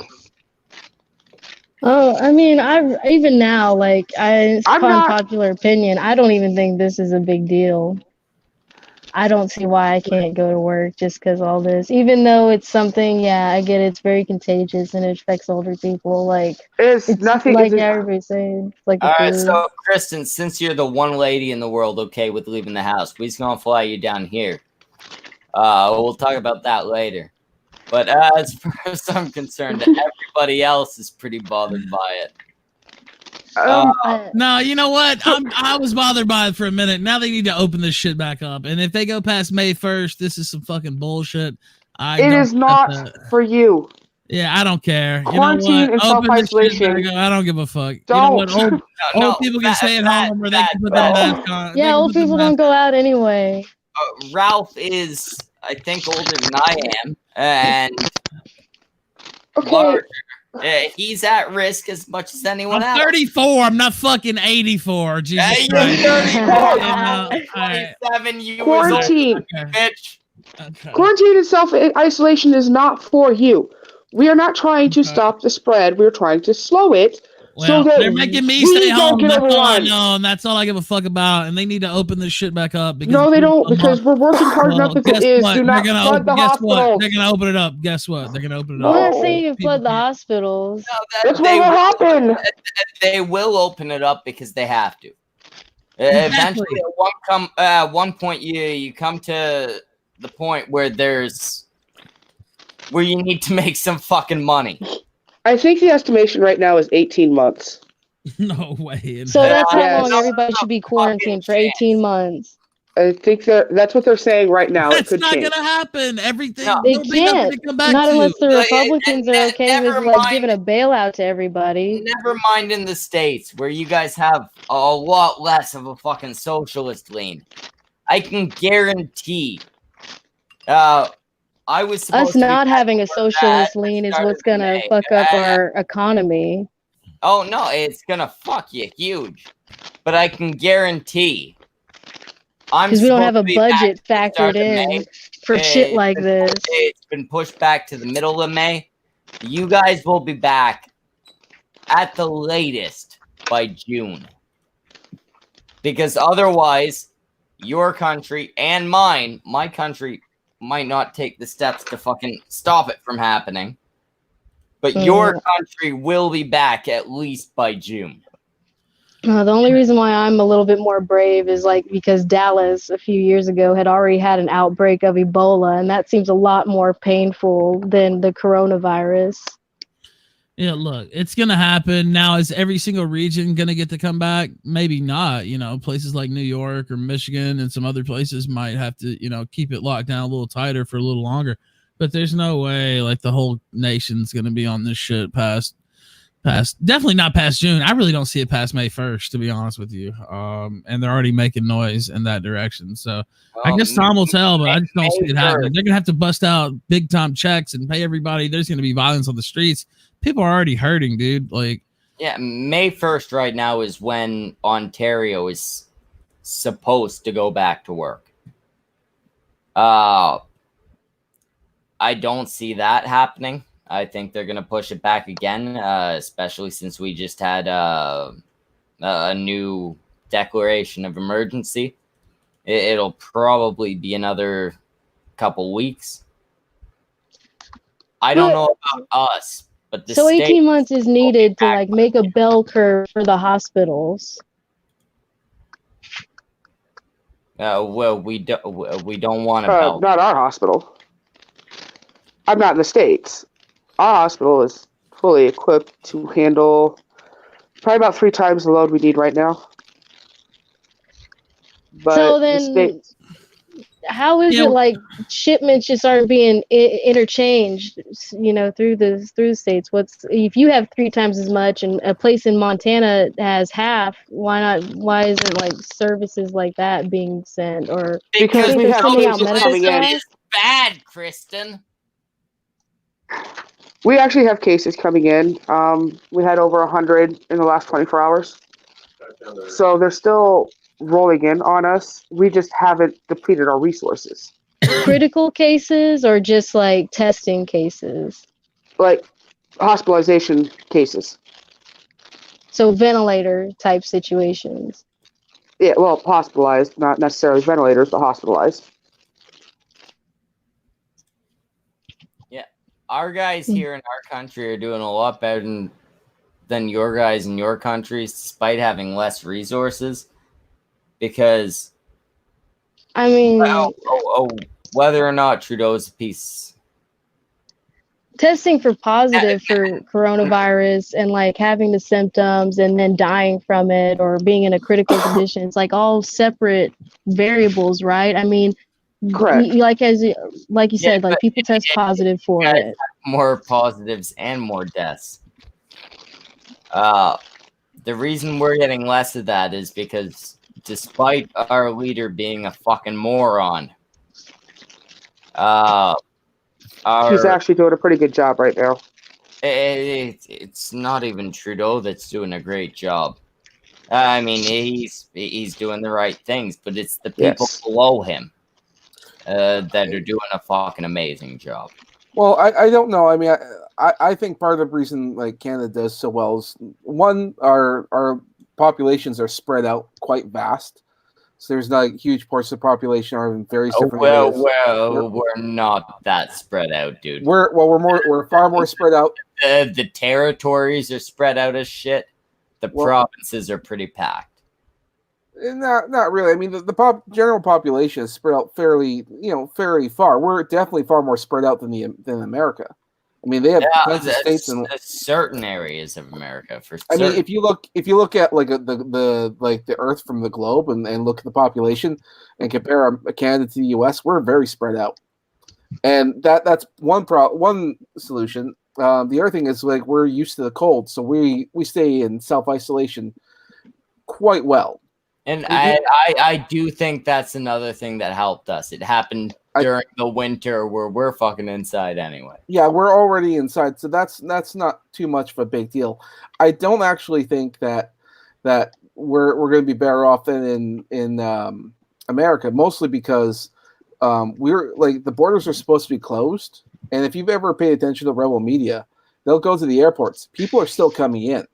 Oh, I mean, even now, like, it's unpopular opinion. I don't even think this is a big deal. I don't see why I can't go to work just because all this. Even though it's something, yeah, I get it, it's very contagious and it affects older people. Like, it's nothing. Like everybody's saying. Like all right, so Kristen, since you're the one lady in the world okay with leaving the house, we're just gonna fly you down here. We'll talk about that later. But as far as I'm concerned, everybody else is pretty bothered by it. No, you know what? I was bothered by it for a minute. Now they need to open this shit back up. And if they go past May 1st, this is some fucking bullshit. It is not for you. Yeah, I don't care. Quarantine and self-isolation. I don't give a fuck. Don't. You know what? Old people can stay at home or they can put their mask on. Yeah, old people don't go out anyway. Ralph is, I think, older than I am. And larger. He's at risk as much as anyone else. I'm 34. I'm not fucking 84. Jesus hey, Christ. You're 34. 27. You Quarantine. Bitch. Okay. Quarantine and self-isolation is not for you. We are not trying to stop the spread. We're trying to slow it. Well, so that they're making me stay home. That's all I know, and that's all I give a fuck about. And they need to open this shit back up. No, they don't, because we're working hard enough as it is. Do not flood the hospitals. They're going to open it up. Guess what? They're going to open it up. up. I'm not saying you flood the hospitals. No, that's what will happen. They will open it up because they have to. Eventually, at one point, you come to the point where you need to make some fucking money. I think the estimation right now is 18 months. No way. in So hell. that's how Yes. long everybody should be quarantined for, 18 months. I think that's what they're saying right now. It That's could not change. gonna happen. Everything No. They there'll be nothing can't. to come back Not to. unless the Yeah, Republicans are okay with never like mind. giving a bailout to everybody. Never mind in the States where you guys have a lot less of a fucking socialist lean. I can guarantee. I was supposed Us to be not back having to a work socialist at the lean is start what's of gonna May. fuck up our economy. Oh no, it's gonna fuck you huge. But I can guarantee I'm Because we don't supposed have to a be back budget to the start factored of in May. for shit like this. It's been pushed back to the middle of May. You guys will be back at the latest by June. Because otherwise, your country and mine, my country, might not take the steps to fucking stop it from happening. But your country will be back at least by June. The only reason why I'm a little bit more brave is like because Dallas a few years ago had already had an outbreak of Ebola, and that seems a lot more painful than the coronavirus. Yeah, look, it's gonna happen. Now, is every single region gonna get to come back? Maybe not. You know, places like New York or Michigan and some other places might have to, you know, keep it locked down a little tighter for a little longer. But there's no way like the whole nation's gonna be on this shit past definitely not past June. I really don't see it past May 1st, to be honest with you. And they're already making noise in that direction. So I guess time will tell, but I just don't see it happening. They're gonna have to bust out big time checks and pay everybody. There's gonna be violence on the streets. People are already hurting, dude. Like, yeah, May 1st right now is when Ontario is supposed to go back to work. I don't see that happening. I think they're going to push it back again, especially since we just had a new declaration of emergency. It'll probably be another couple weeks. I don't know about us, but the so 18 state months is needed to like make a bell curve for the hospitals. well, we don't want to belt. Not our hospital. I'm not in the States. Our hospital is fully equipped to handle probably about 3 times the load we need right now. But So the then, States, how is Yeah. it like shipments just aren't being interchanged? You know, through the states. What's if you have 3 times as much, and a place in Montana has half? Why not? Why isn't like services like that being sent? Or because we they're have sending out cases medical coming in. Is bad, Kristen. We actually have cases coming in. We had over 100 in the last 24 hours. So they're still rolling in on us. We just haven't depleted our resources. critical cases, or just like testing cases? Like hospitalization cases. So ventilator type situations. Yeah, well, hospitalized, not necessarily ventilators, but hospitalized. Our guys here in our country are doing a lot better than your guys in your countries, despite having less resources. Because, I mean, whether or not Trudeau's a piece. testing for positive for coronavirus and like having the symptoms and then dying from it or being in a critical condition, it's like all separate variables, right? I mean, Correct. like you said, like people test positive for it. More positives and more deaths. The reason we're getting less of that is because despite our leader being a fucking moron, he's actually doing a pretty good job right now. It's not even Trudeau that's doing a great job. I mean, he's doing the right things, but it's the people below him that are doing a fucking amazing job. Well, I don't know. I mean, I think part of the reason like Canada does so well is one, our populations are spread out quite vast. So there's not huge parts of the population are in various different areas. Well, we're not that spread out, dude. We're far more spread out. The territories are spread out as shit. The provinces are pretty packed. Not really. I mean, the general population is spread out fairly far. We're definitely far more spread out than America. I mean, they have tons of that's states and certain areas of America. For I mean, certain. if you look at like the Earth from the globe and look at the population and compare Canada to the U.S., we're very spread out, and that's one solution. The other thing is like we're used to the cold, so we stay in self isolation quite well. And I do think that's another thing that helped us. It happened during the winter where we're fucking inside anyway. Yeah, we're already inside, so that's not too much of a big deal. I don't actually think that we're going to be better off than in America, mostly because we're like the borders are supposed to be closed, and if you've ever paid attention to rebel media, they'll go to the airports. People are still coming in.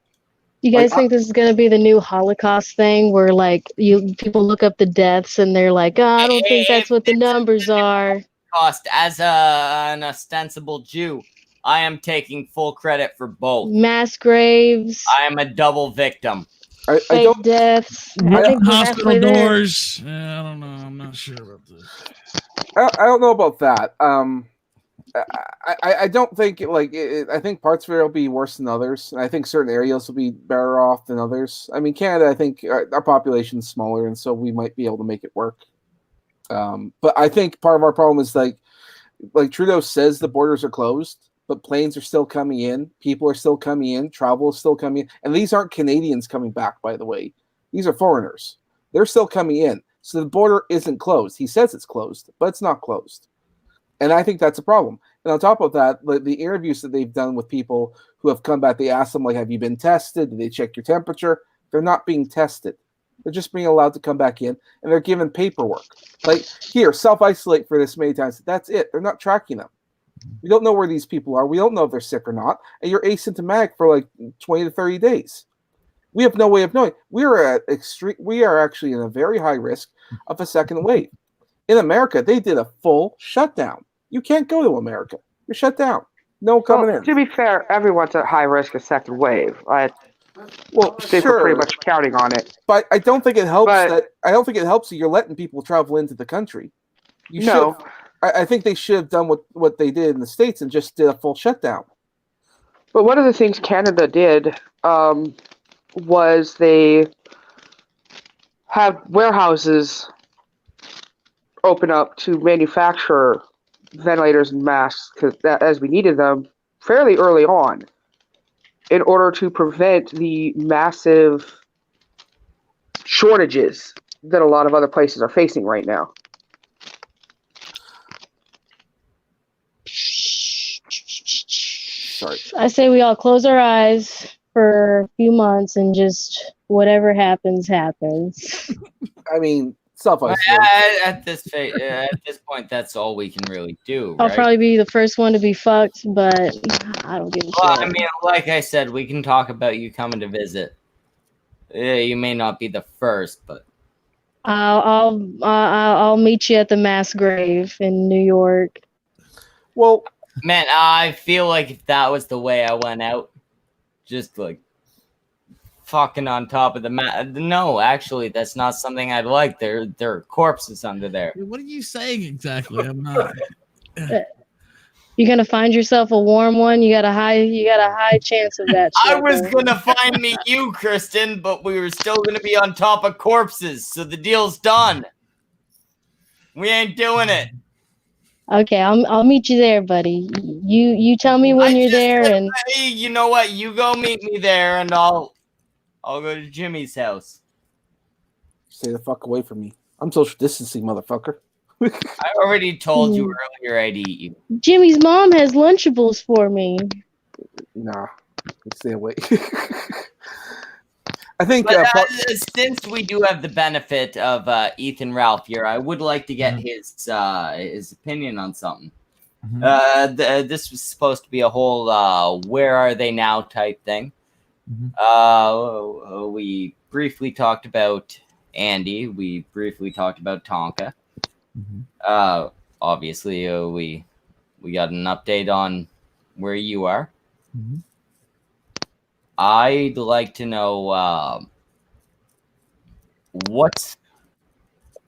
You guys think this is gonna be the new Holocaust thing, where like people look up the deaths and they're like, oh, I don't think that's what the numbers are. Cost as an ostensible Jew, I am taking full credit for both. Mass graves. I am a double victim. I Fake don't deaths. I think we're Hospital halfway there. doors. I don't know. I'm not sure about this. I don't know about that. I don't think I think parts of it will be worse than others. And I think certain areas will be better off than others. I mean, Canada, I think our population is smaller, and so we might be able to make it work. But I think part of our problem is like Trudeau says the borders are closed, but planes are still coming in, people are still coming in, travel is still coming in, and these aren't Canadians coming back, by the way. These are foreigners. They're still coming in, so the border isn't closed. He says it's closed, but it's not closed. And I think that's a problem. And on top of that, the interviews that they've done with people who have come back, they ask them, like, have you been tested? Did they check your temperature? They're not being tested. They're just being allowed to come back in, and they're given paperwork. Like, here, self-isolate for this many times. That's it. They're not tracking them. We don't know where these people are. We don't know if they're sick or not. And you're asymptomatic for like 20 to 30 days. We have no way of knowing. We are actually in a very high risk of a second wave. In America, they did a full shutdown. You can't go to America. You're shut down. No coming in. To be fair, everyone's at high risk of second wave. I think sure, we're pretty much counting on it. But I don't think it helps that you're letting people travel into the country. I think they should have done what they did in the States and just did a full shutdown. But one of the things Canada did was they have warehouses open up to manufacture ventilators and masks as we needed them fairly early on in order to prevent the massive shortages that a lot of other places are facing right now. Sorry. I say we all close our eyes for a few months and just whatever happens, happens. I mean, self-isolation. At this point, that's all we can really do. I'll right? probably be the first one to be fucked, but I don't give a Well, shit. I mean, like I said, we can talk about you coming to visit. You may not be the first, but I'll meet you at the mass grave in New York. Well, man, I feel like if that was the way I went out, just like fucking on top of the mat. No, actually, that's not something I'd like. There are corpses under there. What are you saying exactly? I'm not. You're gonna find yourself a warm one. You got a high chance of that. I was gonna find me you, Kristen, but we were still gonna be on top of corpses, so the deal's done. We ain't doing it. Okay, I'll meet you there, buddy. You tell me when you're there, and hey, you know what? You go meet me there, and I'll go to Jimmy's house. Stay the fuck away from me. I'm social distancing, motherfucker. I already told you earlier I'd eat you. Jimmy's mom has Lunchables for me. Nah, stay away. I think since we do have the benefit of Ethan Ralph here, I would like to get his opinion on something. Mm-hmm. This was supposed to be a whole "where are they now" type thing. Mm-hmm. We briefly talked about Andy. We briefly talked about Tonka. Mm-hmm. Obviously, we got an update on where you are. Mm-hmm. I'd like to know what's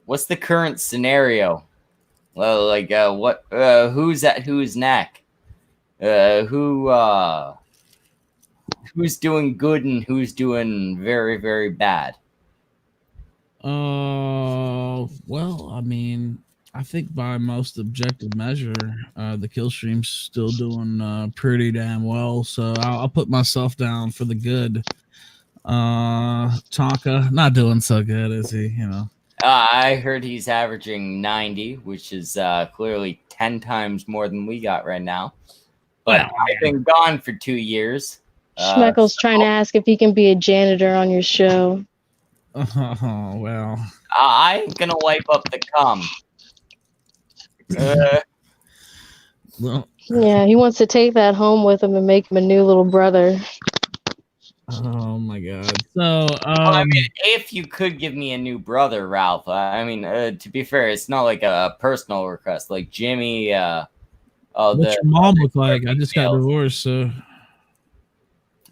the current scenario. Well, like who's at whose neck? Who's doing good and who's doing very, very bad? Well, I mean, I think by most objective measure, the kill stream's still doing pretty damn well. So I'll put myself down for the good. Tonka not doing so good, is he? You know. I heard he's averaging 90, which is clearly 10 times more than we got right now. But Well, I've been gone for 2 years. Schmeckle's trying to ask if he can be a janitor on your show. Oh well. I ain't gonna wipe up the cum. Well, Yeah, he wants to take that home with him and make him a new little brother. oh my god. So, Well, I mean, if you could give me a new brother, Ralph. I mean, to be fair, it's not like a personal request. Like Jimmy. what's your mom look like? I just got divorced, so.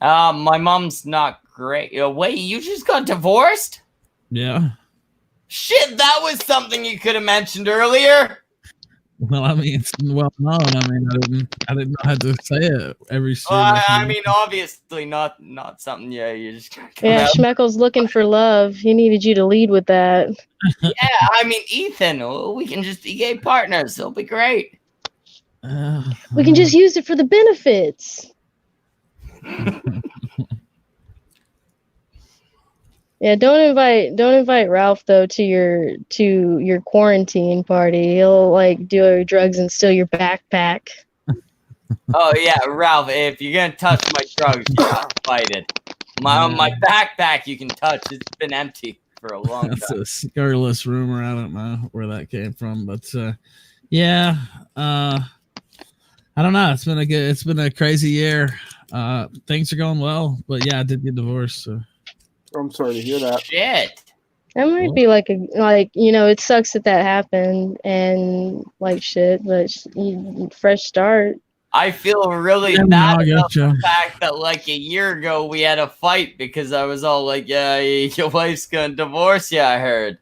My mom's not great. Wait, you just got divorced? Yeah. Shit, that was something you could have mentioned earlier. Well, I mean, it's well known. I mean, I didn't know how to say it every. I mean, obviously not something. Yeah, you just. Yeah, Schmeckle's looking for love. He needed you to lead with that. Yeah, I mean, Ethan, we can just be gay partners. It'll be great. We can just use it for the benefits. Yeah, don't invite Ralph though to your quarantine party. He'll like do drugs and steal your backpack. Oh yeah, Ralph, if you're gonna touch my drugs, you got invited. My backpack you can touch. It's been empty for a long time. That's a scurrilous rumor. I don't know where that came from, but yeah. I don't know. It's been a crazy year. Things are going well, but yeah, I did get divorced. So. I'm sorry to hear that. Shit. That might be like it sucks that happened and like shit, but fresh start. I feel really bad about the fact that like a year ago we had a fight because I was all like, "Yeah, your wife's gonna divorce you." I heard.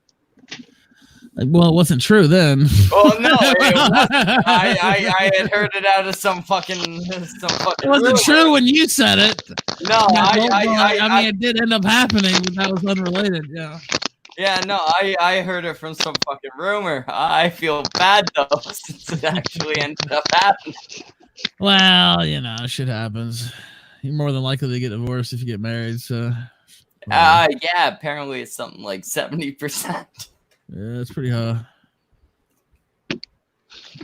Well, it wasn't true then. Well, no, I had heard it out of some fucking. It wasn't true when you said it. No, I mean, it did end up happening, but that was unrelated. Yeah. Yeah, no, I heard it from some fucking rumor. I feel bad though since it actually ended up happening. Well, shit happens. You're more than likely to get divorced if you get married. So. Yeah, apparently it's something like 70%. Yeah, it's pretty high.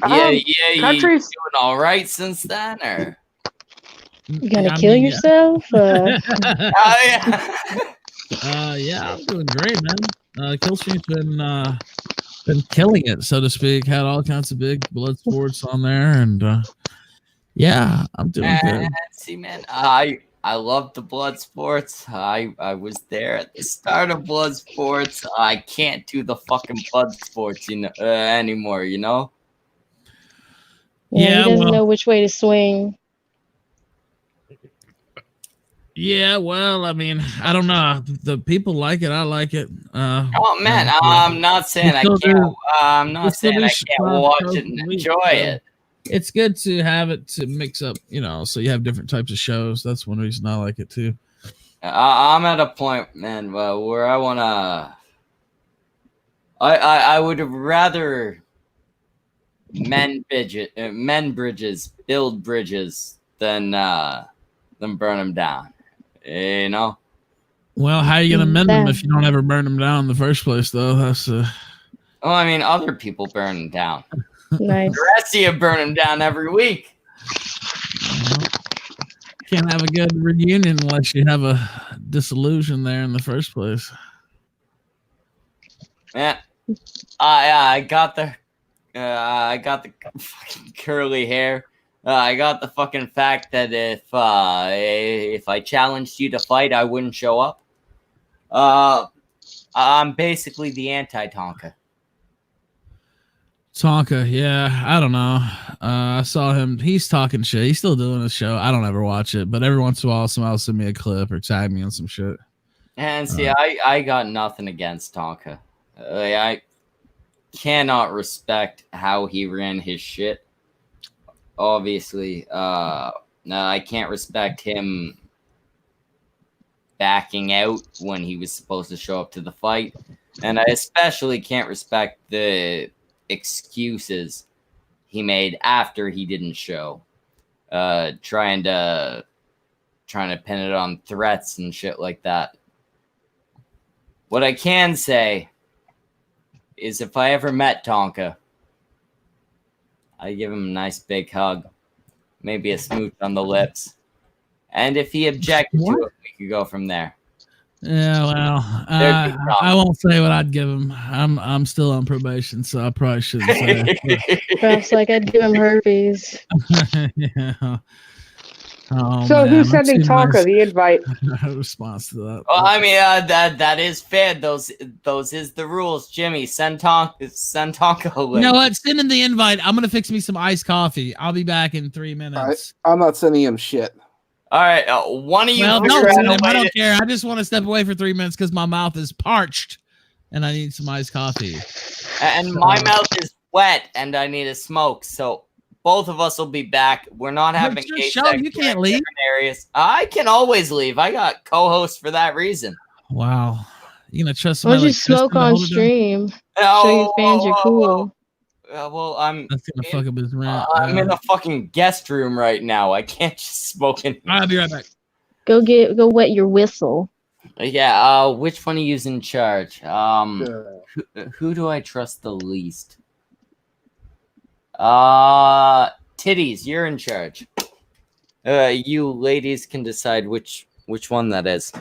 You doing all right since then, or you gonna kill yourself? Yeah, I'm doing great, man. Killstream's been killing it, so to speak. Had all kinds of big blood sports on there, and yeah, I'm doing good. See, man, I love the blood sports. I was there at the start of blood sports. I can't do the fucking blood sports, anymore. Yeah, he doesn't know which way to swing. Yeah, well, I mean, I don't know. The people like it. I like it. Oh man, I'm not saying I can't. I'm not saying I can't watch it and enjoy it. It's good to have it to mix up, so you have different types of shows. That's one reason I like it too. I'm at a point, man, where I wanna. I would rather build bridges than burn them down. Well, how are you gonna mend them if you don't ever burn them down in the first place, though? That's Well, I mean, other people burn them down. Nice. The rest of you burn them down every week. Can't have a good reunion unless you have a disillusion there in the first place. Yeah, I got the fucking curly hair. I got the fucking fact that if I challenged you to fight, I wouldn't show up. I'm basically the anti-Tonka. Tonka, yeah, I don't know. I saw him. He's talking shit. He's still doing his show. I don't ever watch it, but every once in a while, somebody will send me a clip or tag me on some shit. And see, I got nothing against Tonka. I cannot respect how he ran his shit. obviously, no, I can't respect him backing out when he was supposed to show up to the fight. And I especially can't respect the excuses he made after he didn't show. Trying to pin it on threats and shit like that. What I can say is if I ever met Tonka, I'd give him a nice big hug, maybe a smooch on the lips. And if he objected to it, we could go from there. Yeah, well, I won't say what I'd give him. I'm still on probation, so I probably shouldn't say it. Perhaps like I'd give him herpes. Yeah. Oh, So man, who's sending that's too Tonka nice the invite? response to that? Well, I mean, that is fair. Those is the rules, Jimmy. Send Tonka a link. You know what? Send him the invite. I'm gonna fix me some iced coffee. I'll be back in 3 minutes. I'm not sending him shit. All right, one of you. Well, figure no, out send a him. I way don't to- care. I just want to step away for 3 minutes because my mouth is parched and I need some iced coffee. And my mouth is wet, and I need a smoke. So both of us will be back. We're not having It's your gay show. sex You in can't leave. different areas. I can always leave. I got co-hosts for that reason. Wow. You gonna trust Why somebody don't you like Tristan smoke to on hold it down? stream? Oh, Show your fans you're cool. well, I'm That's gonna fuck up his rent. I'm in a fucking guest room right now. I can't just smoke in. I'll be right back. Go wet your whistle. Yeah. Which one are you in charge? Who do I trust the least? Titties, you're in charge. You ladies can decide which one that is.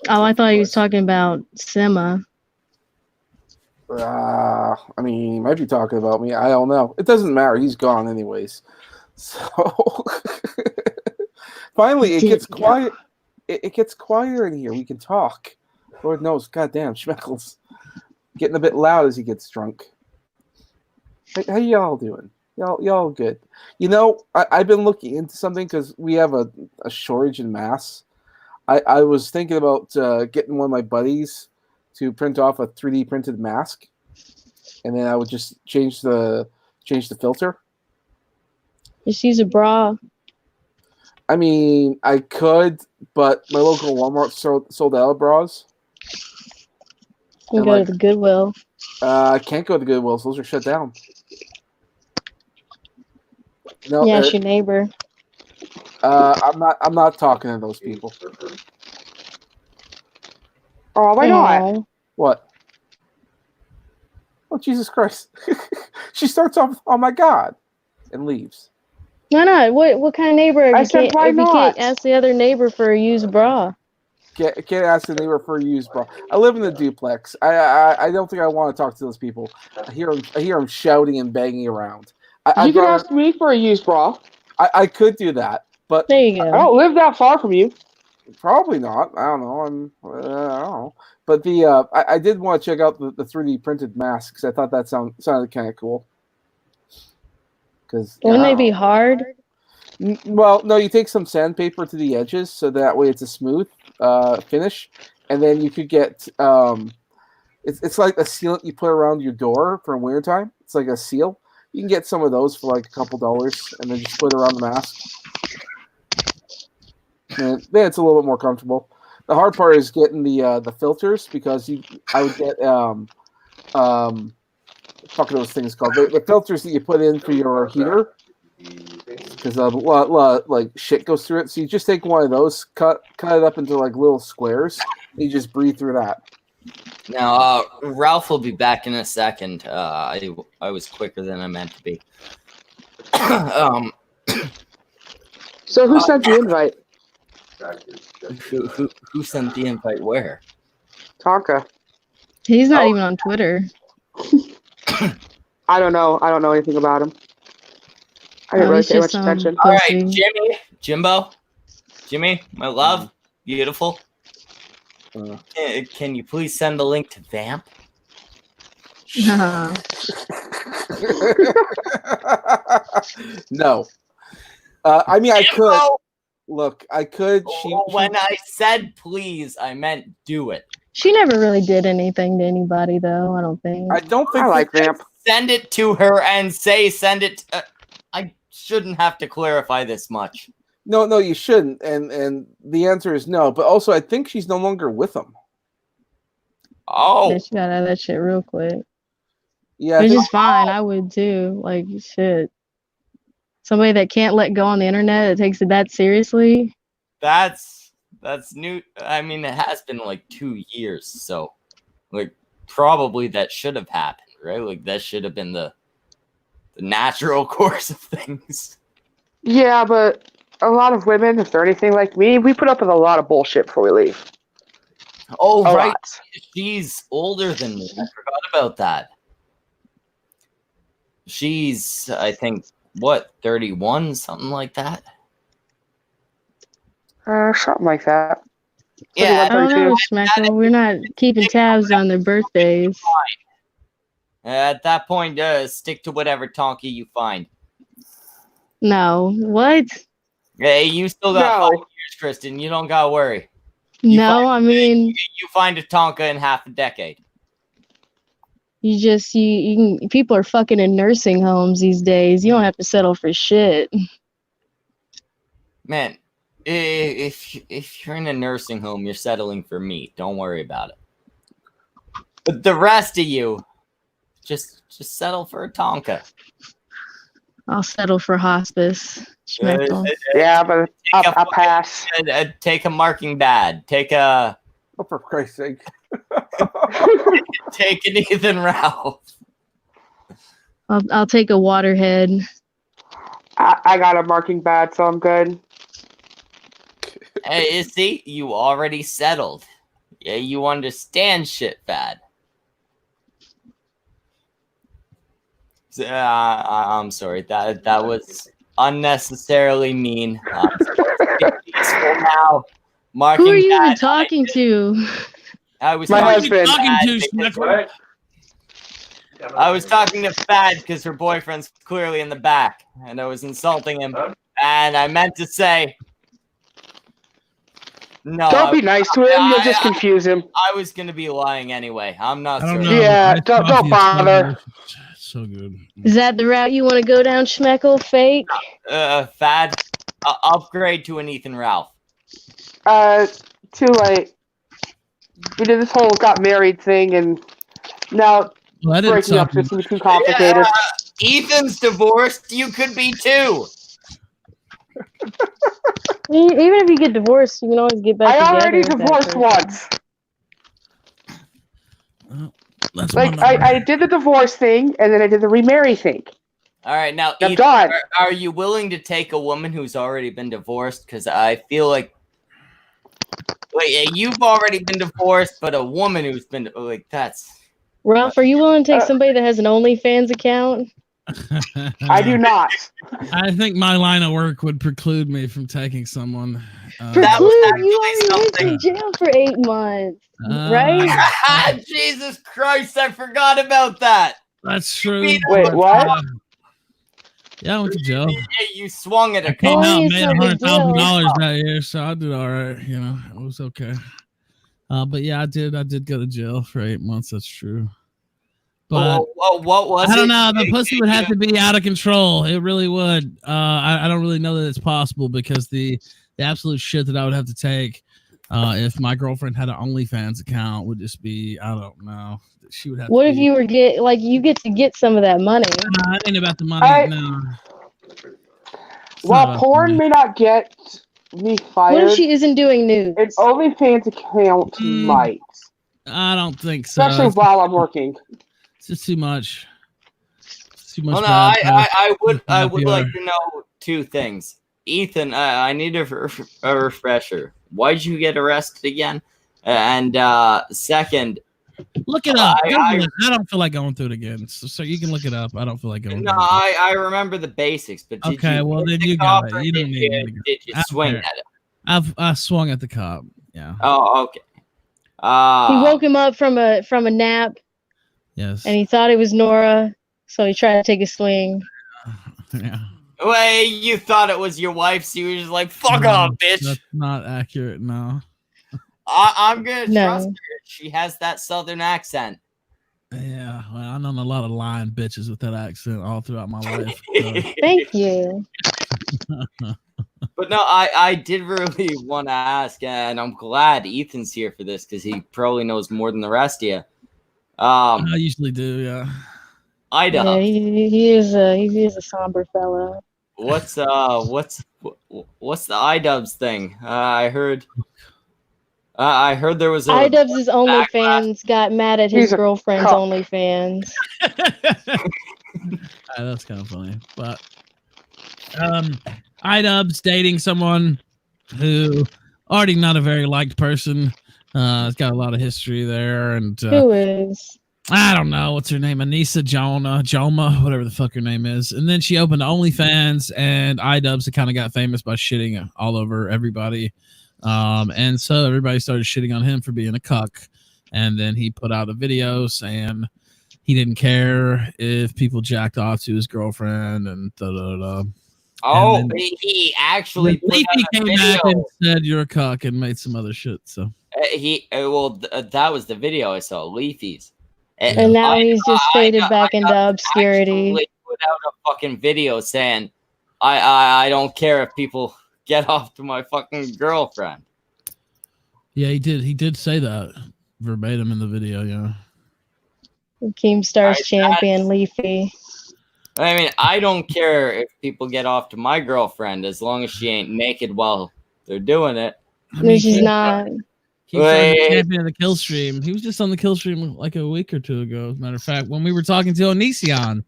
Oh, I thought he was talking about Sema. I mean, he might be talking about me. I don't know. It doesn't matter. He's gone anyways. So finally, it gets quiet. It gets quieter in here. We can talk. Lord knows, goddamn, Schmeckle's getting a bit loud as he gets drunk. How y'all doing? Y'all good? You know, I've been looking into something because we have a shortage in masks. I was thinking about getting one of my buddies to print off a 3D printed mask, and then I would just change the filter. Just use a bra. I mean, I could, but my local Walmart sold out of bras. You can go to the Goodwill. I can't go to Goodwills; those are shut down. No, Yeah, it's your neighbor. I'm not talking to those people. Oh, why not? What? Oh, Jesus Christ! She starts off, "Oh my God," and leaves. Why not? What kind of neighbor? I said, why if you not? can't ask the other neighbor for a used bra. Can't ask the neighbor for a used bra. I live in a duplex. I don't think I want to talk to those people. I hear them shouting and banging around. You can ask me for a used bra. I could do that, but There you I go. don't live that far from you. probably not. I don't know. I don't know. But I did want to check out the 3D printed masks. I thought that sounded kind of cool. Because Wouldn't they be hard? well, no, you take some sandpaper to the edges so that way it's a smooth finish, and then you could get it's like a sealant you put around your door for wintertime. It's like a seal. You can get some of those for like a couple $, and then just put it around the mask. And then it's a little bit more comfortable. The hard part is getting the filters because I would get fuck those things called the filters that you put in for your heater because a lot like shit goes through it. So you just take one of those, cut it up into like little squares, and you just breathe through that. Now, Ralph will be back in a second. I was quicker than I meant to be. So who sent the invite? Who sent the invite where? Tonka. He's not even on Twitter. I don't know. I don't know anything about him. I didn't really he's pay much just, attention. All right, pussy. Jimmy, my love, beautiful. Can you please send the link to Vamp? No. I mean, I could. Look, I could. When I said please, I meant do it. She never really did anything to anybody, though. I don't think. I don't think I like Vamp. Send it to her and say send it. I shouldn't have to clarify this much. No, you shouldn't. And the answer is no. But also, I think she's no longer with him. Oh, Bitch, you got out of that shit real quick. Yeah, I Which think, is fine. I would too. Like, shit. Somebody that can't let go on the internet that takes it that seriously. that's new. I mean, it has been like 2 years, so like probably that should have happened, right? Like that should have been the natural course of things. Yeah, but a lot of women, if they're anything like me, we put up with a lot of bullshit before we leave. Oh, A right. lot. She's older than me. I forgot about that. She's, I think, what, 31, something like that? Something like that. Yeah, I don't know, 32. Schmeckle. We're not keeping tabs on their birthdays. at that point, stick to whatever Tonki you find. No. What? Hey, you still got No. 5 years, Kristen. You don't gotta worry. You No, I mean, You find a Tonka in half a decade. you can, people are fucking in nursing homes these days. You don't have to settle for shit. Man, if you're in a nursing home, you're settling for meat. Don't worry about it. But the rest of you, just settle for a Tonka. I'll settle for hospice. Schmeckle. Yeah, but I'll pass. Take a marking bad. Take a oh, for Christ's sake. take an Ethan Ralph. I'll take a waterhead. I got a marking bad, so I'm good. Hey, you see, you already settled. Yeah, you understand shit bad. I'm sorry. That was unnecessarily mean. Peaceful now. Marking Who are you even bad, talking to? I was My talking husband. Talking to because- Schmeckle. I was talking to Fad because her boyfriend's clearly in the back, and I was insulting him. And I meant to say, no. Don't be nice to him. You'll just confuse him. I was gonna be lying anyway. I'm not I don't sorry. know. Yeah, Iced don't coffee is bother. So good. Is that the route you want to go down, Schmeckle? Fake? Fad, upgrade to an Ethan Ralph. Too late. We did this whole got married thing, and now Well, I didn't breaking up stop you. just seems too complicated. Ethan's divorced. You could be too. Even if you get divorced, you can always get back I together. already with that divorced person. once. Well, that's Like, one number. I did the divorce thing, and then I did the remarry thing. All right, now, I'm Ethan, done. are you willing to take a woman who's already been divorced? Because I feel like, you've already been divorced, but a woman who's been that's. Ralph, are you willing to take somebody that has an OnlyFans account? I do not. I think my line of work would preclude me from taking someone. That was Dude, actually you already went something. to jail for 8 months, right? Jesus Christ, I forgot about that. That's true. Wait, what? Yeah, I went to jail. You swung at a I came car. out and it's made no big $100,000 that year, so I did all right. You know, it was okay. But yeah, I did go to jail for 8 months. That's true. But What was it? I don't know. The pussy would have to be out of control. It really would. I don't really know that it's possible because the absolute shit that I would have to take if my girlfriend had an OnlyFans account would just be, I don't know. She would have. What to if be, you were you get to get some of that money? Nah, it ain't about the money. No. It's not While about the porn money. may not get me What fired, if she isn't doing nudes? an OnlyFans account might. I don't think so. Especially while I'm working. It's just too much. It's too much. Well, no, bad press. I would PR. like to know 2 things. Ethan, I need a refresher. Why'd you get arrested again? And second, Look it up. I- Google it. I don't feel like going through it again. So you can look it up. I don't feel like going no, through it. I remember the basics, but did Okay, you well, hit then the you cop got it. or You don't did need you, me to go. did you I don't swing care. at it? I swung at the cop. Yeah. Oh, okay. He woke him up from a nap, Yes. and he thought it was Nora, so he tried to take a swing. Yeah. Wait, you thought it was your wife, so you were just like, fuck No, off, bitch. That's not accurate. No. I'm gonna No. trust her. She has that southern accent. Yeah, well, I known a lot of lying bitches with that accent all throughout my life. Thank you. But no, I did really want to ask, and I'm glad Ethan's here for this because he probably knows more than the rest of you. I usually do, yeah. Ida, Yeah, he is a somber fellow. what's the iDubbbz thing? I heard there was a iDubbbz' OnlyFans got mad at his He's a girlfriend's cuck. OnlyFans. That's kind of funny, but iDubbbz dating someone who already not a very liked person. It's got a lot of history there, and Who is? I don't know what's her name, Anissa Joma, whatever the fuck her name is. And then she opened OnlyFans, and iDubbbz kind of got famous by shitting all over everybody. And so everybody started shitting on him for being a cuck. And then he put out a video saying he didn't care if people jacked off to his girlfriend and da da da. Oh, And then he actually put Leafy out a came video. back and said you're a cuck and made some other shit. So That was the video I saw, Leafy's. And now he's just faded back into obscurity. Actually put out a fucking video saying, I don't care if people get off to my fucking girlfriend. yeah, he did. He did say that verbatim in the video. Yeah. Keemstar's champion, Leafy. I mean, I don't care if people get off to my girlfriend as long as she ain't naked while they're doing it. I No, she's not. He's the champion of the kill stream. He was just on the kill stream like a week or two ago. As a matter of fact, when we were talking to Onision.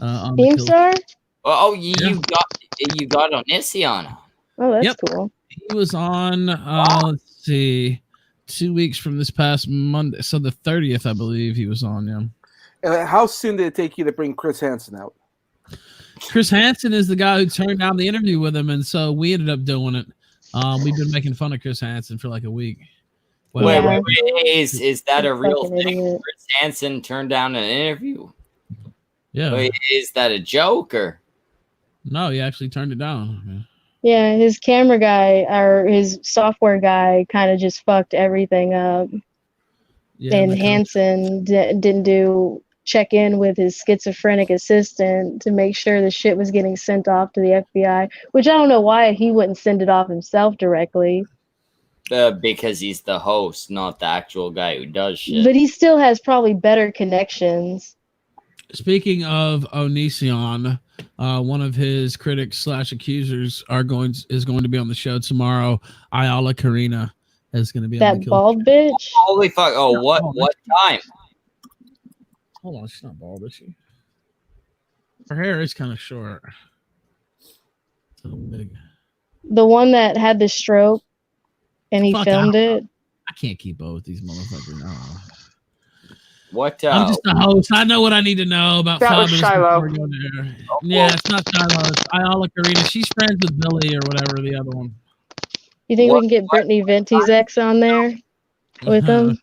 On the kill- Keemstar? Oh, you got Onision. Oh, that's Yep. cool. He was on, let's see, 2 weeks from this past Monday. So the 30th, I believe he was on, yeah. And how soon did it take you to bring Chris Hansen out? Chris Hansen is the guy who turned down the interview with him, and so we ended up doing it. We've been making fun of Chris Hansen for like a week. Well, Yeah. Wait, is that a real Fucking thing? idiot. Chris Hansen turned down an interview. yeah. Wait, is that a joke or? No, he actually turned it down. Yeah, his camera guy or his software guy kind of just fucked everything up. Yeah, And the coach- Hansen didn't check in with his schizophrenic assistant to make sure the shit was getting sent off to the FBI, which I don't know why he wouldn't send it off himself directly. Because he's the host, not the actual guy who does shit. But he still has probably better connections. Speaking of Onision, one of his critics / accusers is going to be on the show tomorrow. Ayala Karina is going to be on That the kill. bald bitch. Holy fuck! Oh, what time? Hold on, she's not bald, is she? Her hair is kind of short. It's a little big. The one that had the stroke and he Fuck filmed out. it. I can't keep up with these motherfuckers. No. What? I'm just a host. I know what I need to know about That 5 was minutes Shiloh. before we go there. Yeah, it's not Shiloh. It's Ayala Karina. She's friends with Billy or whatever the other one. You think What- we can get Brittany Venti's ex on there with him?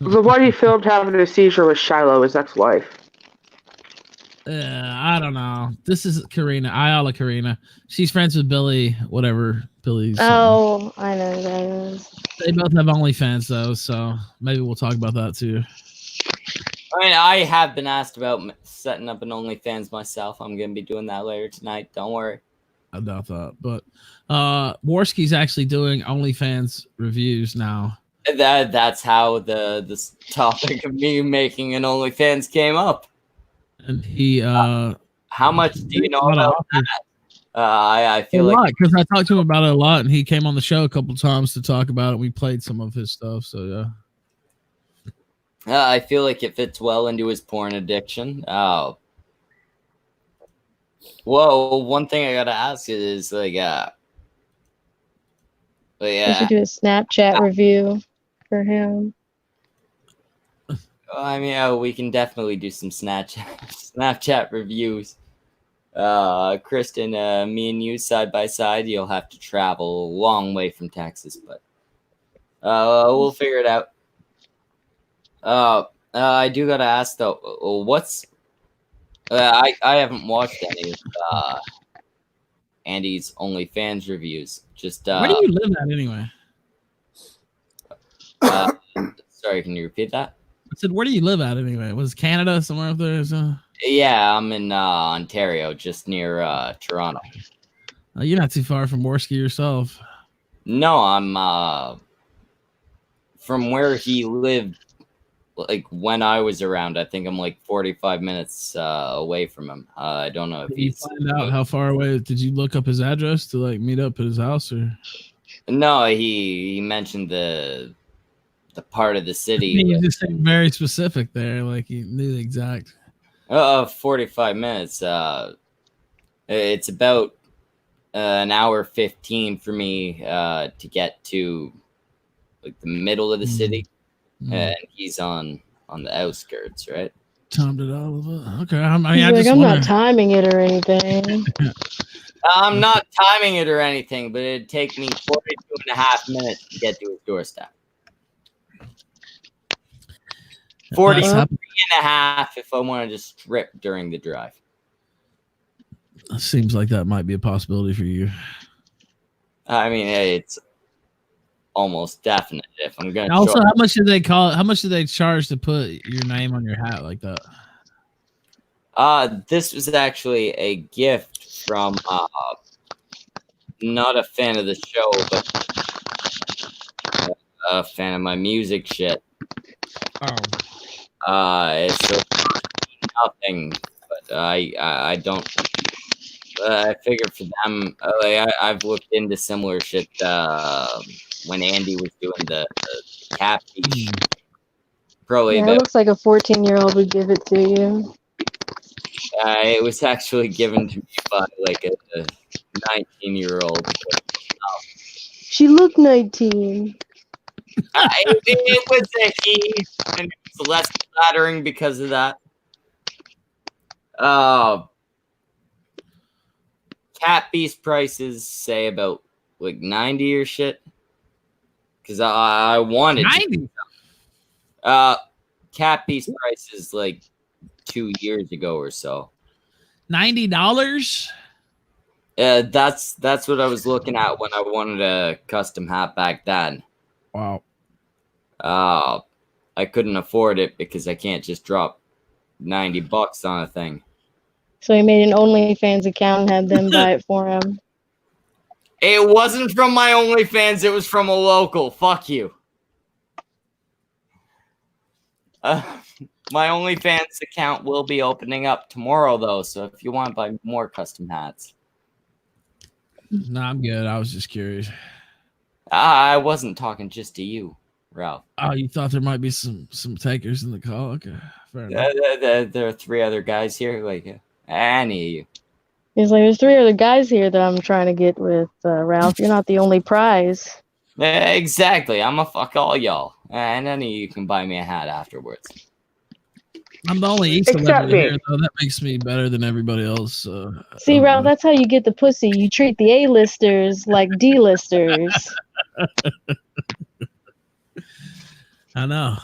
The one he filmed having a seizure was Shiloh, his ex-wife. I don't know. This is Karina, Ayala Karina. She's friends with Billy, whatever Billy's. Oh, I know who that is. They both have OnlyFans though, so maybe we'll talk about that too. I mean, I have been asked about setting up an OnlyFans myself. I'm gonna be doing that later tonight. Don't worry. I doubt that, but Warski's actually doing OnlyFans reviews now. That's how this topic of me making an OnlyFans came up. And he How much do you know a lot of about offers. that? I A feel like lot, because I talked to him about it a lot, and he came on the show a couple times to talk about it. We played some of his stuff, so yeah. I feel like it fits well into his porn addiction. Oh. Whoa, one thing I gotta ask is like, We should do a Snapchat review for him. I mean, we can definitely do some Snapchat reviews. Kristen, me and you side by side. You'll have to travel a long way from Texas, but we'll figure it out. I do gotta ask though, what's I haven't watched any of Andy's OnlyFans reviews. Just Where do you live at anyway? sorry, can you repeat that? said, where do you live at anyway? Was Canada somewhere up there? Yeah, I'm in Ontario, just near Toronto. You're not too far from Worski yourself. No, I'm from where he lived. Like when I was around, I think I'm like 45 minutes away from him. I don't know if Did you he's. find out how far away? Did you look up his address to like meet up at his house or? No, he mentioned the part of the city. You just seemed very specific there, like he knew the exact. 45 minutes. It's about an hour 15 for me to get to like the middle of the city, and he's on the outskirts, right? Timed it all of it. Okay, I mean, He's like, I'm not timing it or anything. I'm not timing it or anything, but it'd take me 42.5 minutes to get to his doorstep. 43.5 if I want to just strip during the drive. Seems like that might be a possibility for you. I mean, it's almost definite if I'm going to. Also, how much did they call? How much did they charge to put your name on your hat like that? This was actually a gift from not a fan of the show, but a fan of my music shit. It's nothing, but I don't. I figured for them, I've looked into similar shit when Andy was doing the cap piece. Probably it looks like a 14-year-old would give it to you. It was actually given to me by like a 19-year-old. She looked 19. It was a he, and it was less flattering because of that. Cat beast prices say about like 90 or shit. Because I wanted 90. Cat beast prices like 2 years ago or so. $90. That's what I was looking at when I wanted a custom hat back then. Wow. I couldn't afford it because I can't just drop $90 on a thing. So he made an OnlyFans account and had them buy it for him. It wasn't from my OnlyFans. It was from a local. Fuck you. My OnlyFans account will be opening up tomorrow, though. So if you want to buy more custom hats. No, I'm good. I was just curious. I wasn't talking just to you, Ralph. Oh, you thought there might be some takers in the call? Okay, fair enough. There are 3 other guys here. Like, any of you. He's like, there's 3 other guys here that I'm trying to get with, Ralph. You're not the only prize. Exactly. I'm a fuck all y'all. And any of you can buy me a hat afterwards. I'm the only East celebrity here, though. That makes me better than everybody else. See, Ralph, that's how you get the pussy. You treat the A-listers like D-listers. I know.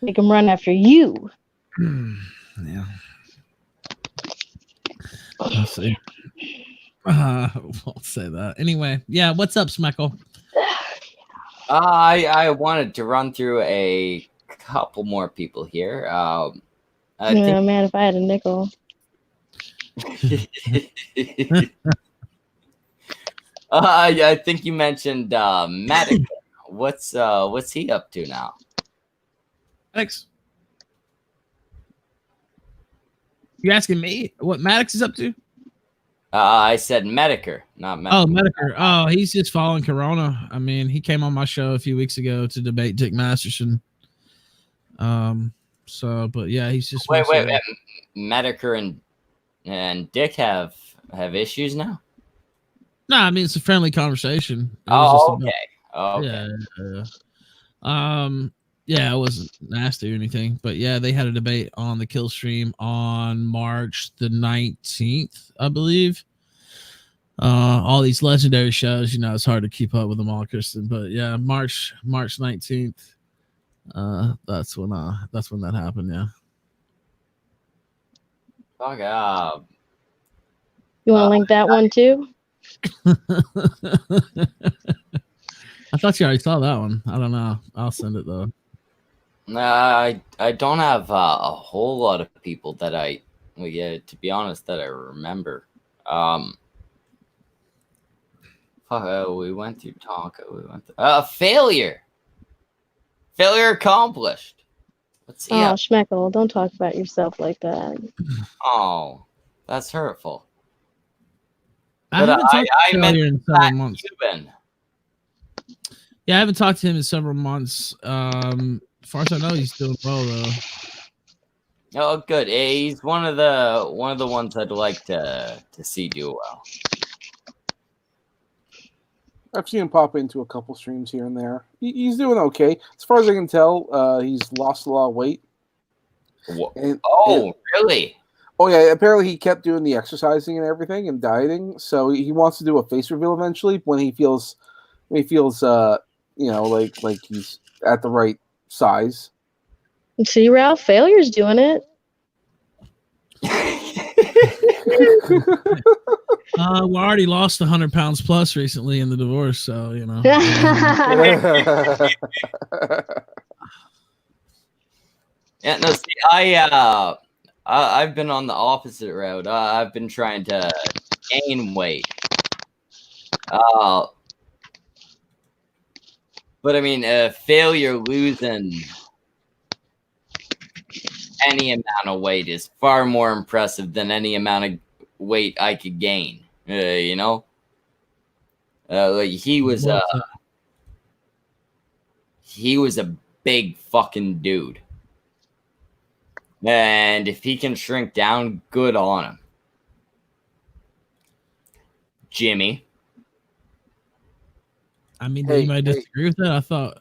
Make them run after you. Yeah. Let's see. Won't say that. Anyway, yeah. What's up, Schmeckle? I wanted to run through a couple more people here. Man, if I had a nickel. I think you mentioned Maddox. What's he up to now? Maddox? You asking me what Maddox is up to? I said Mediker, not Mediker. Oh, Mediker. Oh, he's just following Corona. I mean, he came on my show a few weeks ago to debate Dick Masterson. So, but yeah, he's just wait. Mediker and Dick have issues now? No, I mean it's a friendly conversation. Okay. Yeah, it wasn't nasty or anything, but yeah, they had a debate on the kill stream on March the 19th, I believe. All these legendary shows, it's hard to keep up with them all, Kristen. But yeah, March 19th. That's when that happened. Yeah. Fuck You want to link that one too? I thought you already saw that one. I don't know. I'll send it though. I don't have a whole lot of people that to be honest, that I remember. We went through Tonka. We went through, failure. Failure accomplished. Let's see. Oh, Schmeckle, don't talk about yourself like that. Oh, that's hurtful. I But haven't talked to meant Failure in several months. Cuban. Yeah, I haven't talked to him in several months. As far as I know, he's doing well though. Oh, good. He's one of the ones I'd like to see do well. I've seen him pop into a couple streams here and there. He's doing okay. As far as I can tell, he's lost a lot of weight. Really? Oh, yeah. Apparently, he kept doing the exercising and everything and dieting. So he wants to do a face reveal eventually when he feels, like he's at the right size. See, Ralph, Failure's doing it. We already lost 100 pounds plus recently in the divorce, so you know. Yeah, no. See, I've been on the opposite route. I've been trying to gain weight. But I mean, failure losing any amount of weight is far more impressive than any amount of weight I could gain. You know, like he was a big fucking dude, and if he can shrink down, good on him. Jimmy. I mean, you might disagree with that. I thought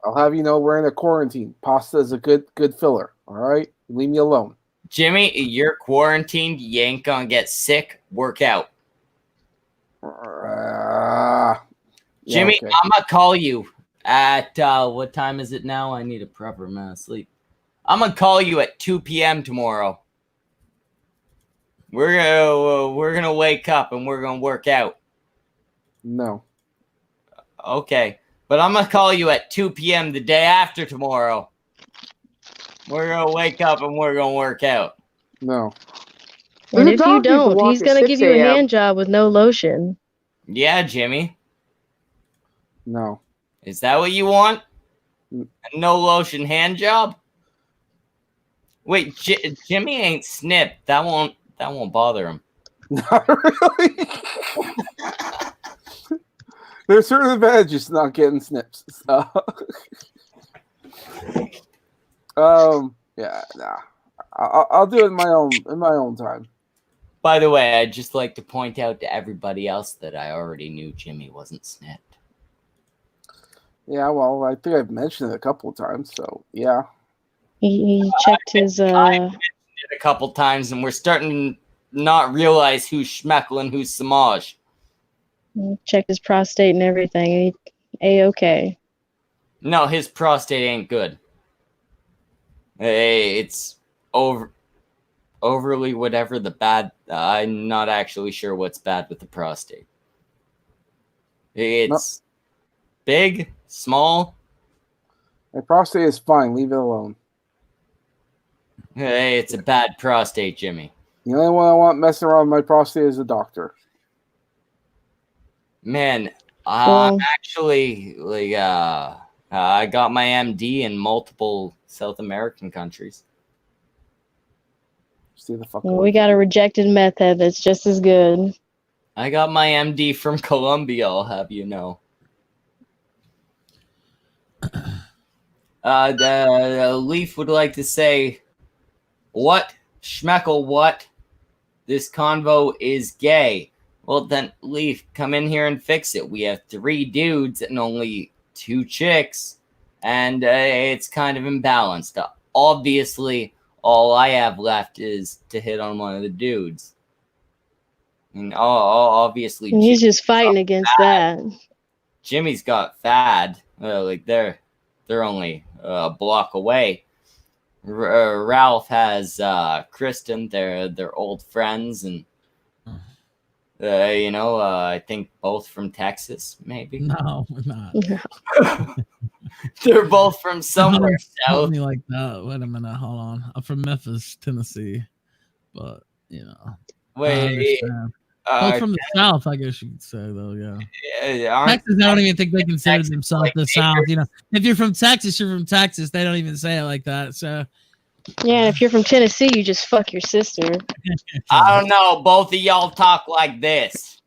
I'll have you know we're in a quarantine. Pasta is a good filler. All right, leave me alone. Jimmy, you're quarantined. You ain't gonna get sick. Work out. Jimmy, okay. I'm gonna call you at what time is it now? I need a proper amount of sleep. I'm gonna call you at 2 p.m. tomorrow. We're gonna wake up and we're gonna work out. No. Okay, but I'm gonna call you at 2 p.m. the day after tomorrow. We're gonna wake up and we're gonna work out. No. And if you don't, he's gonna give you a hand job with no lotion. Yeah, Jimmy. No. Is that what you want? A no lotion hand job? Wait, Jimmy ain't snipped. That won't bother him. Not really. There's certain advantages to not getting snips. So. Yeah, nah. I'll do it in my own time. By the way, I'd just like to point out to everybody else that I already knew Jimmy wasn't snipped. Yeah, well, I think I've mentioned it a couple of times, so yeah. He checked his. I mentioned it a couple times, and we're starting to not realize who's Schmeckle and who's Samaj. Checked his prostate and everything. A-okay. No, his prostate ain't good. Hey, it's overly whatever the bad. I'm not actually sure what's bad with the prostate. It's big, small. My prostate is fine. Leave it alone. Hey, it's a bad prostate, Jimmy. The only one I want messing around with my prostate is a doctor. Man, I'm actually I got my MD in multiple South American countries. Stay the fuck we got a rejected meth head that's just as good. I got my MD from Colombia, I'll have you know. The Leaf would like to say, what? Schmeckle, what? This convo is gay. Well, then, Leaf, come in here and fix it. We have 3 dudes and only 2 chicks, and it's kind of imbalanced. Obviously, all I have left is to hit on one of the dudes. And obviously, he's just fighting against that. Jimmy's got Fad. They're only a block away. Ralph has Kristen. They're old friends, and I think both from Texas, maybe. No, we're not. They're both from somewhere Help south. me like that. Wait a minute, hold on. I'm from Memphis, Tennessee, but I Wait, understand. Both from the South, I guess you could say, though. Yeah. aren't Texas, I don't even think they consider Texas themselves like the South. If you're from Texas, you're from Texas. They don't even say it like that. So Yeah, and if you're from Tennessee, you just fuck your sister. I don't know. Both of y'all talk like this.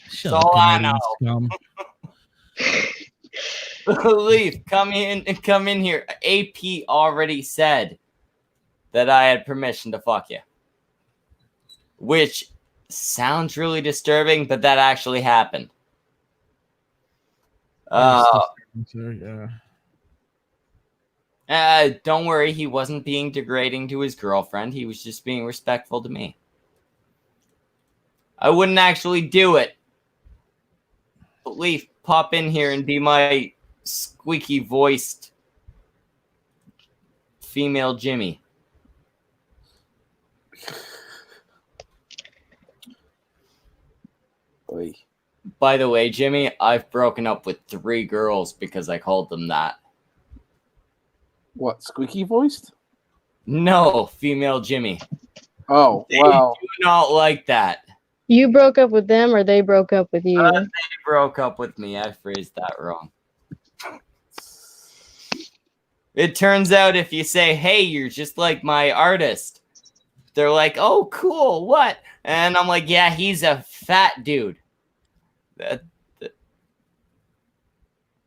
Shut That's up, all I Canadian scum. Leaf, come in here. AP already said that I had permission to fuck you, which sounds really disturbing, but that actually happened. Don't worry, he wasn't being degrading to his girlfriend. He was just being respectful to me. I wouldn't actually do it. But Leaf, pop in here and be my squeaky voiced female Jimmy. Oy. By the way, Jimmy, I've broken up with 3 girls because I called them that. What, squeaky voiced? No, female Jimmy. Oh, They well. do not like that. You broke up with them, or they broke up with you? They broke up with me. I phrased that wrong. It turns out if you say, hey, you're just like my artist, they're like, oh, cool, what? And I'm like, yeah, he's a fat dude.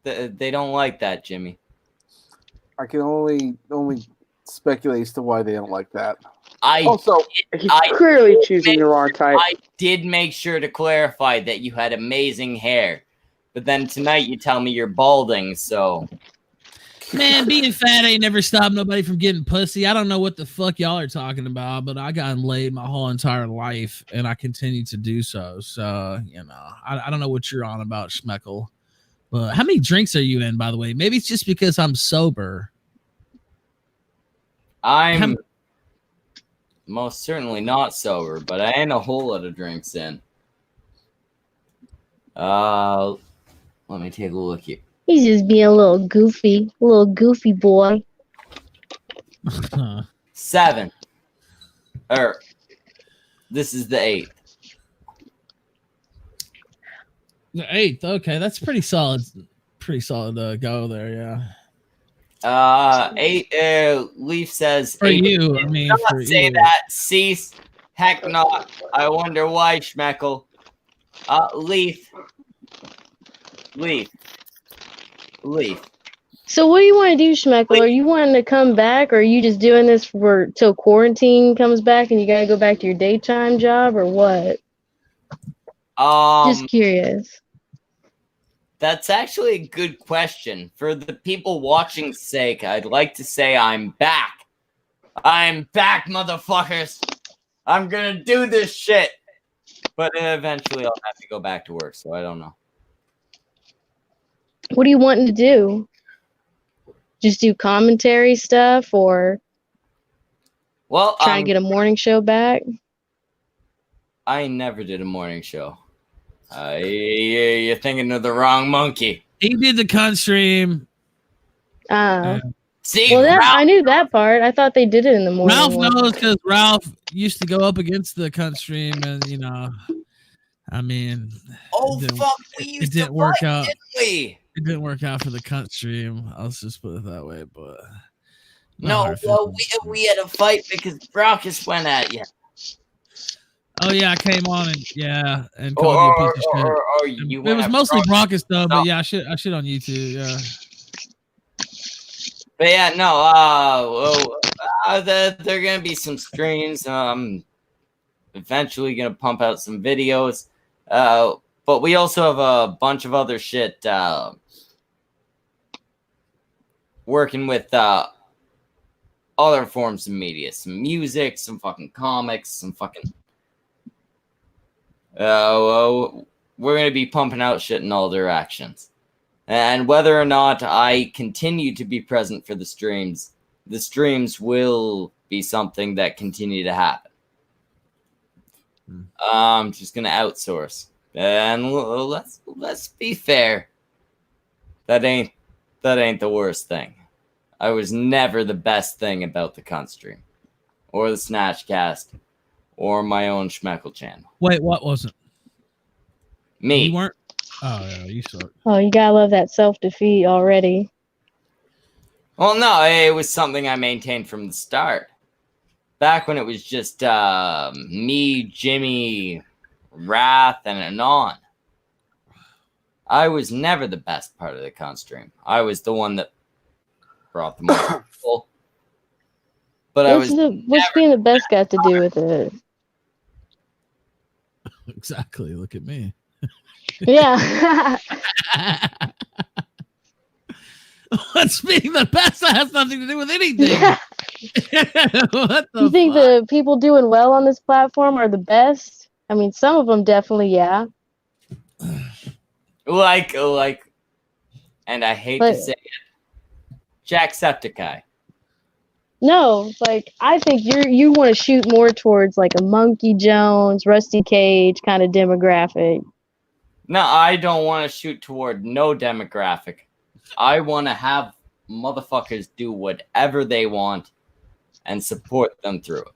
They don't like that, Jimmy. I can only speculate as to why they don't like that. He's clearly choosing the wrong type. I did make sure to clarify that you had amazing hair. But then tonight you tell me you're balding, so... Man, being fat ain't never stopped nobody from getting pussy. I don't know what the fuck y'all are talking about, but I got laid my whole entire life, and I continue to do so. So, I don't know what you're on about, Schmeckle. But how many drinks are you in, by the way? Maybe it's just because I'm sober. I'm most certainly not sober, but I ain't a whole lot of drinks in. Let me take a look here. He's just being a little goofy boy. 7. This is the 8th. The 8th, okay, that's pretty solid. Pretty solid go there, yeah. 8. Leaf says for 8. you. I mean, not for say you. that. Cease. Heck not. I wonder why, Schmeckle. Leaf. So what do you want to do, Schmeckle? Are you wanting to come back, or are you just doing this till quarantine comes back and you gotta go back to your daytime job, or what? Just curious. That's actually a good question. For the people watching's sake, I'd like to say I'm back. I'm back, motherfuckers. I'm gonna do this shit. But eventually I'll have to go back to work, so I don't know. What are you wanting to do? Just do commentary stuff, or try to get a morning show back? I never did a morning show. You're thinking of the wrong monkey. He did the cunt stream. See, well, I knew that part. I thought they did it in the morning. Ralph knows because Ralph used to go up against the cunt stream, and I mean, it didn't work out. Didn't we? It didn't work out for the cunt stream. I'll just put it that way. But no, well, we had a fight because Brockus went at you. Oh yeah, I came on and called you a piece of shit. It was mostly Brockus though, but yeah, I shit on YouTube. Yeah. But yeah, no. There are gonna be some streams. Eventually gonna pump out some videos. But we also have a bunch of other shit. Working with other forms of media, some music, some fucking comics, some fucking. We're gonna be pumping out shit in all directions. And whether or not I continue to be present for the streams will be something that continue to happen. I'm just gonna outsource. And let's be fair. That ain't the worst thing. I was never the best thing about the cunt stream, or the Snatchcast, or my own Schmeckle channel. Wait, what wasn't? Me. You weren't? Oh, yeah, you suck. Oh, you gotta love that self-defeat already. Well, no, it was something I maintained from the start. Back when it was just me, Jimmy, Wrath, and Anon. I was never the best part of the cunt stream. I was the one that brought the most people. But What's being the best got to do with it? Exactly. Look at me. Yeah. What's being the best? That has nothing to do with anything. What the You think fuck? the people doing well on this platform are the best? I mean, some of them definitely, yeah. like, and I hate to say it, Jacksepticeye. No, like I think you want to shoot more towards like a Monkey Jones, Rusty Cage kind of demographic. No, I don't want to shoot toward no demographic. I want to have motherfuckers do whatever they want and support them through it.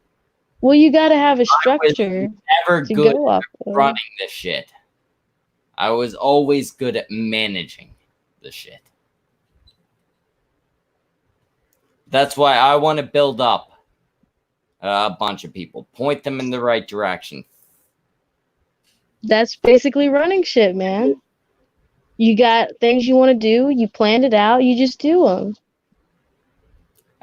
Well, you got to have a structure Never to good go off at of. running this shit. I was always good at managing the shit. That's why I want to build up a bunch of people, point them in the right direction. That's basically running shit, man. You got things you want to do, you planned it out, you just do them.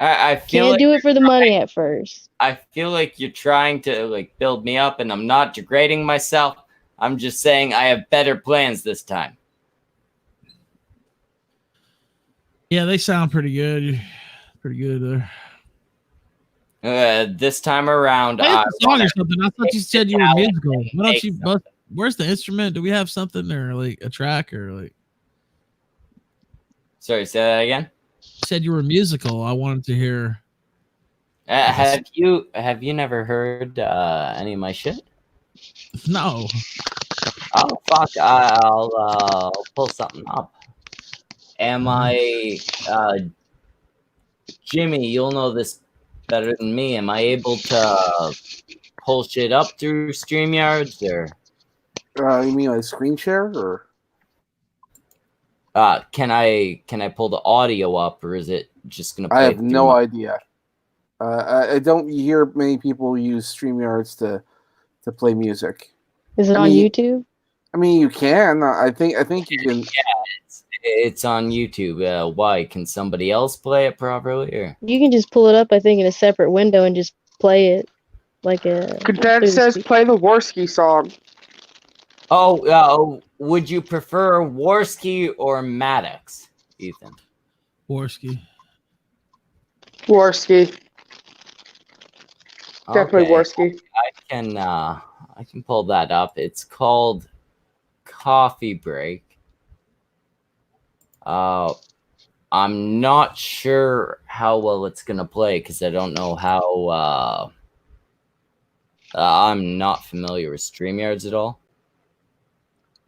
I feel Can't like do it for the money at first. I feel like you're trying to like build me up, and I'm not degrading myself. I'm just saying I have better plans this time. Yeah, they sound pretty good. Pretty good there. This time around, Play I the song or something. I thought you said you were musical. Why don't you? Where's the instrument? Do we have something or like a track or like? Sorry, say that again. You said you were musical. I wanted to hear. Have you never heard any of my shit? No. Oh fuck! I'll pull something up. Am I Jimmy? You'll know this better than me. Am I able to pull shit up through StreamYards or? You mean like screen share or? Can I pull the audio up, or is it just gonna play? I have no idea. I don't hear many people use StreamYards to play music. Is it on YouTube? I mean, you can. I think you can. Yeah, it's on YouTube. Why? Can somebody else play it properly? Or? You can just pull it up, I think, in a separate window and just play it like a. Content says play the Warski song. Oh, would you prefer Warski or Maddox, Ethan? Warski. Warski. Definitely Okay. Warski. I can pull that up. It's called Coffee Break. I'm not sure how well it's gonna play because I don't know how. I'm not familiar with StreamYards at all.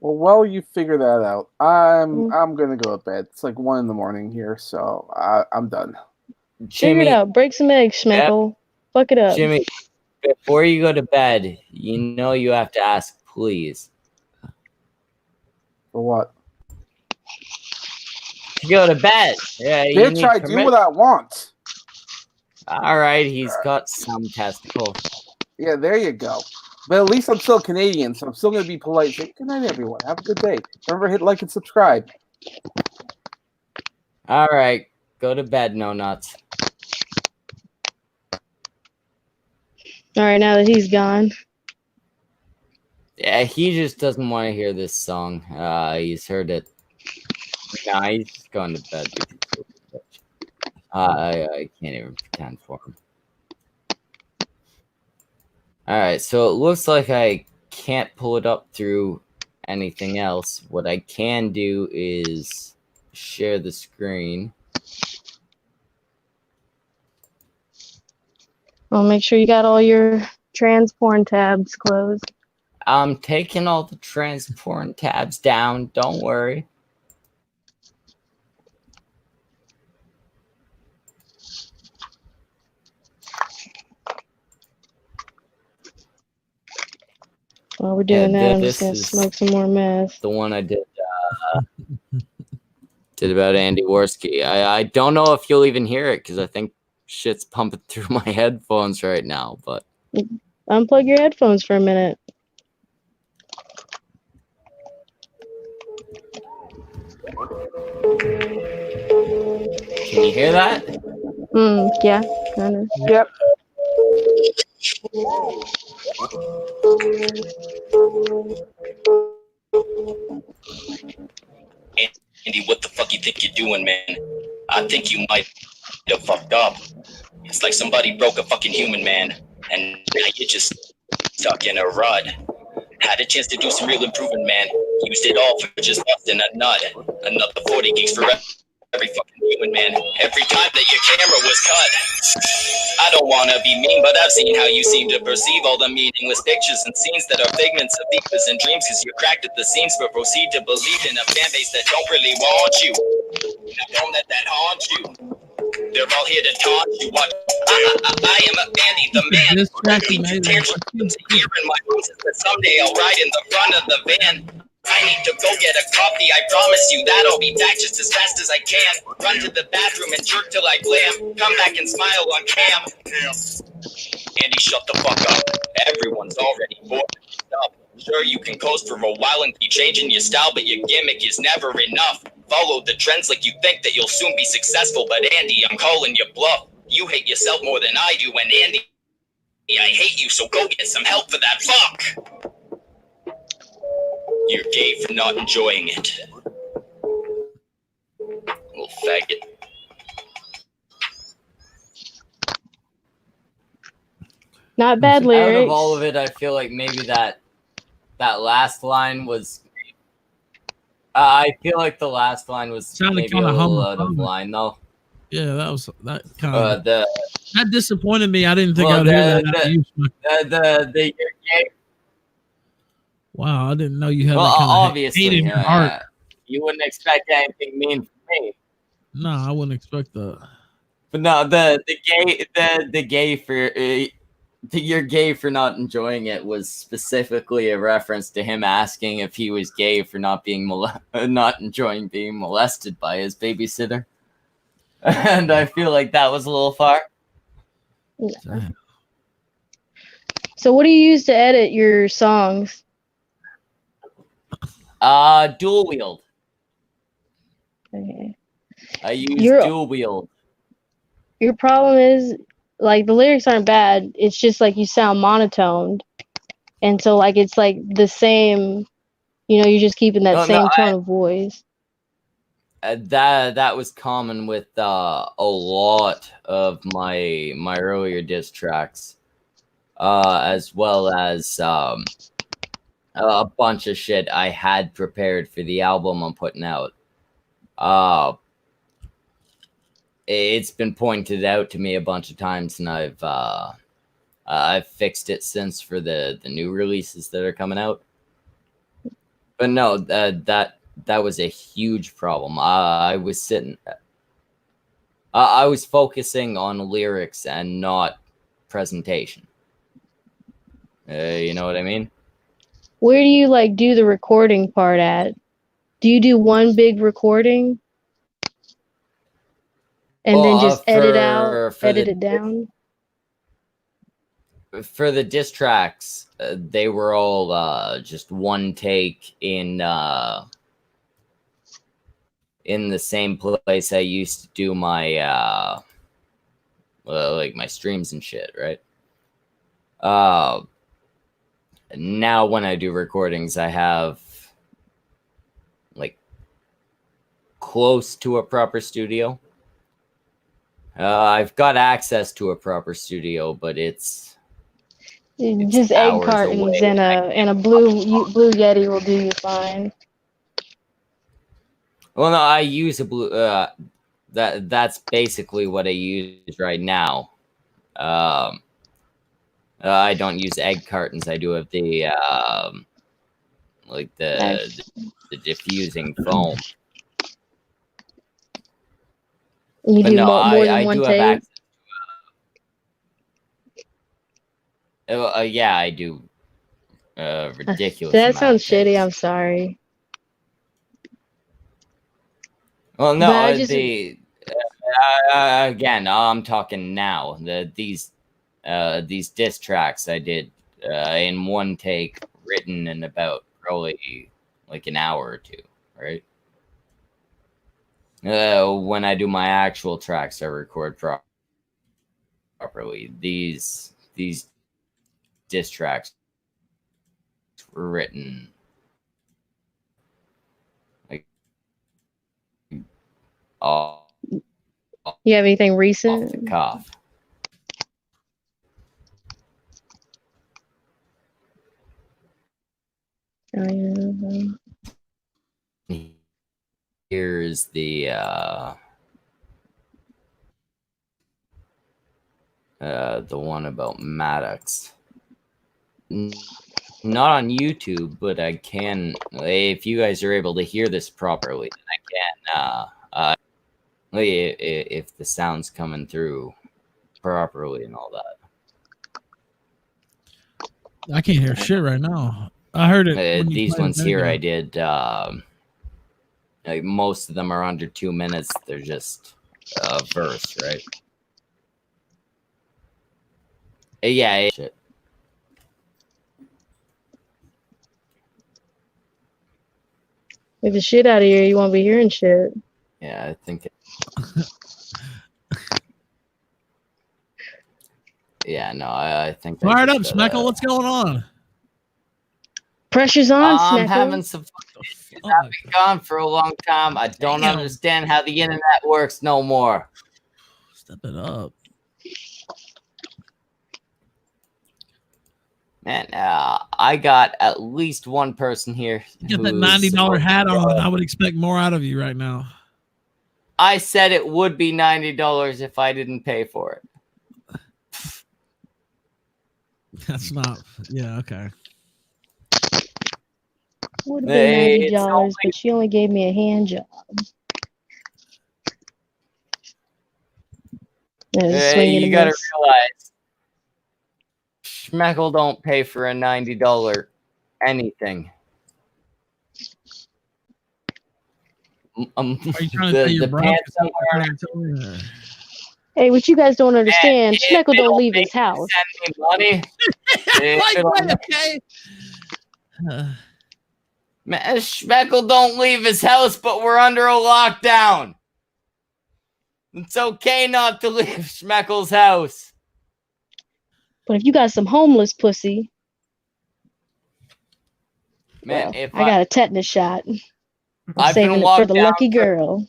Well, while you figure that out, I'm gonna go to bed. It's like 1 a.m. here, so I'm done. Figure it out. Break some eggs, Schmeckle. Fuck it up. Jimmy, before you go to bed, you know you have to ask, please. For what? To go to bed. Yeah, you Bitch, need I do what I want. All right, he's got some testicles. Yeah, there you go. But at least I'm still Canadian, so I'm still going to be polite. Say, good night, everyone. Have a good day. Remember, hit like and subscribe. All right, go to bed, no nuts. All right, now that he's gone. Yeah, he just doesn't want to hear this song. He's heard it. Nah, he's just going to bed. I can't even pretend for him. All right, so it looks like I can't pull it up through anything else. What I can do is share the screen. Well, make sure you got all your Trans porn tabs closed. I'm taking all the transport tabs down. Don't worry. While we're doing Yeah, that, I'm just this gonna is smoke some more meth. the one I did about Andy Worski. I don't know if you'll even hear it because I think shit's pumping through my headphones right now. But Unplug your headphones for a minute. can you hear that? Yeah, kind of. Yep. Andy, what the fuck you think you're doing, man? I think you might have fucked up. It's like somebody broke a fucking human, man, and now you're just stuck in a rut. Had a chance to do some real improvement, man. Used it all for just busting a nut. Another 40 gigs for every fucking human, man. Every time that your camera was cut. I don't wanna be mean, but I've seen how you seem to perceive all the meaningless pictures and scenes that are figments of vapors and dreams, cause you're cracked at the seams, but proceed to believe in a fan base that don't really want you. Now don't let that haunt you. They're all here to taunt you. What? I am a Andy the man. This track Lead is you amazing. tantrums here in my roses, but someday I'll ride in the front of the van. I need to go get a copy, I promise you that I'll be back just as fast as I can. Run to the bathroom and jerk till I glam. Come back and smile on cam. Andy, shut the fuck up. Everyone's already bored of your stuff. Sure, you can coast for a while and keep changing your style, but your gimmick is never enough. Follow the trends like you think that you'll soon be successful, but Andy, I'm calling you bluff. You hate yourself more than I do, and Andy, I hate you, so go get some help for that fuck. You're gay for not enjoying it. Little faggot. Not bad Out lyrics. of all of it, I feel like maybe that last line was. I feel like the last line was Sounded maybe a kinda little out of homophobic. line, though. Yeah, that kind of The that disappointed me. I didn't think Well, I'd hear that out of you. the you're gay. Wow, I didn't know you had Well, that kind of hate obviously, in your heart. you wouldn't expect anything mean from me. No, I wouldn't expect that. But no, the gay for you're gay for not enjoying it was specifically a reference to him asking if he was gay for not being not enjoying being molested by his babysitter, and I feel like that was a little far. Damn. So, what do you use to edit your songs? Dual wield. Okay. I use You're- dual wield. Your problem is, like, the lyrics aren't bad. It's just like you sound monotoned, and so like it's like the same. You know, you're just keeping that same tone of voice. That was common with a lot of my earlier diss tracks, as well as a bunch of shit I had prepared for the album I'm putting out. It's been pointed out to me a bunch of times, and I've fixed it since for the new releases that are coming out. But no, that was a huge problem. I was focusing on lyrics and not presentation. You know what I mean? Where do you like do the recording part at? Do you do one big recording and then just edit it down? For the diss tracks, they were all just one take in the same place I used to do my like my streams and shit, right? Now when I do recordings, I have like close to a proper studio. I've got access to a proper studio, but it's just egg hours cartons away. and a blue Yeti will do you fine. Well, no, I use a blue. That's basically what I use right now. I don't use egg cartons. I do have the like the diffusing foam. You But do no, more than I one do have take? access. Yeah, I do. Ridiculous That amount sounds of shitty. takes. I'm sorry. Well, But I no, just again, I'm talking now. These diss tracks I did in one take, written in about probably like an hour or two, right? When I do my actual tracks, I record properly. These diss tracks were written like off you have anything the recent? cuff. Here's the one about Maddox. Not on YouTube, but I can. If you guys are able to hear this properly, then I can. If the sound's coming through properly and all that. I can't hear shit right now. I heard it when you These played ones a here, minute I ago. did. Like most of them are under 2 minutes. They're just a verse, right? Yeah. Shit. Get the shit out of here. You won't be hearing shit. Yeah, I think. Yeah, no, I think. Fire it up, Schmeckle. What's going on? Pressure's on, I'm Schmeckle. having some fun. I've been gone for a long time. I don't understand how the internet works no more. Step it up. Man, I got at least one person here. You got that $90 hat on. I would expect more out of you right now. I said it would be $90 if I didn't pay for it. That's not. Yeah, okay. Would have been $90, but she only gave me a hand job. You gotta realize, Schmeckle don't pay for a $90 anything. Are you trying to say you're broke? Hey, what you guys don't understand, Schmeckle don't leave his house. Send me money. Okay. Man, Schmeckle don't leave his house, but we're under a lockdown. It's okay not to leave Schmeckle's house. But if you got some homeless pussy, man, well, I got a tetanus shot. I'm saving it for the lucky girl.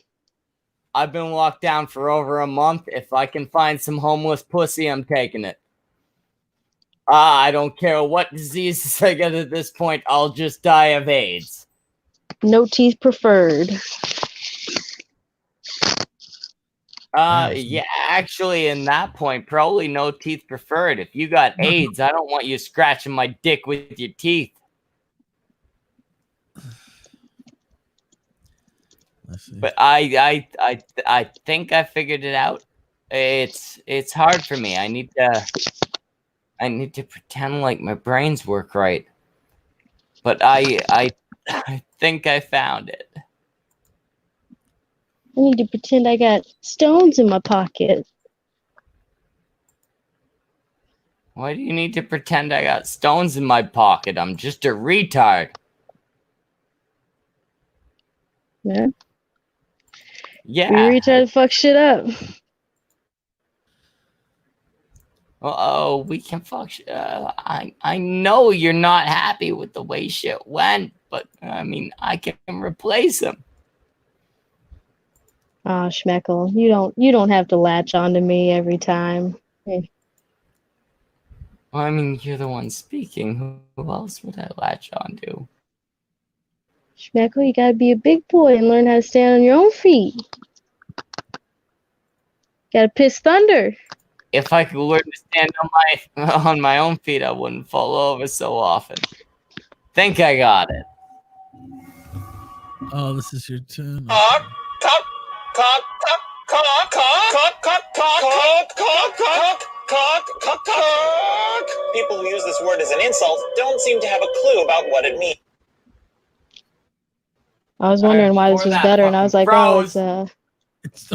I've been locked down for over a month. If I can find some homeless pussy, I'm taking it. I don't care what diseases I get at this point. I'll just die of AIDS. No teeth preferred. Yeah, actually, in that point, probably no teeth preferred. If you got AIDS, I don't want you scratching my dick with your teeth. But I think I figured it out. It's hard for me. I need to pretend like my brains work right. But I think I found it. I need to pretend I got stones in my pocket. Why do you need to pretend I got stones in my pocket? I'm just a retard. Yeah. Yeah. You retard to fuck shit up. Oh, we can fuck shit. I know you're not happy with the way shit went, but I mean, I can replace them. Ah, Schmeckle, you don't have to latch onto me every time. Hey. Well, I mean, you're the one speaking. Who else would I latch on to? Schmeckle, you gotta be a big boy and learn how to stand on your own feet. Gotta piss thunder. If I could learn to stand on my own feet, I wouldn't fall over so often. Think I got it. Oh, this is your tune. Cock, cock, cock, cock, cock, cock, cock, cock, cock, cock, cock, cock, cock. People who use this word as an insult don't seem to have a clue about what it means. I was wondering why this Before was that better, and I was like, fucking oh, froze. it's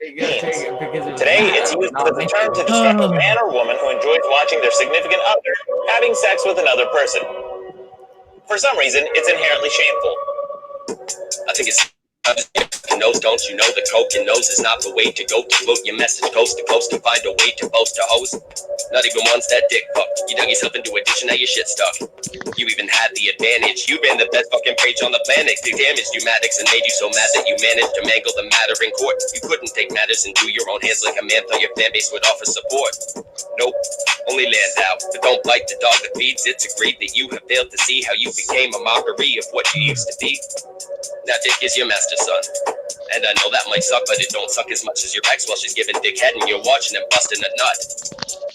It's Today, it's used as a term to describe a man or woman who enjoys watching their significant other having sex with another person. For some reason, it's inherently shameful. I think it's nose, don't you know the coke your nose is not the way to go to float your message coast to coast to find a way to boast a host. Not even once that dick fuck. You dug yourself into a ditch and now your shit stuck. You even had the advantage. You've been the best fucking page on the planet. They damaged you Maddox and made you so mad that you managed to mangle the matter in court. You couldn't take matters into your own hands like a man thought your fan base would offer support. Nope, only land out. But don't bite the dog that feeds. It's a grief that you have failed to see how you became a mockery of what you used to be. Now Dick is your master son. And I know that might suck, but it don't suck as much as your ex while she's giving dick head and you're watching him busting a nut.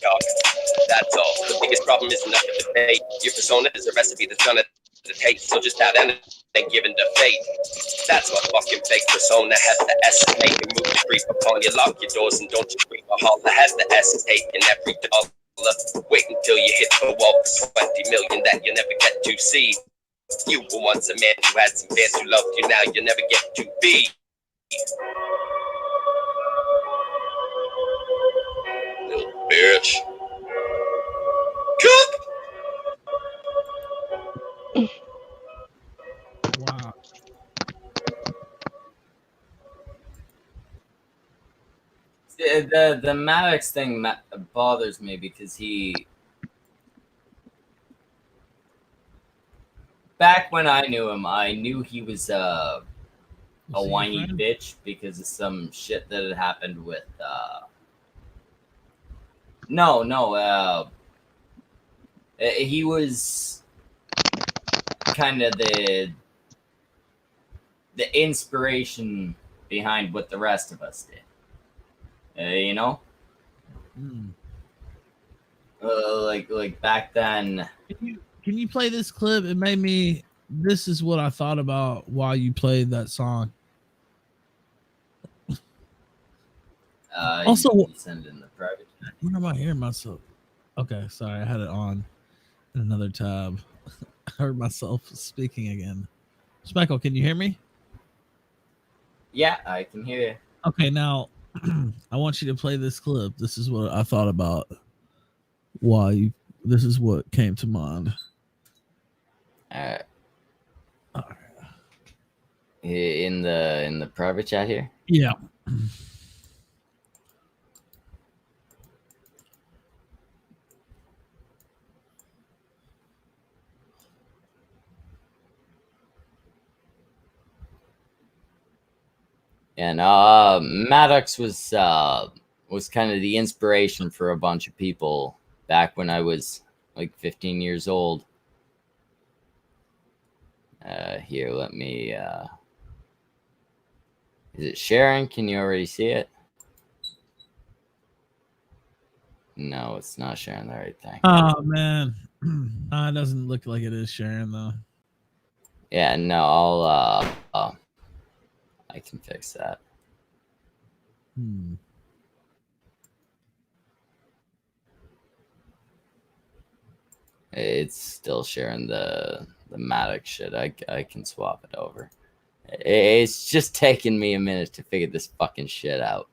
Dog. That's all. The biggest problem is enough of debate. Your persona is a recipe that's gonna taste, so just have anything given to fate. That's what fucking fake persona has to estimate. You move the creep upon you, lock your doors, and don't you creep a holler has to estate in every dollar. Wait until you hit the wall for 20 million that you never get to see. You were once a man who had some fans who loved you, now you never get to be. Little bitch. Cook! wow. The Maddox thing bothers me because back when I knew him, I knew he was a whiny bitch because of some shit that had happened with he was kind of the inspiration behind what the rest of us did. You know? Like back then. Can you play this clip? It made me. This is what I thought about while you played that song. Also, you send it in the private chat. When am I hearing myself? Okay, sorry, I had it on in another tab. I heard myself speaking again. Schmeckle, can you hear me? Yeah, I can hear you. Okay, now I want you to play this clip. This is what I thought about. Why? This is what came to mind. All right. In the private chat here. Yeah. And Maddox was kind of the inspiration for a bunch of people back when I was like 15 years old. Here, let me. Is it sharing? Can you already see it? No, it's not sharing the right thing. Oh man, it doesn't look like it is sharing though. Yeah, no, I can fix that. It's still sharing the Maddox shit. I can swap it over. It's just taking me a minute to figure this fucking shit out.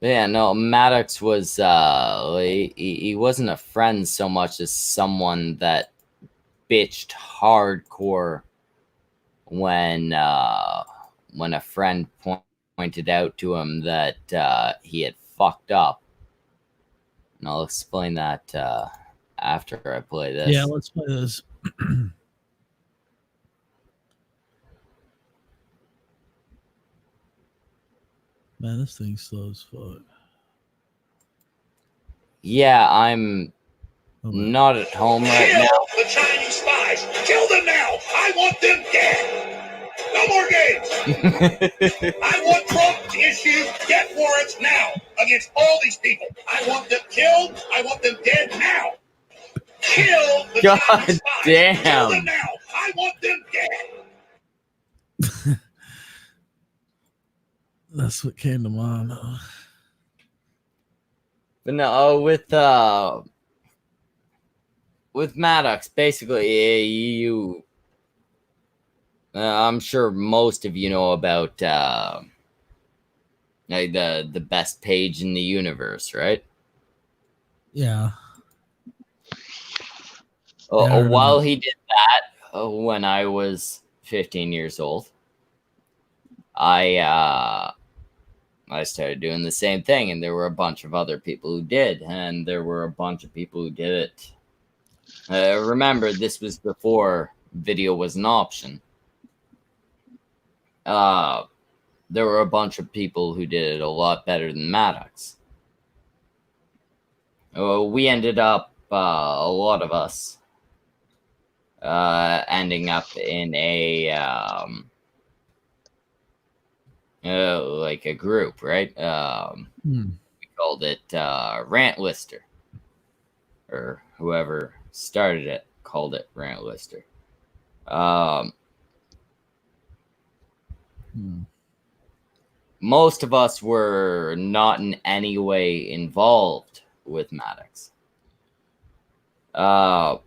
Yeah, no, Maddox was he wasn't a friend so much as someone that bitched hardcore when a friend pointed out to him that he had fucked up. And I'll explain that after I play this. Yeah, let's play this. Man, this thing's slow as fuck. Yeah, I'm Okay. not at home right now. Kill the Chinese spies! Kill them now! I want them dead! No more games! I want Trump to issue death warrants now against all these people. I want them killed. I want them dead now. Kill the God Chinese spies! damn. Kill them now! I want them dead! That's what came to mind. But no, with Maddox, basically, you. I'm sure most of you know about like the best page in the universe, right? Yeah. Yeah, I heard of While it. he did that, when I was 15 years old, I started doing the same thing, and there were a bunch of other people who did, and there were a bunch of people who did it. Remember, this was before video was an option. There were a bunch of people who did it a lot better than Maddox. We ended up, a lot of us, ending up in a like a group, right? We called it Rant Lister, or whoever started it called it Rant Lister. Most of us were not in any way involved with Maddox. Then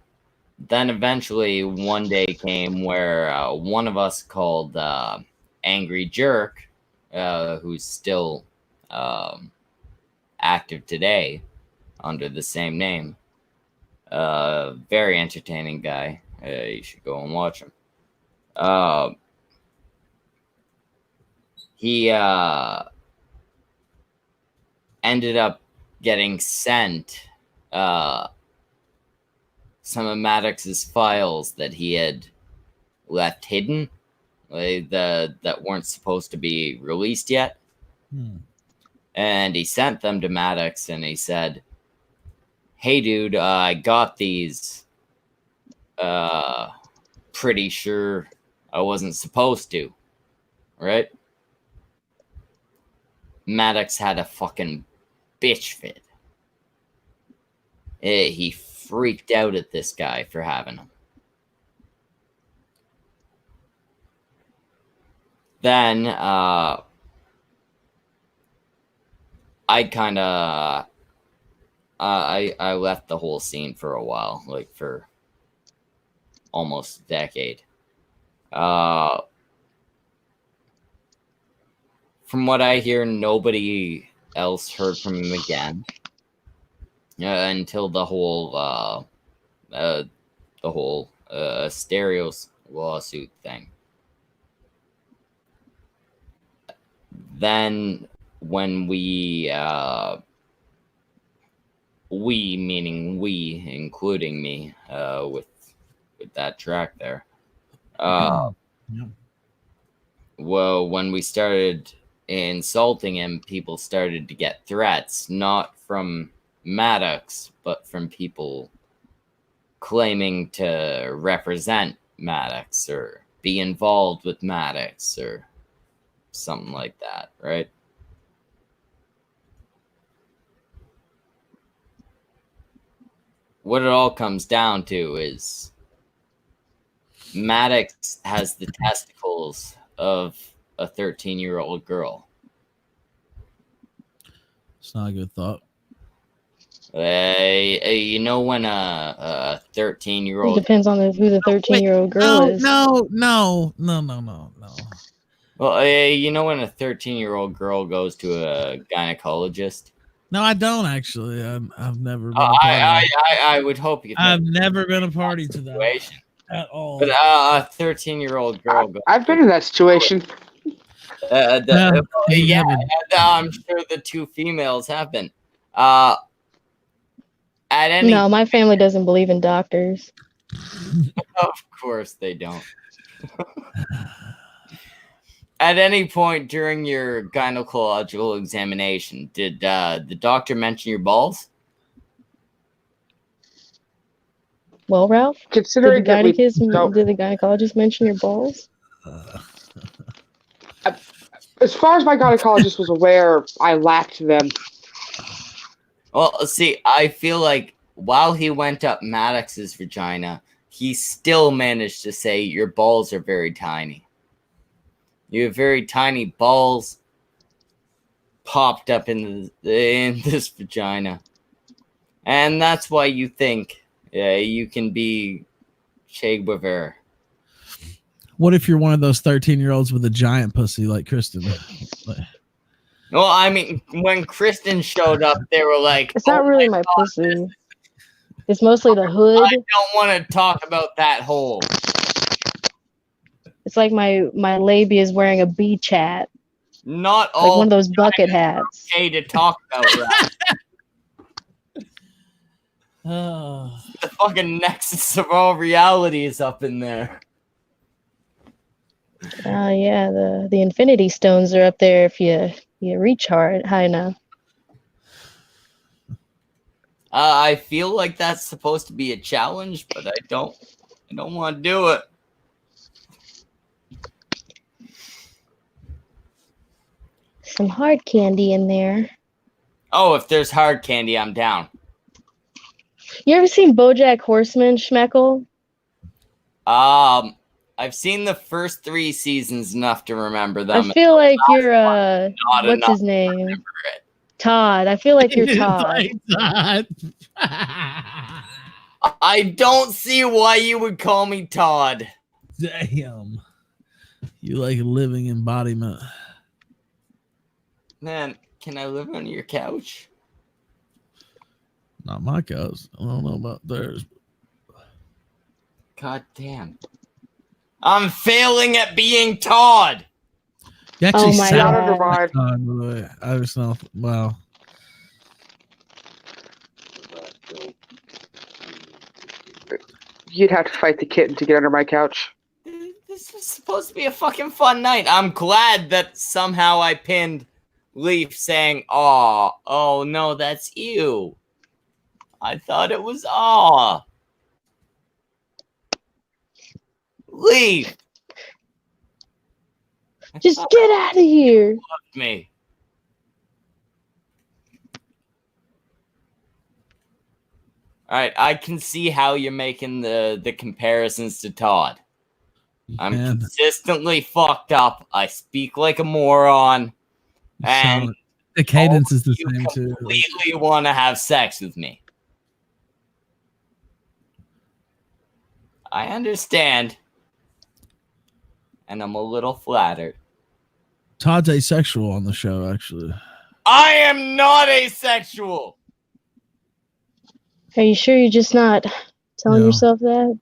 eventually one day came where one of us called Angry Jerk, who's still active today under the same name. Very entertaining guy. You should go and watch him. He ended up getting sent some of Maddox's files that he had left hidden, that weren't supposed to be released yet. And he sent them to Maddox, and he said, "Hey, dude, I got these. Pretty sure I wasn't supposed to." Right? Maddox had a fucking bitch fit. He freaked out at this guy for having them. Then I kind of I left the whole scene for a while, like for almost a decade. From what I hear, nobody else heard from him again until the whole Stereos lawsuit thing. Then when we meaning we, including me, with that track there. Well, when we started insulting him, people started to get threats, not from Maddox, but from people claiming to represent Maddox or be involved with Maddox or something like that, right? What it all comes down to is Maddox has the testicles of a 13-year-old girl. It's not a good thought. You know when a 13-year-old... It depends on who the 13-year-old girl is. No. Well, you know when a 13-year-old girl goes to a gynecologist? No, I don't actually. I've never been a party. I would hope you. I've never been a party to that at all. But a 13-year-old girl. I've been in that situation. Yeah, I'm sure the two females have been. At any. No, my family doesn't believe in doctors. Of course they don't. At any point during your gynecological examination, did the doctor mention your balls? Well, Ralph, did the Considering that we don't, did the gynecologist mention your balls? as far as my gynecologist was aware, I lacked them. Well, see, I feel like while he went up Maddox's vagina, he still managed to say your balls are very tiny. You have very tiny balls popped up in this vagina. And that's why you think you can be Che Guevara. What if you're one of those 13-year-olds with a giant pussy like Kristen? Well, I mean, when Kristen showed up, they were like, It's not really my pussy. It's mostly the hood. I don't want to talk about that hole. It's like my labia is wearing a beach hat. Not all like one of those bucket hats. Okay to talk about, right? Oh. The fucking nexus of all reality is up in there. Yeah, the infinity stones are up there if you reach high enough. I feel like that's supposed to be a challenge, but I don't want to do it. Some hard candy in there. Oh, if there's hard candy, I'm down. You ever seen BoJack Horseman, Schmeckle? I've seen the first 3 seasons enough to remember them. I feel like you're what's his name? Todd. I feel like you're Todd. Todd. I don't see why you would call me Todd. Damn. You like a living embodiment. Man, can I live on your couch? Not my couch. I don't know about theirs. God damn. I'm failing at being Todd. You actually Oh my sound God. like Todd, by the way. I just know. Wow. You'd have to fight the kitten to get under my couch. This was supposed to be a fucking fun night. I'm glad that somehow I pinned Leaf saying, "Aw, oh no, that's you." I thought it was aw. Leaf. Just get out of here. Loved me. All right, I can see how you're making the comparisons to Todd. I'm Man. consistently fucked up. I speak like a moron. And the cadence is the you same too. completely want to have sex with me. I understand. And I'm a little flattered. Todd's asexual on the show, actually. I am not asexual. Are you sure you're just not telling No. yourself that?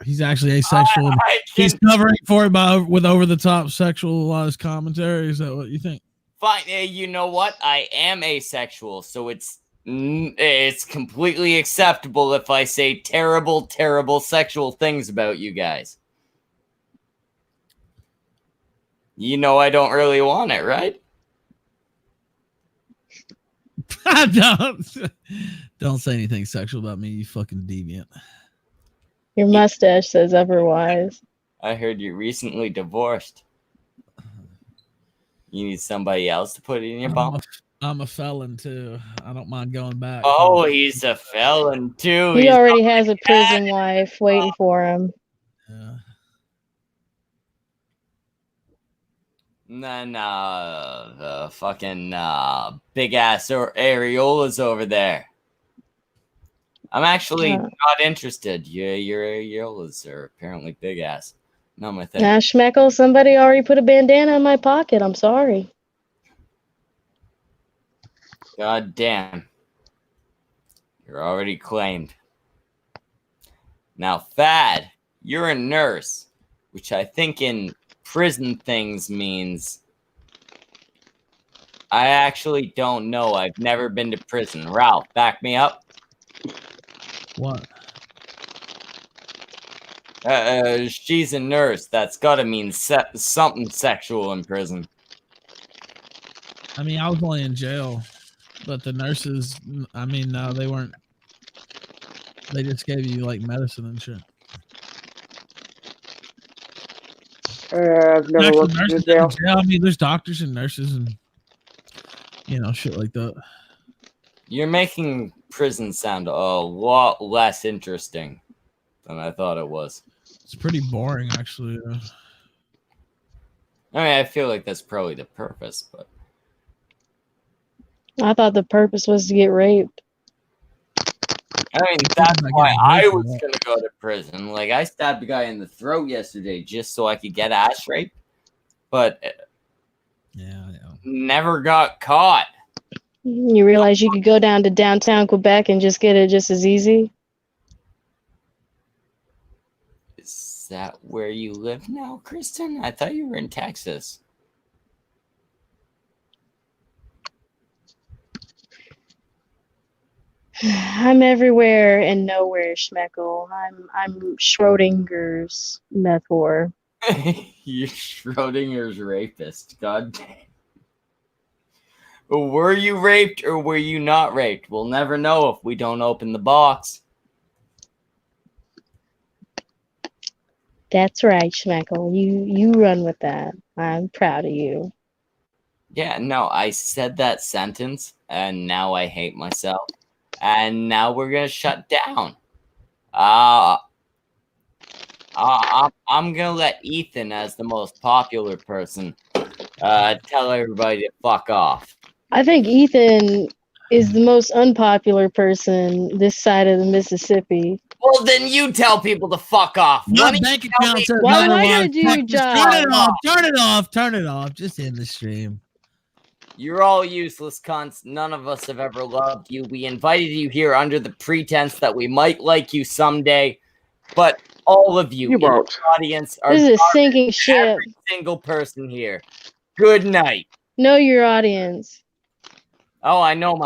He's actually asexual. He's covering for it with over-the-top sexualized commentary. Is that what you think? Fine. You know what? I am asexual, so it's completely acceptable if I say terrible, terrible sexual things about you guys. You know I don't really want it, right? Don't say anything sexual about me, you fucking deviant. Your mustache says otherwise. I heard you recently divorced. You need somebody else to put it in your bum? I'm a felon too. I don't mind going back. Oh, he's a felon too. He He's already has a prison wife waiting for him. Yeah. And then the fucking big ass areolas over there. I'm actually not interested. Your areolas are apparently big ass. Not my thing. Nah, Schmeckle, somebody already put a bandana in my pocket. I'm sorry. God damn. You're already claimed. Now, Fad, you're a nurse, which I think in prison things means I actually don't know. I've never been to prison. Ralph, back me up. What? She's a nurse. That's gotta mean something sexual in prison. I mean, I was only in jail, but the nurses, I mean, no, they weren't. They just gave you like medicine and shit. I've never Actual worked in a nurses in jail. the jail. I mean, there's doctors and nurses and shit like that. You're making prison sound a lot less interesting than I thought it was. It's pretty boring, actually. I mean, I feel like that's probably the purpose, but I thought the purpose was to get raped. I mean, that's not why getting I raped, was right? gonna go to prison. Like, I stabbed a guy in the throat yesterday just so I could get ass raped, but Yeah. never got caught. You realize you could go down to downtown Quebec and just get it just as easy? Is that where you live now, Kristen? I thought you were in Texas. I'm everywhere and nowhere, Schmeckle. I'm Schrodinger's meth whore. You're Schrodinger's rapist. God damn. Were you raped or were you not raped? We'll never know if we don't open the box. That's right, Schmeckle. You run with that. I'm proud of you. Yeah, no, I said that sentence and now I hate myself. And now we're gonna shut down. I'm gonna let Ethan, as the most popular person, tell everybody to fuck off. I think Ethan is the most unpopular person this side of the Mississippi. Well, then you tell people to fuck off. My Why don't bank you tell account me- says Why am I otherwise. gonna do your Just job? Turn it off. Turn it off. Turn it off. Just end the stream. You're all useless cunts. None of us have ever loved you. We invited you here under the pretense that we might like you someday, but all of you You in the won't. audience are This is a garbage. sinking ship. Every single person here. Good night. Know your audience. Oh, I know my